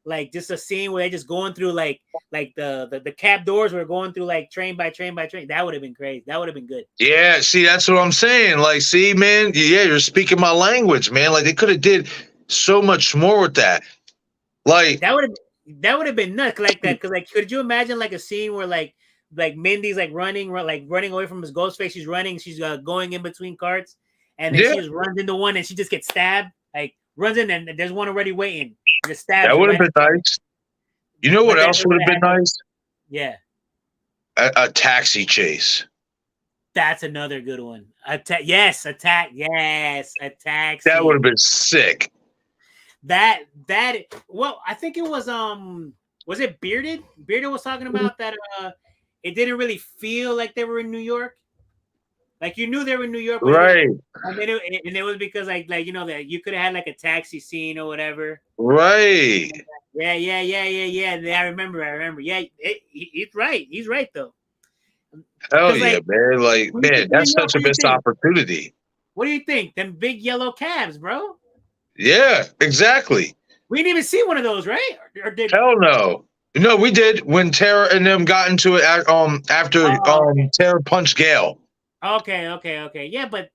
like just a scene where they're just going through like the cab doors were going through like train by train by train. That would have been crazy. That would have been good. Yeah, see, that's what I'm saying. Like, see, man, yeah, you're speaking my language, man. Like, they could have did so much more with that. Like, That would have been nuts like that. Cause like, could you imagine like a scene where like Mindy's like running away from his ghost face? She's running, she's going in between carts, and then yeah, she just runs into one and she just gets stabbed. Like runs in and there's one already waiting. Just stabs. that her would have right been in. nice. You know what But else would have been nice? Yeah, A taxi chase. that's another good one. Attack. Yes, attack. Yes, attack. That would have been sick. That well, I think it was it Bearded? Bearded was talking about that it didn't really feel like they were in New York. Like you knew they were in New York, but Right. it was because like you know that you could have had like a taxi scene or whatever. Right. Yeah. I remember. Yeah, he's right. He's right though. Hell 'Cause, yeah, like, man. Like, when you man, think that's New York, such a what do you missed think? opportunity. What do you think? Them big yellow cabs, bro. Yeah, exactly. We didn't even see one of those, right? Or did? Hell no. No, we did when Tara and them got into it after Okay. Tara punched Gail. Okay. Yeah, but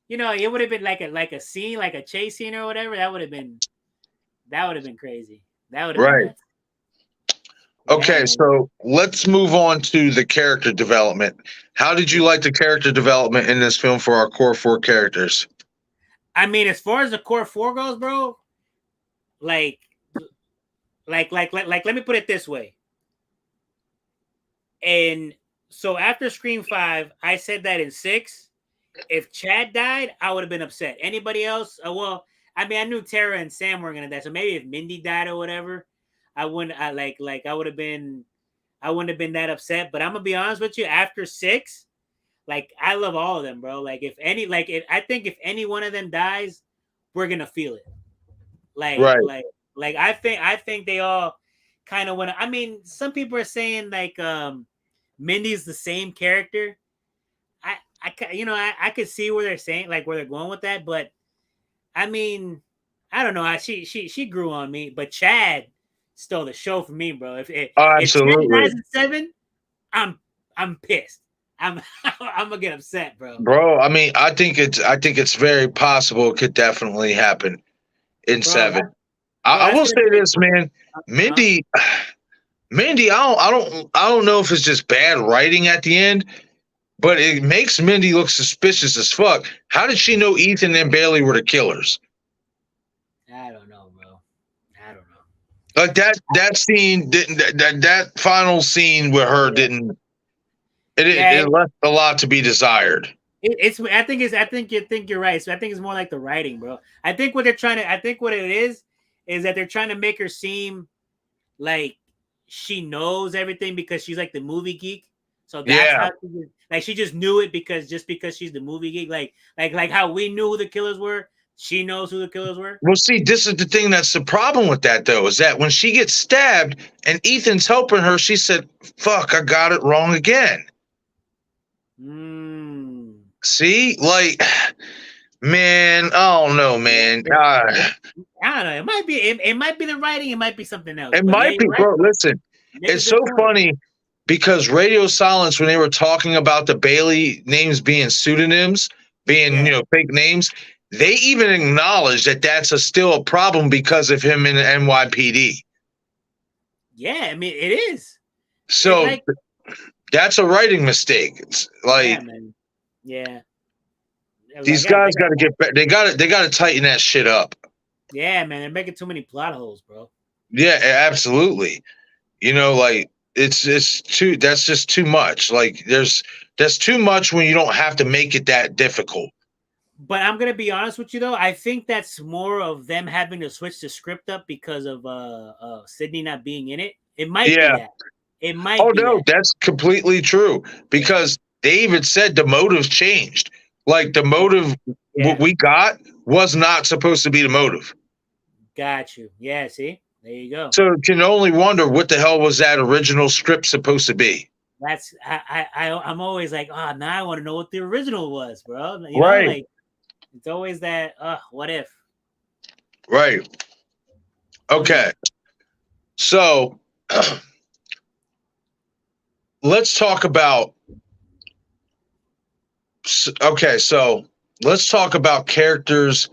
you know, it would have been like a scene, like a chase scene or whatever. That would have been crazy. That would have been Right. nuts. Okay, Yeah, so let's move on to the character development. How did you like the character development in this film for our core 4 characters? I mean, as far as the core 4 goes, bro, like let me put it this way. And so after Scream 5, I said that in 6, if Chad died, I would have been upset. Anybody else? Well, I mean, I knew Tara and Sam weren't gonna die, so maybe if Mindy died or whatever, I wouldn't. I would have been. I wouldn't have been that upset. But I'm gonna be honest with you. After 6, like I love all of them, bro. Like if any, I think if any one of them dies, we're gonna feel it. Right. I think they all kind of want to. I mean, some people are saying like Mindy's the same character. I could see where they're saying like where they're going with that, but I mean, I don't know. She grew on me, but Chad stole the show for me, bro. If Chad Absolutely. dies in 7, I'm pissed. I'm gonna get upset, bro. Bro, I mean, I think it's very possible it could definitely happen in 7. I will say this, man. Mindy, I don't know if it's just bad writing at the end, but it makes Mindy look suspicious as fuck. How did she know Ethan and Bailey were the killers? I don't know, bro. I don't know. Like that scene didn't that final scene with her didn't it left a lot to be desired. I think you're right. So I think it's more like the writing, bro. I think what it is that they're trying to make her seem like she knows everything because she's like the movie geek. So that's how she just knew it because she's the movie geek. Like how we knew who the killers were, she knows who the killers were. Well, see, this is the thing that's the problem with that though, is that when she gets stabbed and Ethan's helping her, she said, "Fuck, I got it wrong again." See, like, man, I don't know, man. I don't know. It might be the writing. It might be something else. It might be, bro. Listen, it's so funny because Radio Silence, when they were talking about the Bailey names being pseudonyms, being fake names, they even acknowledge that that's still a problem because of him in the NYPD. Yeah, I mean it is. So that's a writing mistake. It's like, yeah. These guys got to get better. They got to tighten that shit up. Yeah, man, they're making too many plot holes, bro. Yeah, absolutely. Like that's just too much. Like that's too much when you don't have to make it that difficult. But I'm gonna be honest with you though. I think that's more of them having to switch the script up because of Sydney not being in it. It might be that. It might. Oh no, that's completely true because they even said the motive changed. Like the motive what we got was not supposed to be the motive. Got you. Yeah. See, there you go. So you can only wonder what the hell was that original script supposed to be. That's I'm always like, now I want to know what the original was, bro. You know, like it's always that. What if? Right. Okay. So let's talk about. Okay, so let's talk about characters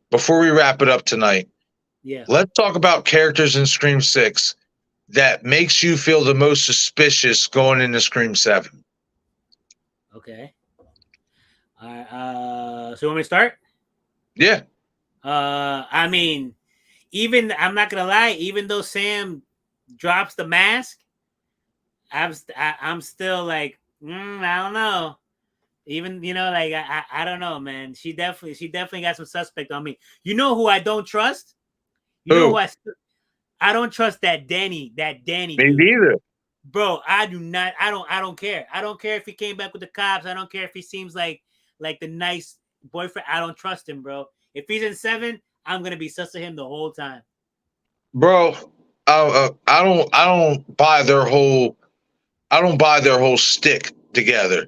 before we wrap it up tonight. Yeah. Let's talk about characters in Scream 6 that makes you feel the most suspicious going into Scream 7. Okay. All right. So you want me to start? Yeah. I mean, even I'm not gonna lie. Even though Sam drops the mask, I'm still like, I don't know. Even like I don't know, man. She definitely got some suspect on me. You know who I don't trust? You know Who? who I don't trust that Danny Me dude. neither. Bro, I do not. I don't care. I don't care if he came back with the cops. I don't care if he seems like the nice boyfriend. I don't trust him, bro. If he's in 7, I'm gonna be sus to him the whole time. Bro, I don't buy their whole stick together.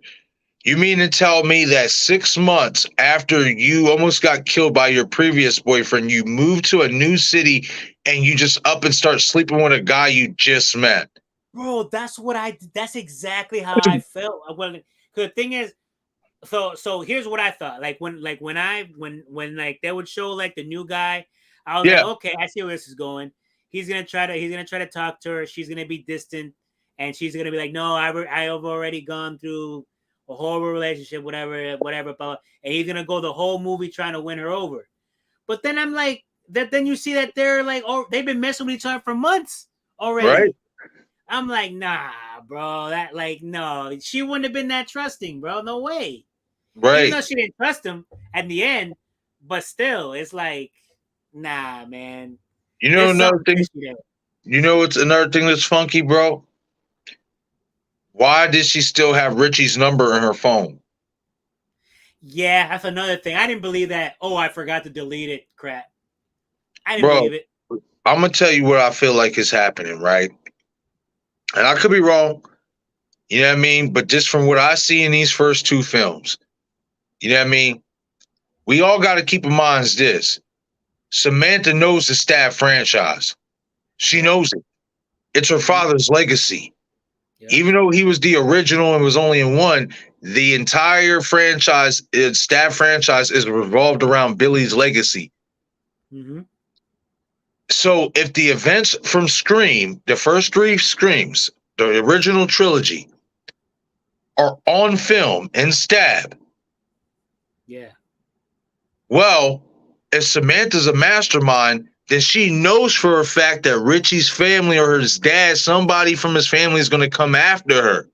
You mean to tell me that 6 months after you almost got killed by your previous boyfriend, you moved to a new city and you just up and start sleeping with a guy you just met? Bro, that's exactly how I felt. Well, the thing is, so here's what I thought. When they would show the new guy, I was like, Yeah, okay, I see where this is going. He's gonna try to talk to her. She's gonna be distant, and she's gonna be like, no, I've already gone through a horrible relationship, whatever. But and he's gonna go the whole movie trying to win her over. But then I'm like, then you see that they're they've been messing with each other for months right, already. I'm like, nah, bro. That no, she wouldn't have been that trusting, bro. No way. Even right. though she didn't trust him at the end, but still, it's like, nah, man. You know There's another something thing. fishy there. You know what's another thing that's funky, bro? Why did she still have Richie's number in her phone, Yeah, that's another thing. I didn't believe that. Oh, I forgot to delete it. Crap. I didn't bro? believe it. I'm gonna tell you what I feel like is happening, right? And I could be wrong. You know what I mean? But just from what I see in these first two films, you know what I mean? We all got to keep in mind is this. Samantha knows the Stab franchise. She knows it. It's her father's legacy. Yeah. Even though he was the original and was only in one, the entire franchise, Stab franchise, is revolved around Billy's legacy. Mm-hmm. So if the events from Scream, the first 3 Screams, the original trilogy, are on film in Stab, Yeah. well, if Samantha's a mastermind, then she knows for a fact that Richie's family or his dad, somebody from his family is going to come after her.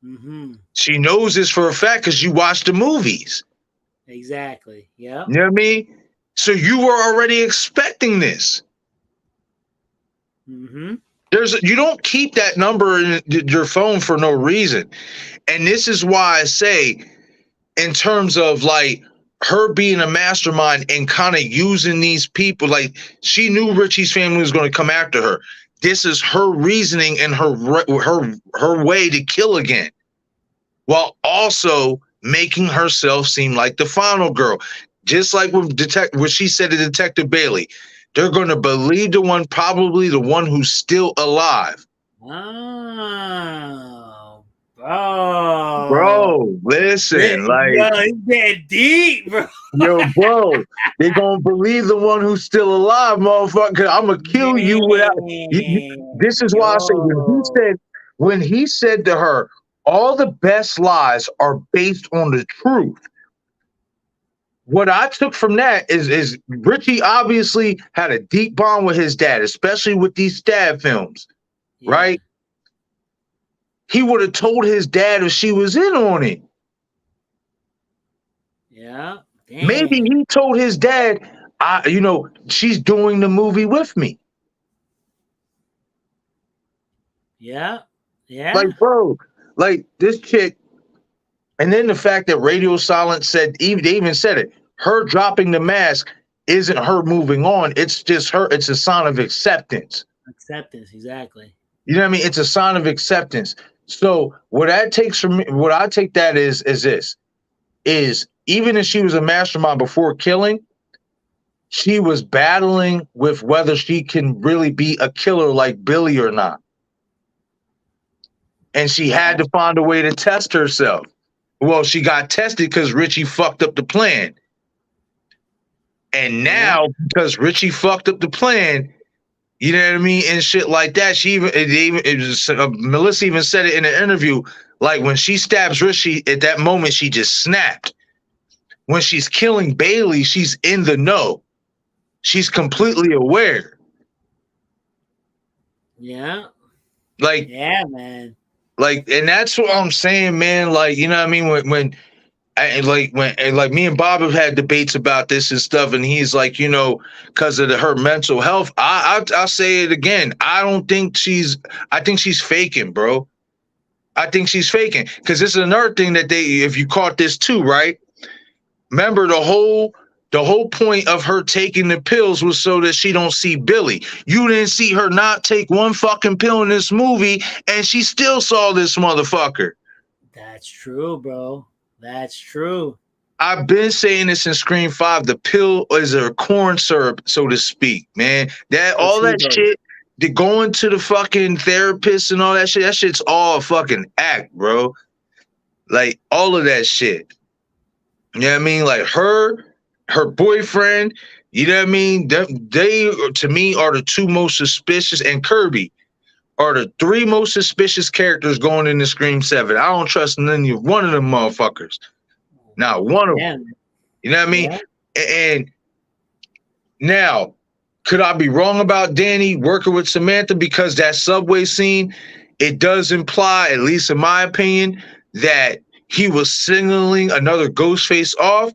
Mm-hmm. She knows this for a fact because you watch the movies. Exactly. Yeah. You know what I mean? So you were already expecting this. Mm-hmm. You don't keep that number in your phone for no reason. And this is why I say, in terms of her being a mastermind and kind of using these people, she knew Richie's family was going to come after her. This is her reasoning and her way to kill again, while also making herself seem like the final girl. Just like what she said to Detective Bailey, they're going to believe probably the one who's still alive. Oh, bro. Bro, listen, Yo, it's getting deep, bro. yo, bro, they gonna believe the one who's still alive, motherfucker. I'm gonna kill you without. This is why I say when he said to her, all the best lies are based on the truth. What I took from that is Richie obviously had a deep bond with his dad, especially with these Stab films, right? He would have told his dad if she was in on it. Yeah. Damn. Maybe he told his dad, she's doing the movie with me. Yeah. Yeah. Bro, this chick, and then the fact that Radio Silence they even said it, her dropping the mask isn't her moving on. It's just it's a sign of acceptance. Acceptance, exactly. You know what I mean? It's a sign of acceptance. So what I take that is this, is even if she was a mastermind before killing, she was battling with whether she can really be a killer like Billy or not. And she had to find a way to test herself. Well, she got tested because Richie fucked up the plan. And now, because Richie fucked up the plan, you know what I mean, and shit like that, Melissa even said it in an interview, like when she stabs Richie, at that moment, she just snapped. When she's killing Bailey, she's in the know. She's completely aware. Yeah. Like, yeah, man. Like, and that's what I'm saying, man. Like, you know what I mean? When me and Bob have had debates about this and stuff, and he's like, you know, because of her mental health. I'll say it again. I think she's faking, bro. I think she's faking, because this is another thing that if you caught this too, right? Remember the whole point of her taking the pills was so that she don't see Billy. You didn't see her not take one fucking pill in this movie, and she still saw this motherfucker. That's true, bro. That's true. I've been saying this in Scream 5. The pill is a corn syrup, so to speak, man. Shit, the going to the fucking therapist and all that shit's all a fucking act, bro. Like, all of that shit. You know what I mean? Like, her boyfriend, you know what I mean? They to me are the two most suspicious, and Kirby are the three most suspicious characters going into Scream 7. I don't trust none of one of them motherfuckers. Not one of them. You know what I mean? Yeah. And now, could I be wrong about Danny working with Samantha? Because that subway scene, it does imply, at least in my opinion, that he was signaling another Ghostface off.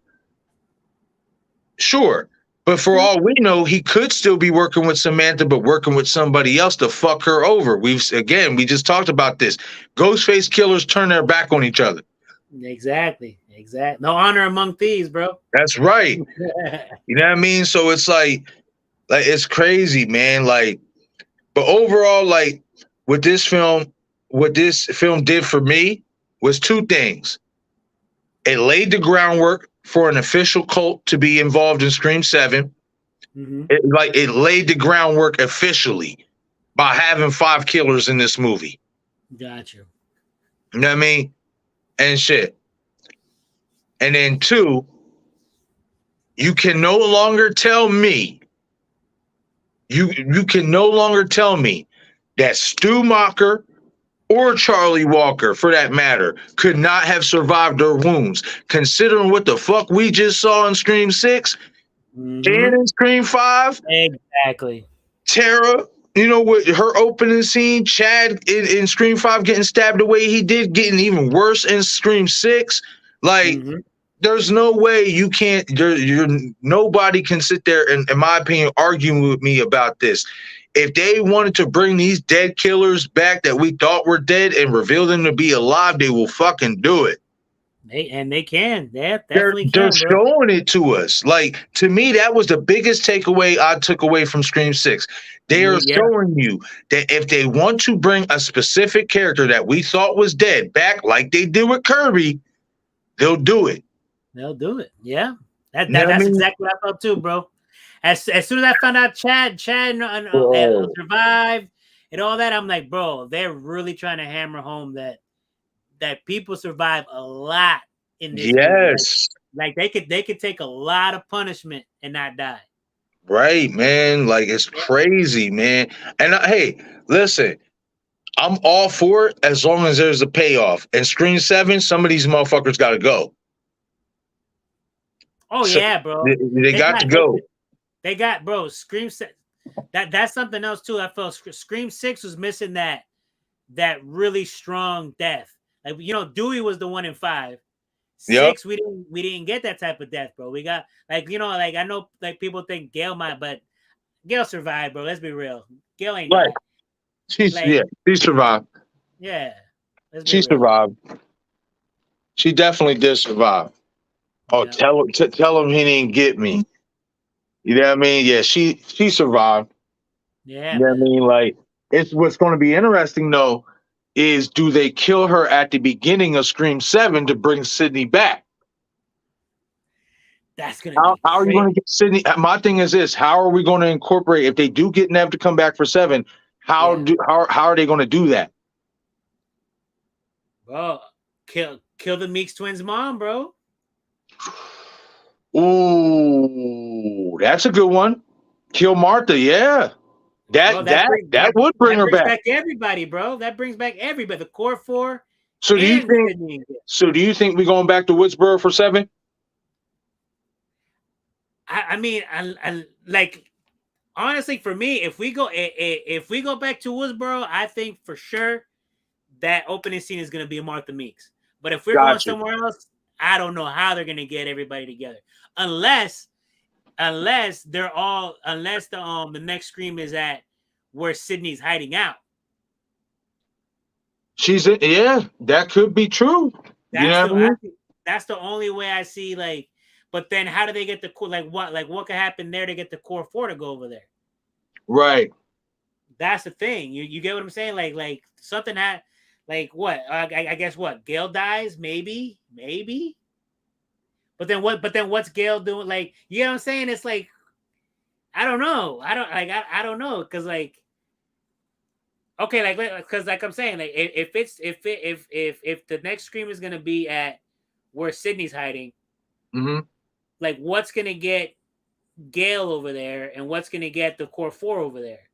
Sure. But for all we know, he could still be working with Samantha, but working with somebody else to fuck her over. We just talked about this. Ghostface killers turn their back on each other. Exactly. No honor among thieves, bro. That's right. You know what I mean? So it's like it's crazy, man. Like, but overall, like, what this film did for me was two things. It laid the groundwork for an official cult to be involved in Scream 7. Mm-hmm. It laid the groundwork officially by having 5 killers in this movie. Gotcha. You know what I mean? And shit. And then 2, you can no longer tell me, you can no longer tell me that Stu Macher or Charlie Walker, for that matter, could not have survived their wounds, considering what the fuck we just saw in Scream 6 and in Scream 5. Exactly. Tara, you know, with her opening scene, Chad in Scream 5 getting stabbed the way he did, getting even worse in Scream 6. Like, there's no way you can't, nobody can sit there and, in my opinion, argue with me about this. If they wanted to bring these dead killers back that we thought were dead and reveal them to be alive, they will fucking do it. They can. They definitely they're showing it to us. Like, to me, that was the biggest takeaway I took away from Scream 6. They are showing you that if they want to bring a specific character that we thought was dead back, like they did with Kirby, they'll do it. They'll do it. Yeah. That's exactly what I thought too, bro. As soon as I found out Chad survived and all that, I'm like, bro, they're really trying to hammer home that people survive a lot in this. Yes. Like they could take a lot of punishment and not die. Right, man. Like, it's crazy, man. And hey, listen, I'm all for it as long as there's a payoff. And Scream 7, some of these motherfuckers got to go. Oh, so yeah, bro. They got to go. They got, bro, Scream 6. That's something else too. I felt Scream 6 was missing that really strong death. Like, you know, Dewey was the one in 5. 6, we didn't get that type of death, bro. We got, like, you know, like, I know, like, people think Gail might, but Gail survived, bro. Let's be real. Gail ain't right. She survived. Yeah. She survived. She definitely did survive. Oh, tell him he didn't get me. You know what I mean? Yeah, she survived. Yeah. You know what I mean? Like, it's what's going to be interesting though is, do they kill her at the beginning of Scream 7 to bring Sydney back? That's gonna be How are you crazy. going to get Sydney? My thing is this: how are we going to incorporate if they do get Nev to come back for 7? How are they going to do that? Bro, kill the Meeks twins' mom, bro. Ooh, that's a good one. Kill Martha, yeah. Bro, That would bring her brings back. back everybody, bro. That brings back everybody. The core 4 So do you and think? Sydney. So do you think we're going back to Woodsboro for 7? I mean, I like honestly for me, if we go back to Woodsboro, I think for sure that opening scene is going to be Martha Meeks. But if we're going Got you. somewhere else, I don't know how they're going to get everybody together, unless the next Scream is at where Sydney's hiding out. Yeah, that could be true. You know what I mean? That's the only way I see. Like, but then how do they get the core? Like what could happen there to get the core 4 to go over there? Right. That's the thing. You get what I'm saying? Like something that, like what? I guess what? Gail dies, maybe. But then what's Gail doing? Like, you know what I'm saying? It's like, I don't know. I don't know, because like, okay, like, because like I'm saying, like if the next Scream is gonna be at where Sydney's hiding, like what's gonna get Gail over there, and what's gonna get the core 4 over there?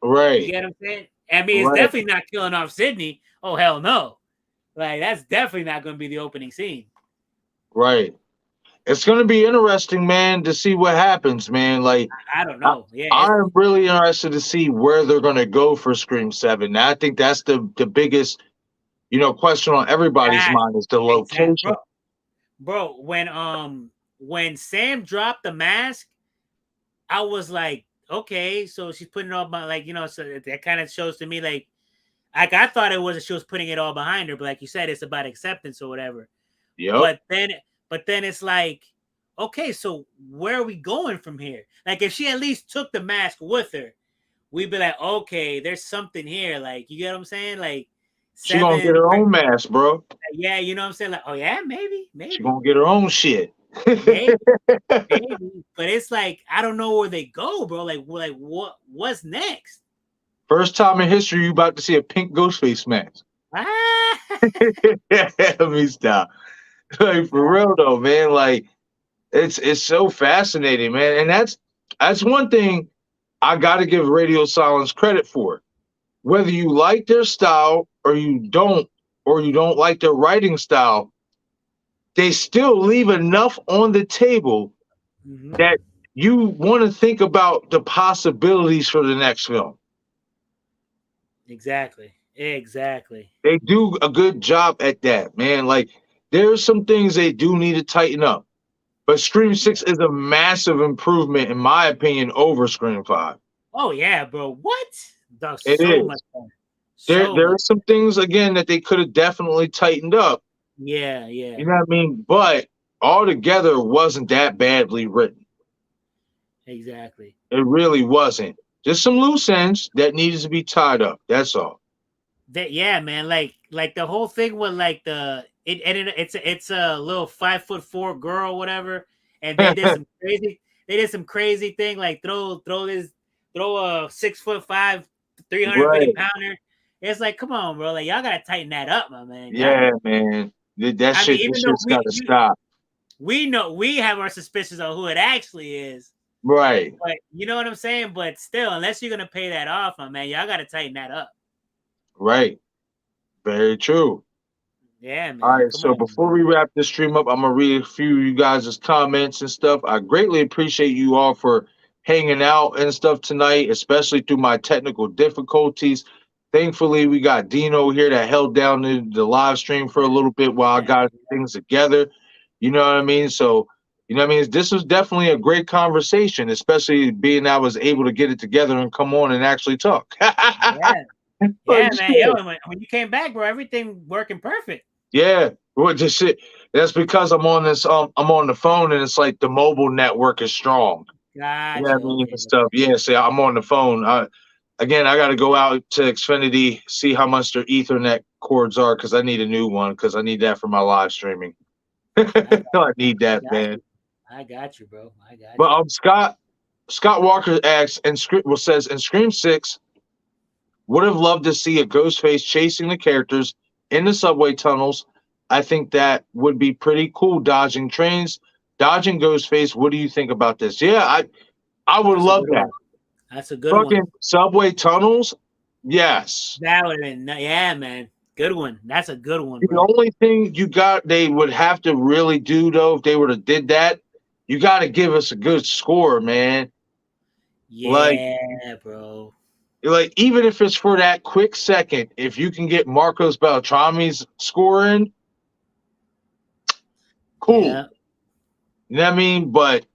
Right. You get what I'm saying? I mean, it's definitely not killing off Sydney. Oh hell no! Like, that's definitely not gonna be the opening scene. Right. It's going to be interesting, man, to see what happens, man. Like, I don't know. Yeah, I'm really interested to see where they're going to go for Scream 7. Now, I think that's the biggest, question on everybody's mind is the location. Bro, when Sam dropped the mask, I was like, okay, so she's putting it all behind, like, so that kind of shows to me, like I thought it was she was putting it all behind her, but like you said, it's about acceptance or whatever. Yep. But then it's like, okay, so where are we going from here? Like, if she at least took the mask with her, we'd be like, okay, there's something here. Like, you get what I'm saying? Like, She gonna get her own mask, bro. Yeah, you know what I'm saying? Like, oh yeah, maybe. She gonna get her own shit. maybe. But it's like, I don't know where they go, bro. Like what's next? First time in history you about to see a pink Ghostface mask. Let me stop. Like, for real though, man. Like, it's so fascinating, man. And that's one thing I gotta give Radio Silence credit for. Whether you like their style or you don't like their writing style, they still leave enough on the table that you want to think about the possibilities for the next film. Exactly. They do a good job at that, man. Like, there's some things they do need to tighten up. But Scream 6 is a massive improvement, in my opinion, over Scream 5. Oh, yeah, bro. What? It is. Much fun. There are some things, again, that they could have definitely tightened up. Yeah. You know what I mean? But altogether, it wasn't that badly written. Exactly. It really wasn't. Just some loose ends that needed to be tied up. That's all. Yeah, man. Like the whole thing with like it's a little 5'4" girl, or whatever, and they did some crazy thing, like throw a 6'5", 350 pounder. It's like, come on, bro. Like, y'all gotta tighten that up, my man. Yeah, man. That shit's gotta stop. We know we have our suspicions on who it actually is. Right. But you know what I'm saying? But still, unless you're gonna pay that off, my man, y'all gotta tighten that up. Right. Very true. Yeah, man. All right, so before we wrap this stream up, I'm gonna read a few of you guys' comments and stuff. I greatly appreciate you all for hanging out and stuff tonight, especially through my technical difficulties. Thankfully, we got Dino here that held down the live stream for a little bit while I got things together. You know what I mean? So, you know what I mean? This was definitely a great conversation, especially being I was able to get it together and come on and actually talk. Yeah, man. Yo, when you came back, bro, everything working perfect. Yeah, just shit. That's because I'm on this. I'm on the phone, and it's like the mobile network is strong. Gotcha. Yeah, and stuff. Yeah, so I'm on the phone. Again, I got to go out to Xfinity, see how much their Ethernet cords are, because I need a new one, because I need that for my live streaming. I need that, man. I got you, bro. I got But you. Scott Walker asks and says in Scream 6, would have loved to see a Ghostface chasing the characters in the subway tunnels. I think that would be pretty cool. Dodging trains, dodging Ghostface. What do you think about this? Yeah, I would That's a love good that. one. That's a good Fucking one. subway tunnels. Yes. That would have been, yeah, man. Good one. That's a good one, The bro. only thing they would have to really do though, if they were to did that, you got to give us a good score, man. Like, Yeah, bro. even if it's for that quick second, if you can get Marcos Beltrami's score in, cool. Yeah. You know what I mean? But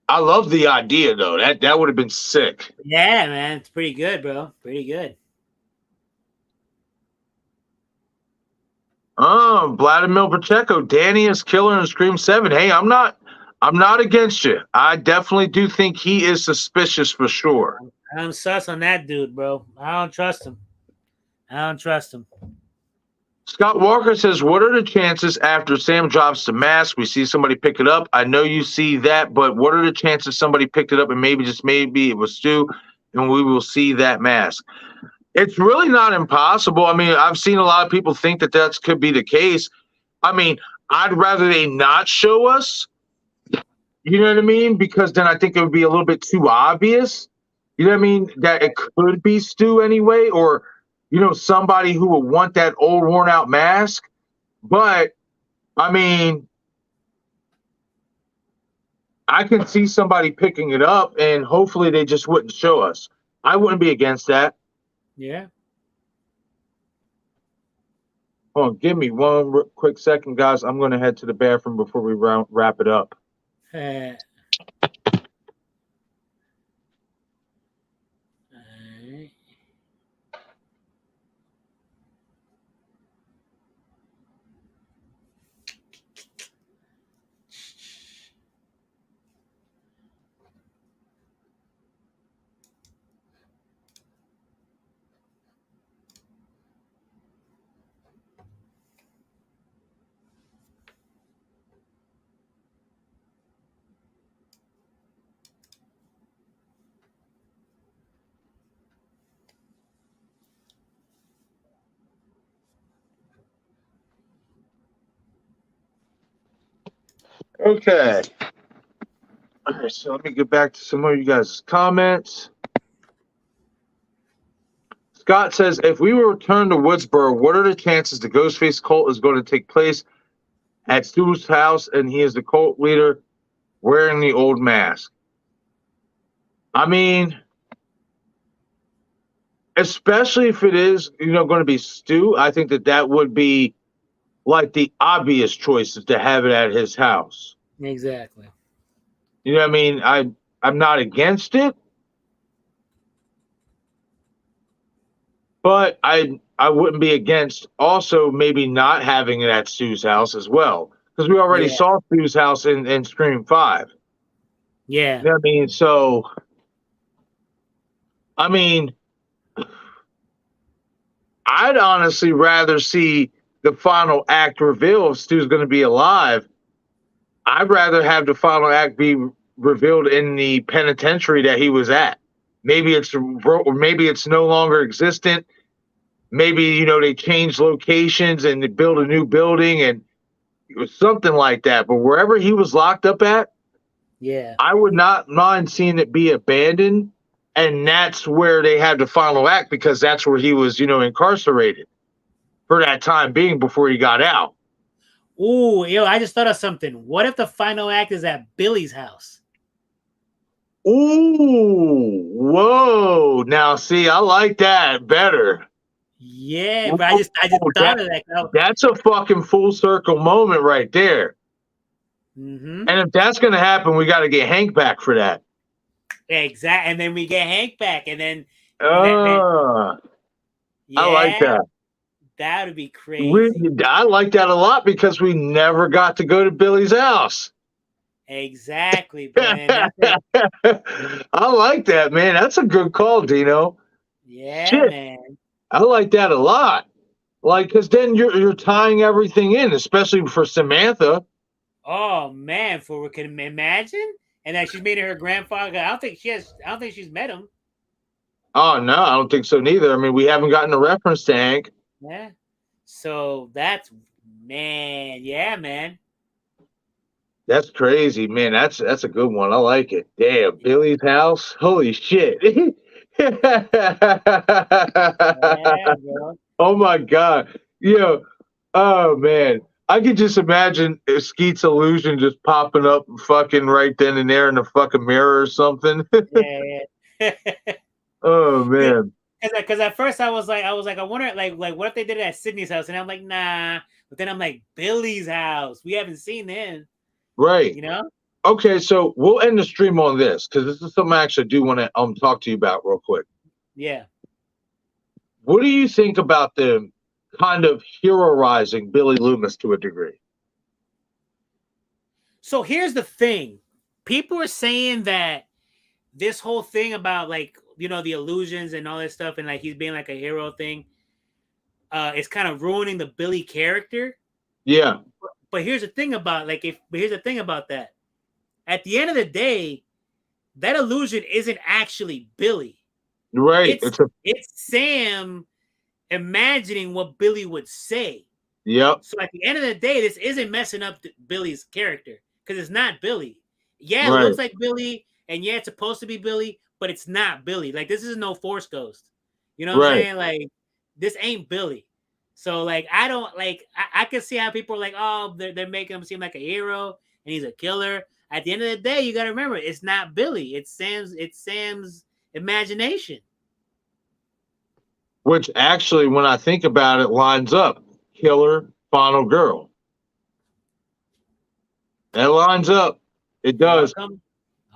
I love the idea though. That would have been sick. Yeah, man. It's pretty good, bro. Pretty good. Vladimir Pacheco, Danny is killer in Scream 7. Hey, I'm not against you. I definitely do think he is suspicious for sure. I'm sus on that dude, bro. I don't trust him. Scott Walker says, what are the chances after Sam drops the mask, we see somebody pick it up? I know you see that, but what are the chances somebody picked it up and maybe it was Stu and we will see that mask? It's really not impossible. I mean, I've seen a lot of people think that could be the case. I mean, I'd rather they not show us. You know what I mean? Because then I think it would be a little bit too obvious. You know what I mean? That it could be Stu anyway, or somebody who would want that old worn out mask. But I mean, I can see somebody picking it up, and hopefully they just wouldn't show us. I wouldn't be against that. Yeah. Hold on, give me one quick second, guys. I'm going to head to the bathroom before we wrap it up. Alright. Okay. All right, so let me get back to some of you guys' comments. Scott says, if we return to Woodsboro, what are the chances the Ghostface cult is going to take place at Stu's house and he is the cult leader wearing the old mask? I mean, especially if it is, going to be Stu, I think that would be like the obvious choice is to have it at his house. Exactly. You know what I mean? I'm not against it, but I wouldn't be against also maybe not having it at Stu's house as well, because we already saw Stu's house in Scream 5. Yeah. You know what I mean? So, I mean, I'd honestly rather see the final act reveal if Stu's going to be alive. I'd rather have the final act be revealed in the penitentiary that he was at. Maybe it's no longer existent. Maybe they change locations and they build a new building and it was something like that. But wherever he was locked up at, I would not mind seeing it be abandoned, and that's where they had the final act because that's where he was, incarcerated for that time being before he got out. Ooh, I just thought of something. What if the final act is at Billy's house? Ooh, whoa. Now, see, I like that better. Yeah, but I just thought of that. That's a fucking full circle moment right there. Mm-hmm. And if that's going to happen, we got to get Hank back for that. Exactly. And then we get Hank back, and then I like that. That would be crazy. I like that a lot because we never got to go to Billy's house. Exactly, man. I like that, man. That's a good call, Dino. Yeah, shit. Man. I like that a lot. Like, because then you're tying everything in, especially for Samantha. Oh man, for can imagine, and that she's meeting her grandfather. I don't think she has. I don't think she's met him. Oh no, I don't think so neither. I mean, we haven't gotten a reference to Hank. Yeah. So that's man. Yeah, man. That's crazy, man. That's a good one. I like it. Damn, Billy's house. Holy shit. Yeah, bro. Oh my god. Yo, oh man. I could just imagine Skeet's illusion just popping up fucking right then and there in the fucking mirror or something. Yeah, yeah. Oh man. Because at first I was like, I wonder, like, what if they did it at Sydney's house? And I'm like, nah. But then I'm like, Billy's house. We haven't seen him. Right. You know? Okay, so we'll end the stream on this because this is something I actually do want to talk to you about real quick. Yeah. What do you think about them kind of heroizing Billy Loomis to a degree? So here's the thing. People are saying that this whole thing about, like, you know, the illusions and all this stuff, and like he's being like a hero thing, is kind of ruining the Billy character. Yeah. But here's the thing about that. At the end of the day, that illusion isn't actually Billy. Right. It's Sam imagining what Billy would say. Yep. So at the end of the day, this isn't messing up Billy's character because it's not Billy. Yeah, Right. it looks like Billy, and yeah, it's supposed to be Billy, but it's not Billy. Like, this is no Force Ghost. You know what I'm saying? Like, this ain't Billy. So, like, I don't like. I can see how people are like, oh, they're making him seem like a hero and he's a killer. At the end of the day, you got to remember, it's not Billy. It's Sam's imagination. Which actually, when I think about it, lines up. Killer, final girl. That lines up. It does.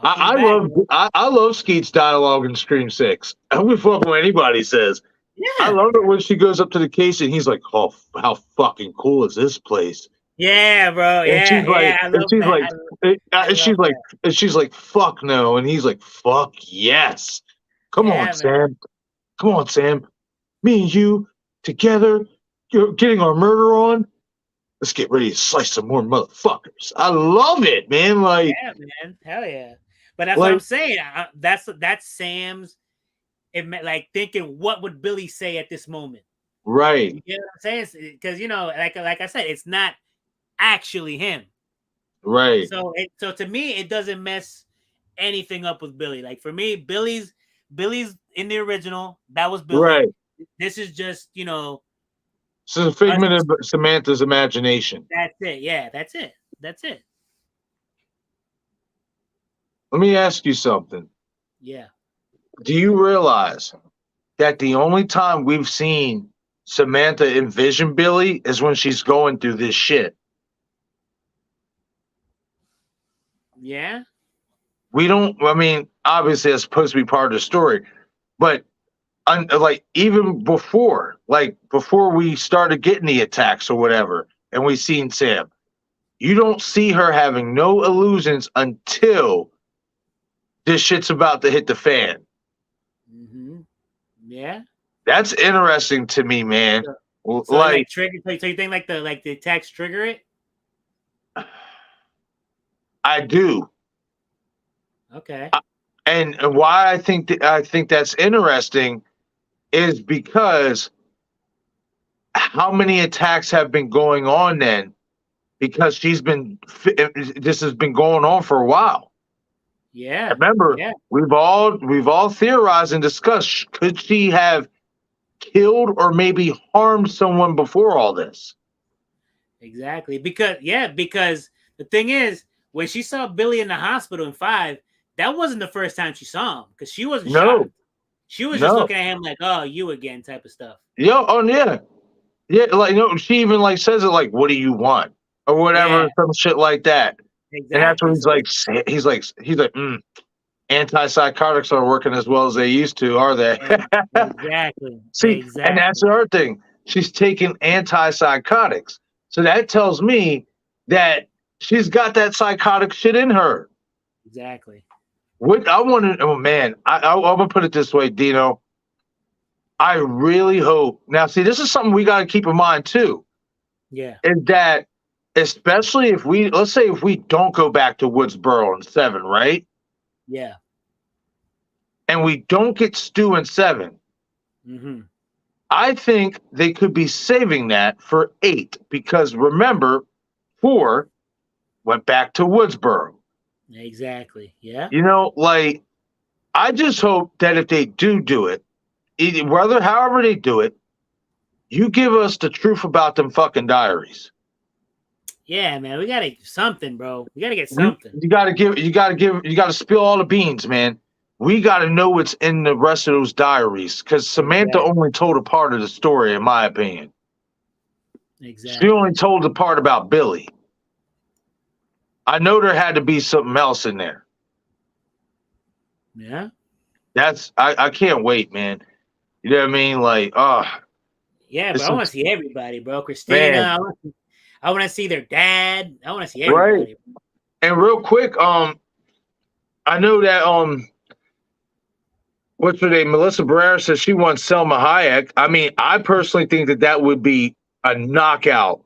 I love Skeet's dialogue in Scream 6. I don't give a fuck what anybody says. Yeah. I love it when she goes up to the case and he's like, "Oh, how fucking cool is this place?" Yeah, bro. And she's like, she's like, "Fuck no," and he's like, "Fuck yes." Come on, Sam. Come on, Sam. Me and you together, you're getting our murder on. Let's get ready to slice some more motherfuckers. I love it, man. Like, yeah, man, hell yeah. But that's what I'm saying. That's Sam's, like, thinking, what would Billy say at this moment? Right. You know what I'm saying? Because, you know, like I said, it's not actually him. Right. So to me, it doesn't mess anything up with Billy. Like, for me, Billy's in the original. That was Billy. Right. This is just, you know, it's a figment of Samantha's imagination. That's it. Yeah, that's it. Let me ask you something. Yeah. Do you realize that the only time we've seen Samantha envision Billy is when she's going through this shit? Yeah. We don't, I mean, obviously that's supposed to be part of the story, but like even before we started getting the attacks or whatever, and we seen Sam, you don't see her having no illusions until this shit's about to hit the fan. Mm-hmm. Yeah. That's interesting to me, man. So like trigger. So you think like the attacks trigger it? I do. Okay. And why I think that's interesting is because how many attacks have been going on then? Because this has been going on for a while. Yeah. Remember, we've all theorized and discussed, could she have killed or maybe harmed someone before all this? Exactly. Because the thing is, when she saw Billy in the hospital in 5, that wasn't the first time she saw him, because she wasn't shocked. She was just looking at him like, "Oh, you again," type of stuff. Yeah. Oh, yeah. Yeah. Like, she even like says it like, "What do you want?" or whatever, some shit like that. Exactly. And that's when he's like, antipsychotics aren't working as well as they used to, are they? Exactly. See, and that's the other thing. She's taking antipsychotics, so that tells me that she's got that psychotic shit in her. Exactly. What I want to, I'm gonna put it this way, Dino. I really hope. Now, see, this is something we got to keep in mind too. Yeah. Is especially if let's say if we don't go back to Woodsboro in 7, right? Yeah. And we don't get Stu in 7. Mm-hmm. I think they could be saving that for 8 because remember, 4 went back to Woodsboro. Exactly. Yeah. You know, like I just hope that if they do it, whether however they do it, you give us the truth about them fucking diaries. Yeah, man, we gotta something, bro. We gotta get something. You gotta spill all the beans, man. We gotta know what's in the rest of those diaries because Samantha only told a part of the story, in my opinion. Exactly. She only told the part about Billy. I know there had to be something else in there. Yeah. I can't wait, man. You know what I mean? Like, yeah, but I want to see everybody, bro. Christina, man. I want to see their dad. I want to see Right. everybody. And real quick, I know that what's her name? Melissa Barrera says she wants Selma Hayek. I mean, I personally think that would be a knockout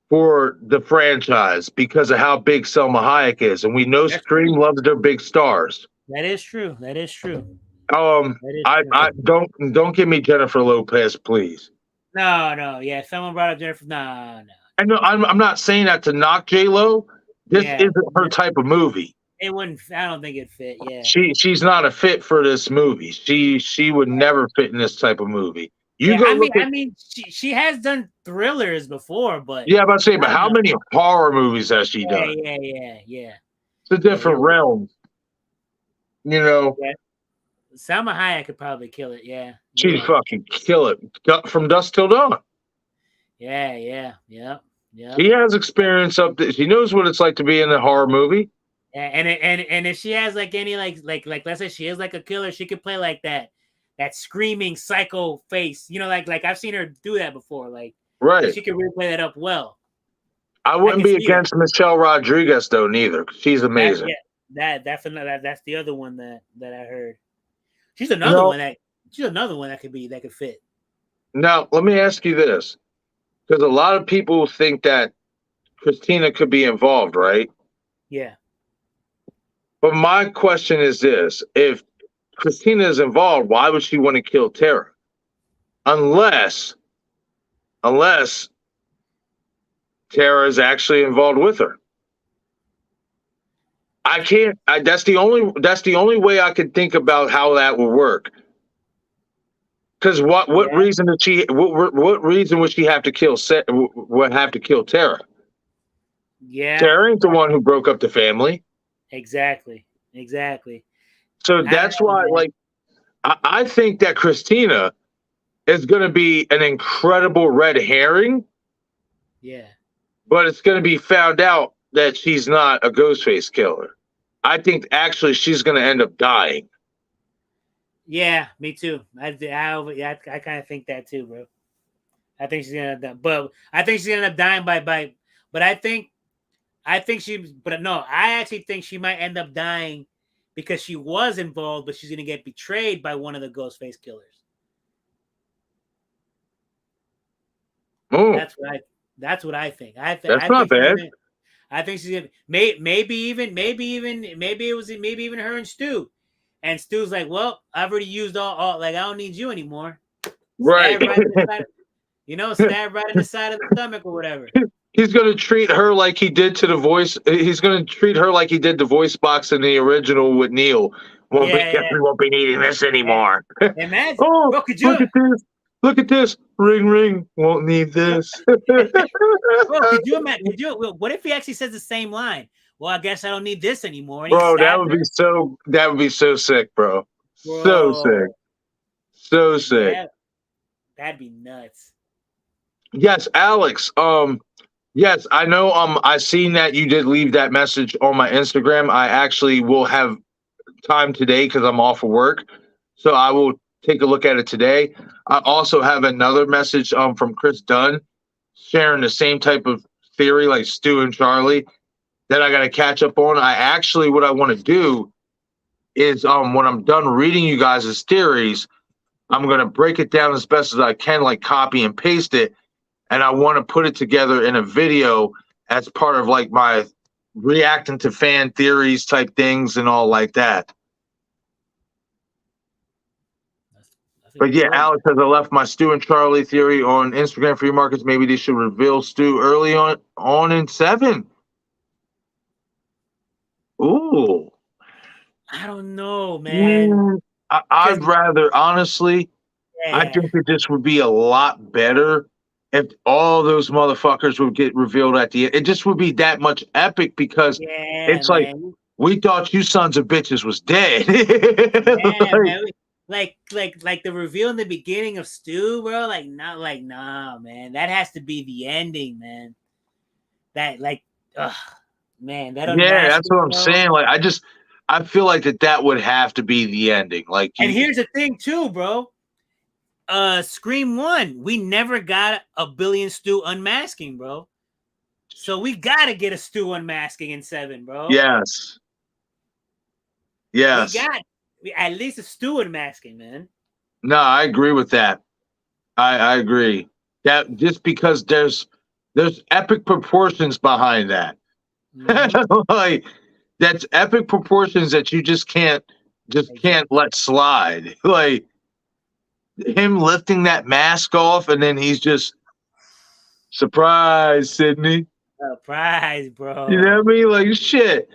for the franchise because of how big Selma Hayek is, and we know Scream loves their big stars. That is true. That is true. I don't give me Jennifer Lopez, please. No. Yeah, someone brought up Jennifer. No. I know I'm not saying that to knock J-Lo. This isn't her type of movie. It wouldn't. I don't think it'd fit. Yeah. She's not a fit for this movie. She would never fit in this type of movie. I mean, she has done thrillers before, but yeah, I'm about to say, but how many horror movies has she done? Yeah. It's a different realm. You know. Yeah. Salma Hayek could probably kill it. Yeah. She'd fucking kill it from dusk till dawn. Yeah. She has experience up there. She knows what it's like to be in a horror movie. Yeah, and if she has like any like let's say she is like a killer, she could play like that screaming psycho face. You know, like I've seen her do that before. Like right, she could really play that up well. I wouldn't be against Michelle Rodriguez though, neither. She's amazing. That's the other one that I heard. She's another one that could fit. Now let me ask you this, because a lot of people think that Christina could be involved, right? Yeah. But my question is this: if Christina is involved, why would she want to kill Tara? Unless Tara is actually involved with her. I can't. That's the only way I could think about how that would work. Because what reason did she? What reason would she have to kill? Would have to kill Tara? Yeah, Tara ain't the one who broke up the family. Exactly. So that's why, like, I think that Christina is going to be an incredible red herring. Yeah. But it's going to be found out that she's not a Ghostface killer. I think actually she's going to end up dying. Yeah, me too. I kind of think that too, bro. I think she's gonna die, but I think she's gonna end up dying by. But I actually think she might end up dying because she was involved, but she's gonna get betrayed by one of the Ghostface killers. Oh, that's what I think. That's not bad. I think she's gonna maybe even her and Stu. And Stu's like, well, I've already used all like I don't need you anymore. Right. Stab right in the side of the stomach or whatever. He's gonna treat her like he did to the voice. He's gonna treat her like he did the voice box in the original with Neil. Definitely won't be needing this anymore. Imagine. Oh, Bro, could you look at this. Ring ring. Won't need this. Bro, could you imagine? What if he actually says the same line? Well, I guess I don't need this anymore. Bro, that would be so sick, bro. So sick. That'd be nuts. Yes, Alex. Yes, I know. I seen that you did leave that message on my Instagram. I actually will have time today because I'm off of work, so I will take a look at it today. I also have another message from Chris Dunn sharing the same type of theory like Stu and Charlie that I got to catch up on. What I want to do is when I'm done reading you guys' theories, I'm going to break it down as best as I can, like copy and paste it. And I want to put it together in a video as part of like my reacting to fan theories type things and all like that. I think But that's yeah, good. Alex says I left my Stu and Charlie theory on Instagram for your markets. Maybe they should reveal Stu early on in 7. Ooh. I don't know, man. Mm, Because I'd rather, honestly, I yeah, think that this would be a lot better if all those motherfuckers would get revealed at the end. It just would be that much epic because yeah, it's like, man. we thought you sons of bitches was dead. Yeah, Like, man. Like the reveal in the beginning of Stu, bro. Like, not like, nah, man. That has to be the ending, man. That like, ugh, man. That yeah, that's unmasking, what I'm bro. saying. Like, I feel like that would have to be the ending. Like, And here's the thing, too, bro. Scream 1, we never got a billion Stu unmasking, bro. So we gotta get a Stu unmasking in 7, bro. yes, We yes. got at least a Stu unmasking, man. No, I agree with that. I agree. That just because there's epic proportions behind that. Mm-hmm. Like, that's epic proportions that you just can't Exactly. let slide. Like, him lifting that mask off and then he's just surprise, Sydney. Surprise, You know bro. what I mean? Like, shit.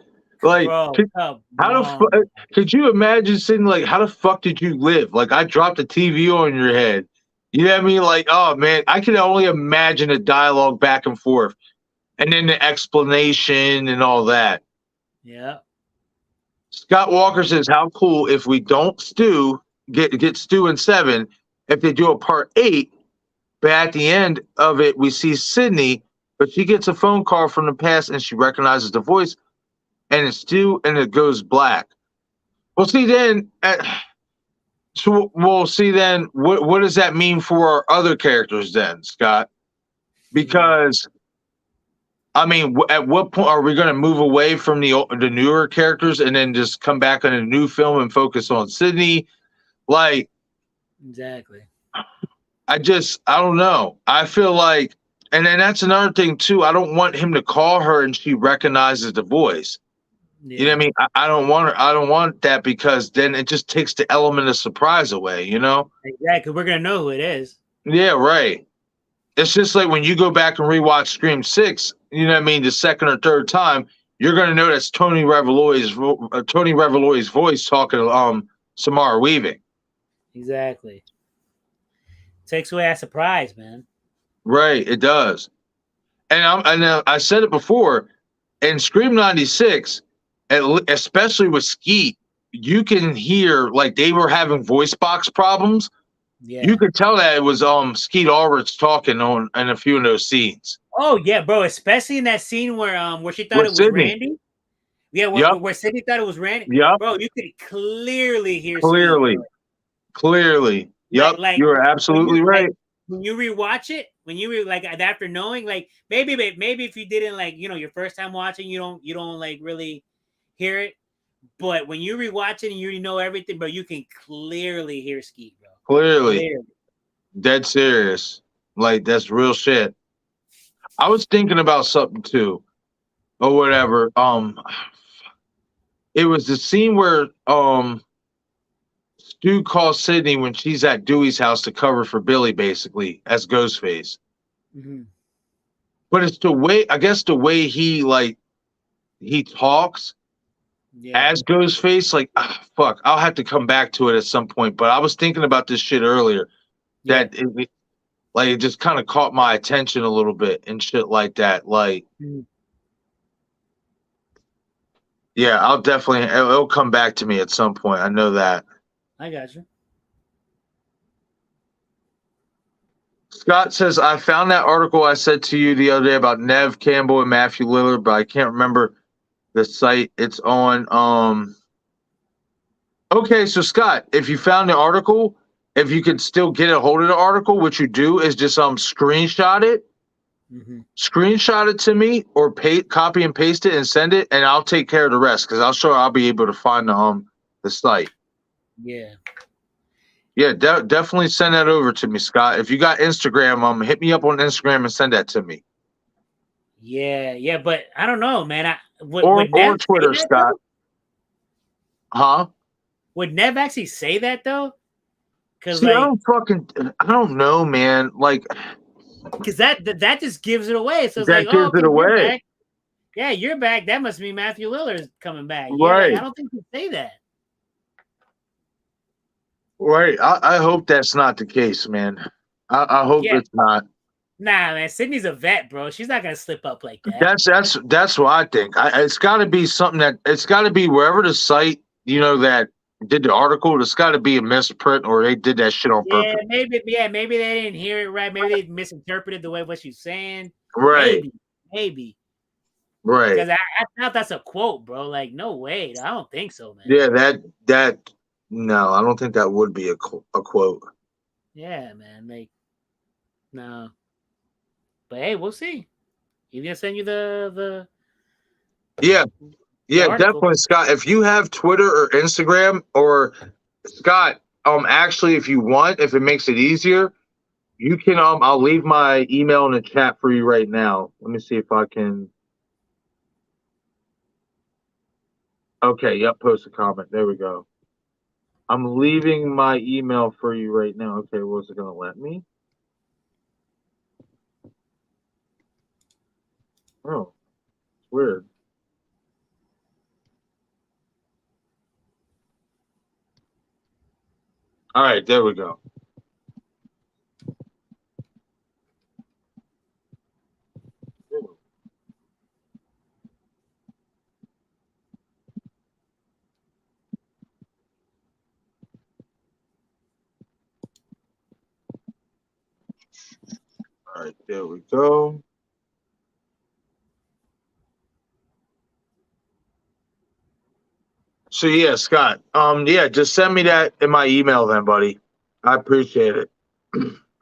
Like, Bro, come how the on. could you imagine sitting like, how the fuck did you live? Like, I dropped the TV on your head. You know what I mean? Like, oh man, I can only imagine the dialogue back and forth, and then the explanation and all that. Yeah. Scott Walker says, "How cool if we don't get Stu in 7, if they do a part 8, but at the end of it we see Sydney, but she gets a phone call from the past and she recognizes the voice, and it's Stu, and it goes black." Well, see then. So we'll see then. What does that mean for our other characters then, Scott? Hmm. Because I mean, at what point are we going to move away from the newer characters and then just come back on a new film and focus on Sydney? Like, Exactly. I don't know. I feel like, and then that's another thing too. I don't want him to call her and she recognizes the voice. You know what I Yeah. mean? I don't want her. I don't want that because then it just takes the element of surprise away. You know? Exactly. We're gonna know who it is. Yeah, right. It's just like when you go back and rewatch Scream 6, you know what I mean, the second or third time, you're going to know that's Tony Revolori's voice talking to Samara Weaving. Exactly. Takes away that surprise, man. Right, it does. And I said it before, in Scream 96, especially with Skeet, you can hear like they were having voice box problems. You Yeah. could tell that it was Skeet Ulrich talking on in a few of those scenes. Oh yeah, bro. Especially in that scene where she thought With it was Sydney. Randy. Yeah, Yep. where Sydney thought it was Randy. Yep. Bro, you could clearly hear Skeet, Clearly. bro. Clearly. Yep. Like You are when you absolutely right. when you rewatch it, when you like after knowing, like maybe if you didn't like your first time watching, you don't like really hear it. But when you rewatch it and you know everything, bro, you can clearly hear Skeet, bro. Clearly. Clearly. Dead serious. Like, that's real shit. I was thinking about something too. Or whatever. It was the scene where Stu calls Sydney when she's at Dewey's house to cover for Billy, basically, as Ghostface. Mm-hmm. But it's the way, I guess, the way he talks Yeah. as Ghostface. Like, fuck, I'll have to come back to it at some point. But I was thinking about this shit earlier. Yeah. That it just kind of caught my attention a little bit and shit like that. Like, Mm-hmm. yeah, I'll definitely, it'll come back to me at some point. I know that. I got you. Scott says, I found that article I said to you the other day about Nev Campbell and Matthew Lillard, but I can't remember the site it's on. Okay, so Scott, if you found the article, if you could still get a hold of the article, what you do is just screenshot it to me, or copy and paste it and send it, and I'll take care of the rest because I'll be able to find the site. Yeah. Yeah, definitely send that over to me, Scott. If you got Instagram, hit me up on Instagram and send that to me. Yeah, but I don't know, man. or Would Nev say Twitter, that Scott. though? Huh? Would Nev actually say that though? Because See, I don't know, man. Like, that just gives it away. So it's like, that oh, gives okay, it you're away. back. Yeah, you're back. That must mean Matthew Lillard's coming back. Yeah, like Right. I don't think he'd say that. Right. I hope that's not the case, man. I hope Yeah. it's not. Nah, man. Sydney's a vet, bro. She's not gonna slip up like that. That's what I think. It's got to be something that it's got to be wherever the site that did the article. It's got to be a misprint or they did that shit on Yeah, purpose. maybe they didn't hear it right. Maybe they misinterpreted the way what she's saying. Right. Maybe. Right. Because I thought that's a quote, bro. Like, no way. I don't think so, man. Yeah. That. No, I don't think that would be a quote. Yeah, man. Like, no. But hey, we'll see. He's gonna send you the Yeah. Yeah, article. definitely, Scott. If you have Twitter or Instagram, or Scott, actually, if you want, if it makes it easier, you can. I'll leave my email in the chat for you right now. Let me see if I can. Okay. Yep. Post a comment. There we go. I'm leaving my email for you right now. Okay. Was it gonna let me? Oh, it's weird. All right. There we go. All right, there we go. So yeah, Scott. Yeah, just send me that in my email then, buddy. I appreciate it.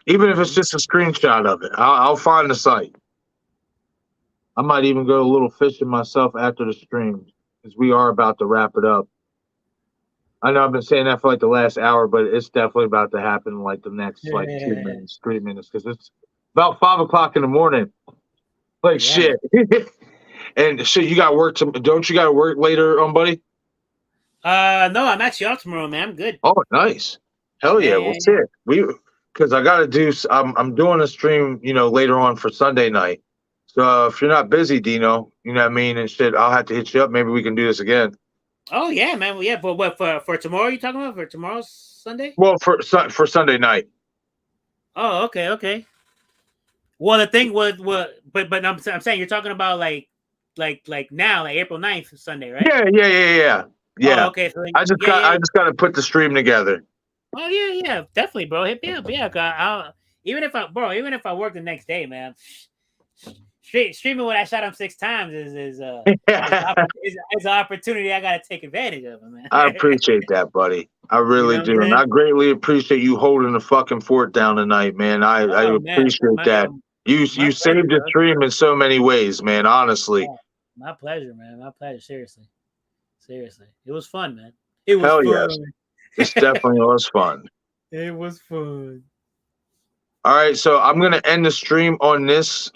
Even if it's just a screenshot of it, I'll find the site. I might even go a little fishing myself after the stream because we are about to wrap it up. I know I've been saying that for like the last hour, but it's definitely about to happen in like the next like 2 minutes, 3 minutes, because it's about 5 o'clock in the morning. Like shit. And shit, you got work. Don't you got to work later, buddy? No, I'm actually off tomorrow, man. I'm good. Oh, nice. Hell yeah, we'll see it. Because I got to do. I'm doing a stream, later on for Sunday night. So if you're not busy, Dino, you know what I mean, and shit, I'll have to hit you up. Maybe we can do this again. Oh yeah, man. Well, yeah, but what for tomorrow? You talking about for tomorrow's Sunday? Well, for Sunday night. Oh, okay. Well, the thing was, but I'm saying you're talking about like now, like April 9th, Sunday, right? Yeah. Oh, okay. So, I just got to put the stream together. Oh yeah, definitely, bro. Hit me up, yeah. Even if I work the next day, man. Streaming when I shot him 6 times is an opportunity I gotta take advantage of, man. I appreciate that, buddy. I really do, and I greatly appreciate you holding the fucking fort down tonight, man. I appreciate that. You saved the stream in so many ways, man. Honestly, yeah, my pleasure, man. My pleasure. Seriously, it was fun, man. It was hell fun. yes, this definitely was fun. It was fun. All right, so I'm gonna end the stream on this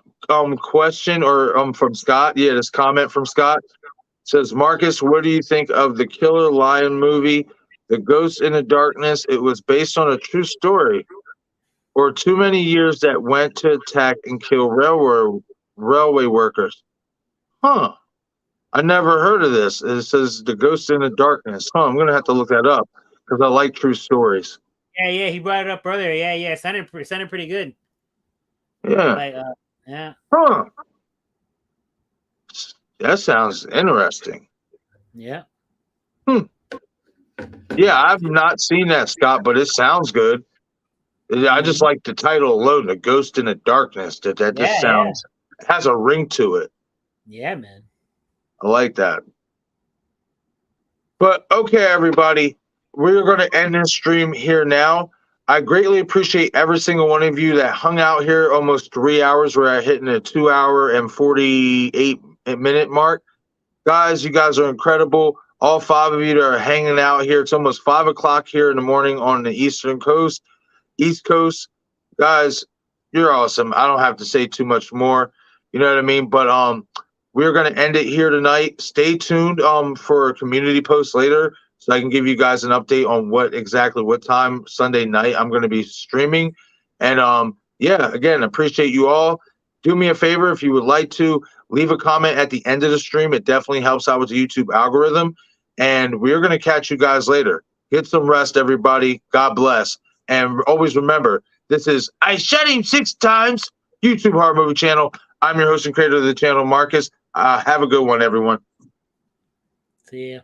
question or from Scott. Yeah, this comment from Scott says, Marcus, what do you think of the Killer Lion movie, The Ghost in the Darkness? It was based on a true story, or too many years that went to attack and kill railway workers. Huh. I never heard of this. It says The Ghost in the Darkness. Huh, I'm gonna have to look that up because I like true stories. Yeah, he brought it up earlier. Yeah, sounded pretty good. Yeah. Like, yeah. Huh. That sounds interesting. Yeah. Yeah, I've not seen that, Scott, but it sounds good. I just like the title alone, The Ghost in the Darkness. That just sounds has a ring to it. Yeah, man. I like that. But okay, everybody, we're going to end this stream here now. I greatly appreciate every single one of you that hung out here almost 3 hours. We're at hitting a 2 hour and 48-minute mark. Guys, you guys are incredible. All 5 of you that are hanging out here. It's almost 5 o'clock here in the morning on the East Coast. Guys, you're awesome. I don't have to say too much more. You know what I mean? But we're gonna end it here tonight. Stay tuned for a community post later so I can give you guys an update on what time Sunday night I'm gonna be streaming. And yeah, again, appreciate you all. Do me a favor if you would like to leave a comment at the end of the stream. It definitely helps out with the YouTube algorithm. And we're gonna catch you guys later. Get some rest, everybody. God bless. And always remember, this is I Shot Him 6 Times YouTube Horror Movie Channel. I'm your host and creator of the channel, Marcus. Have a good one, everyone. See ya.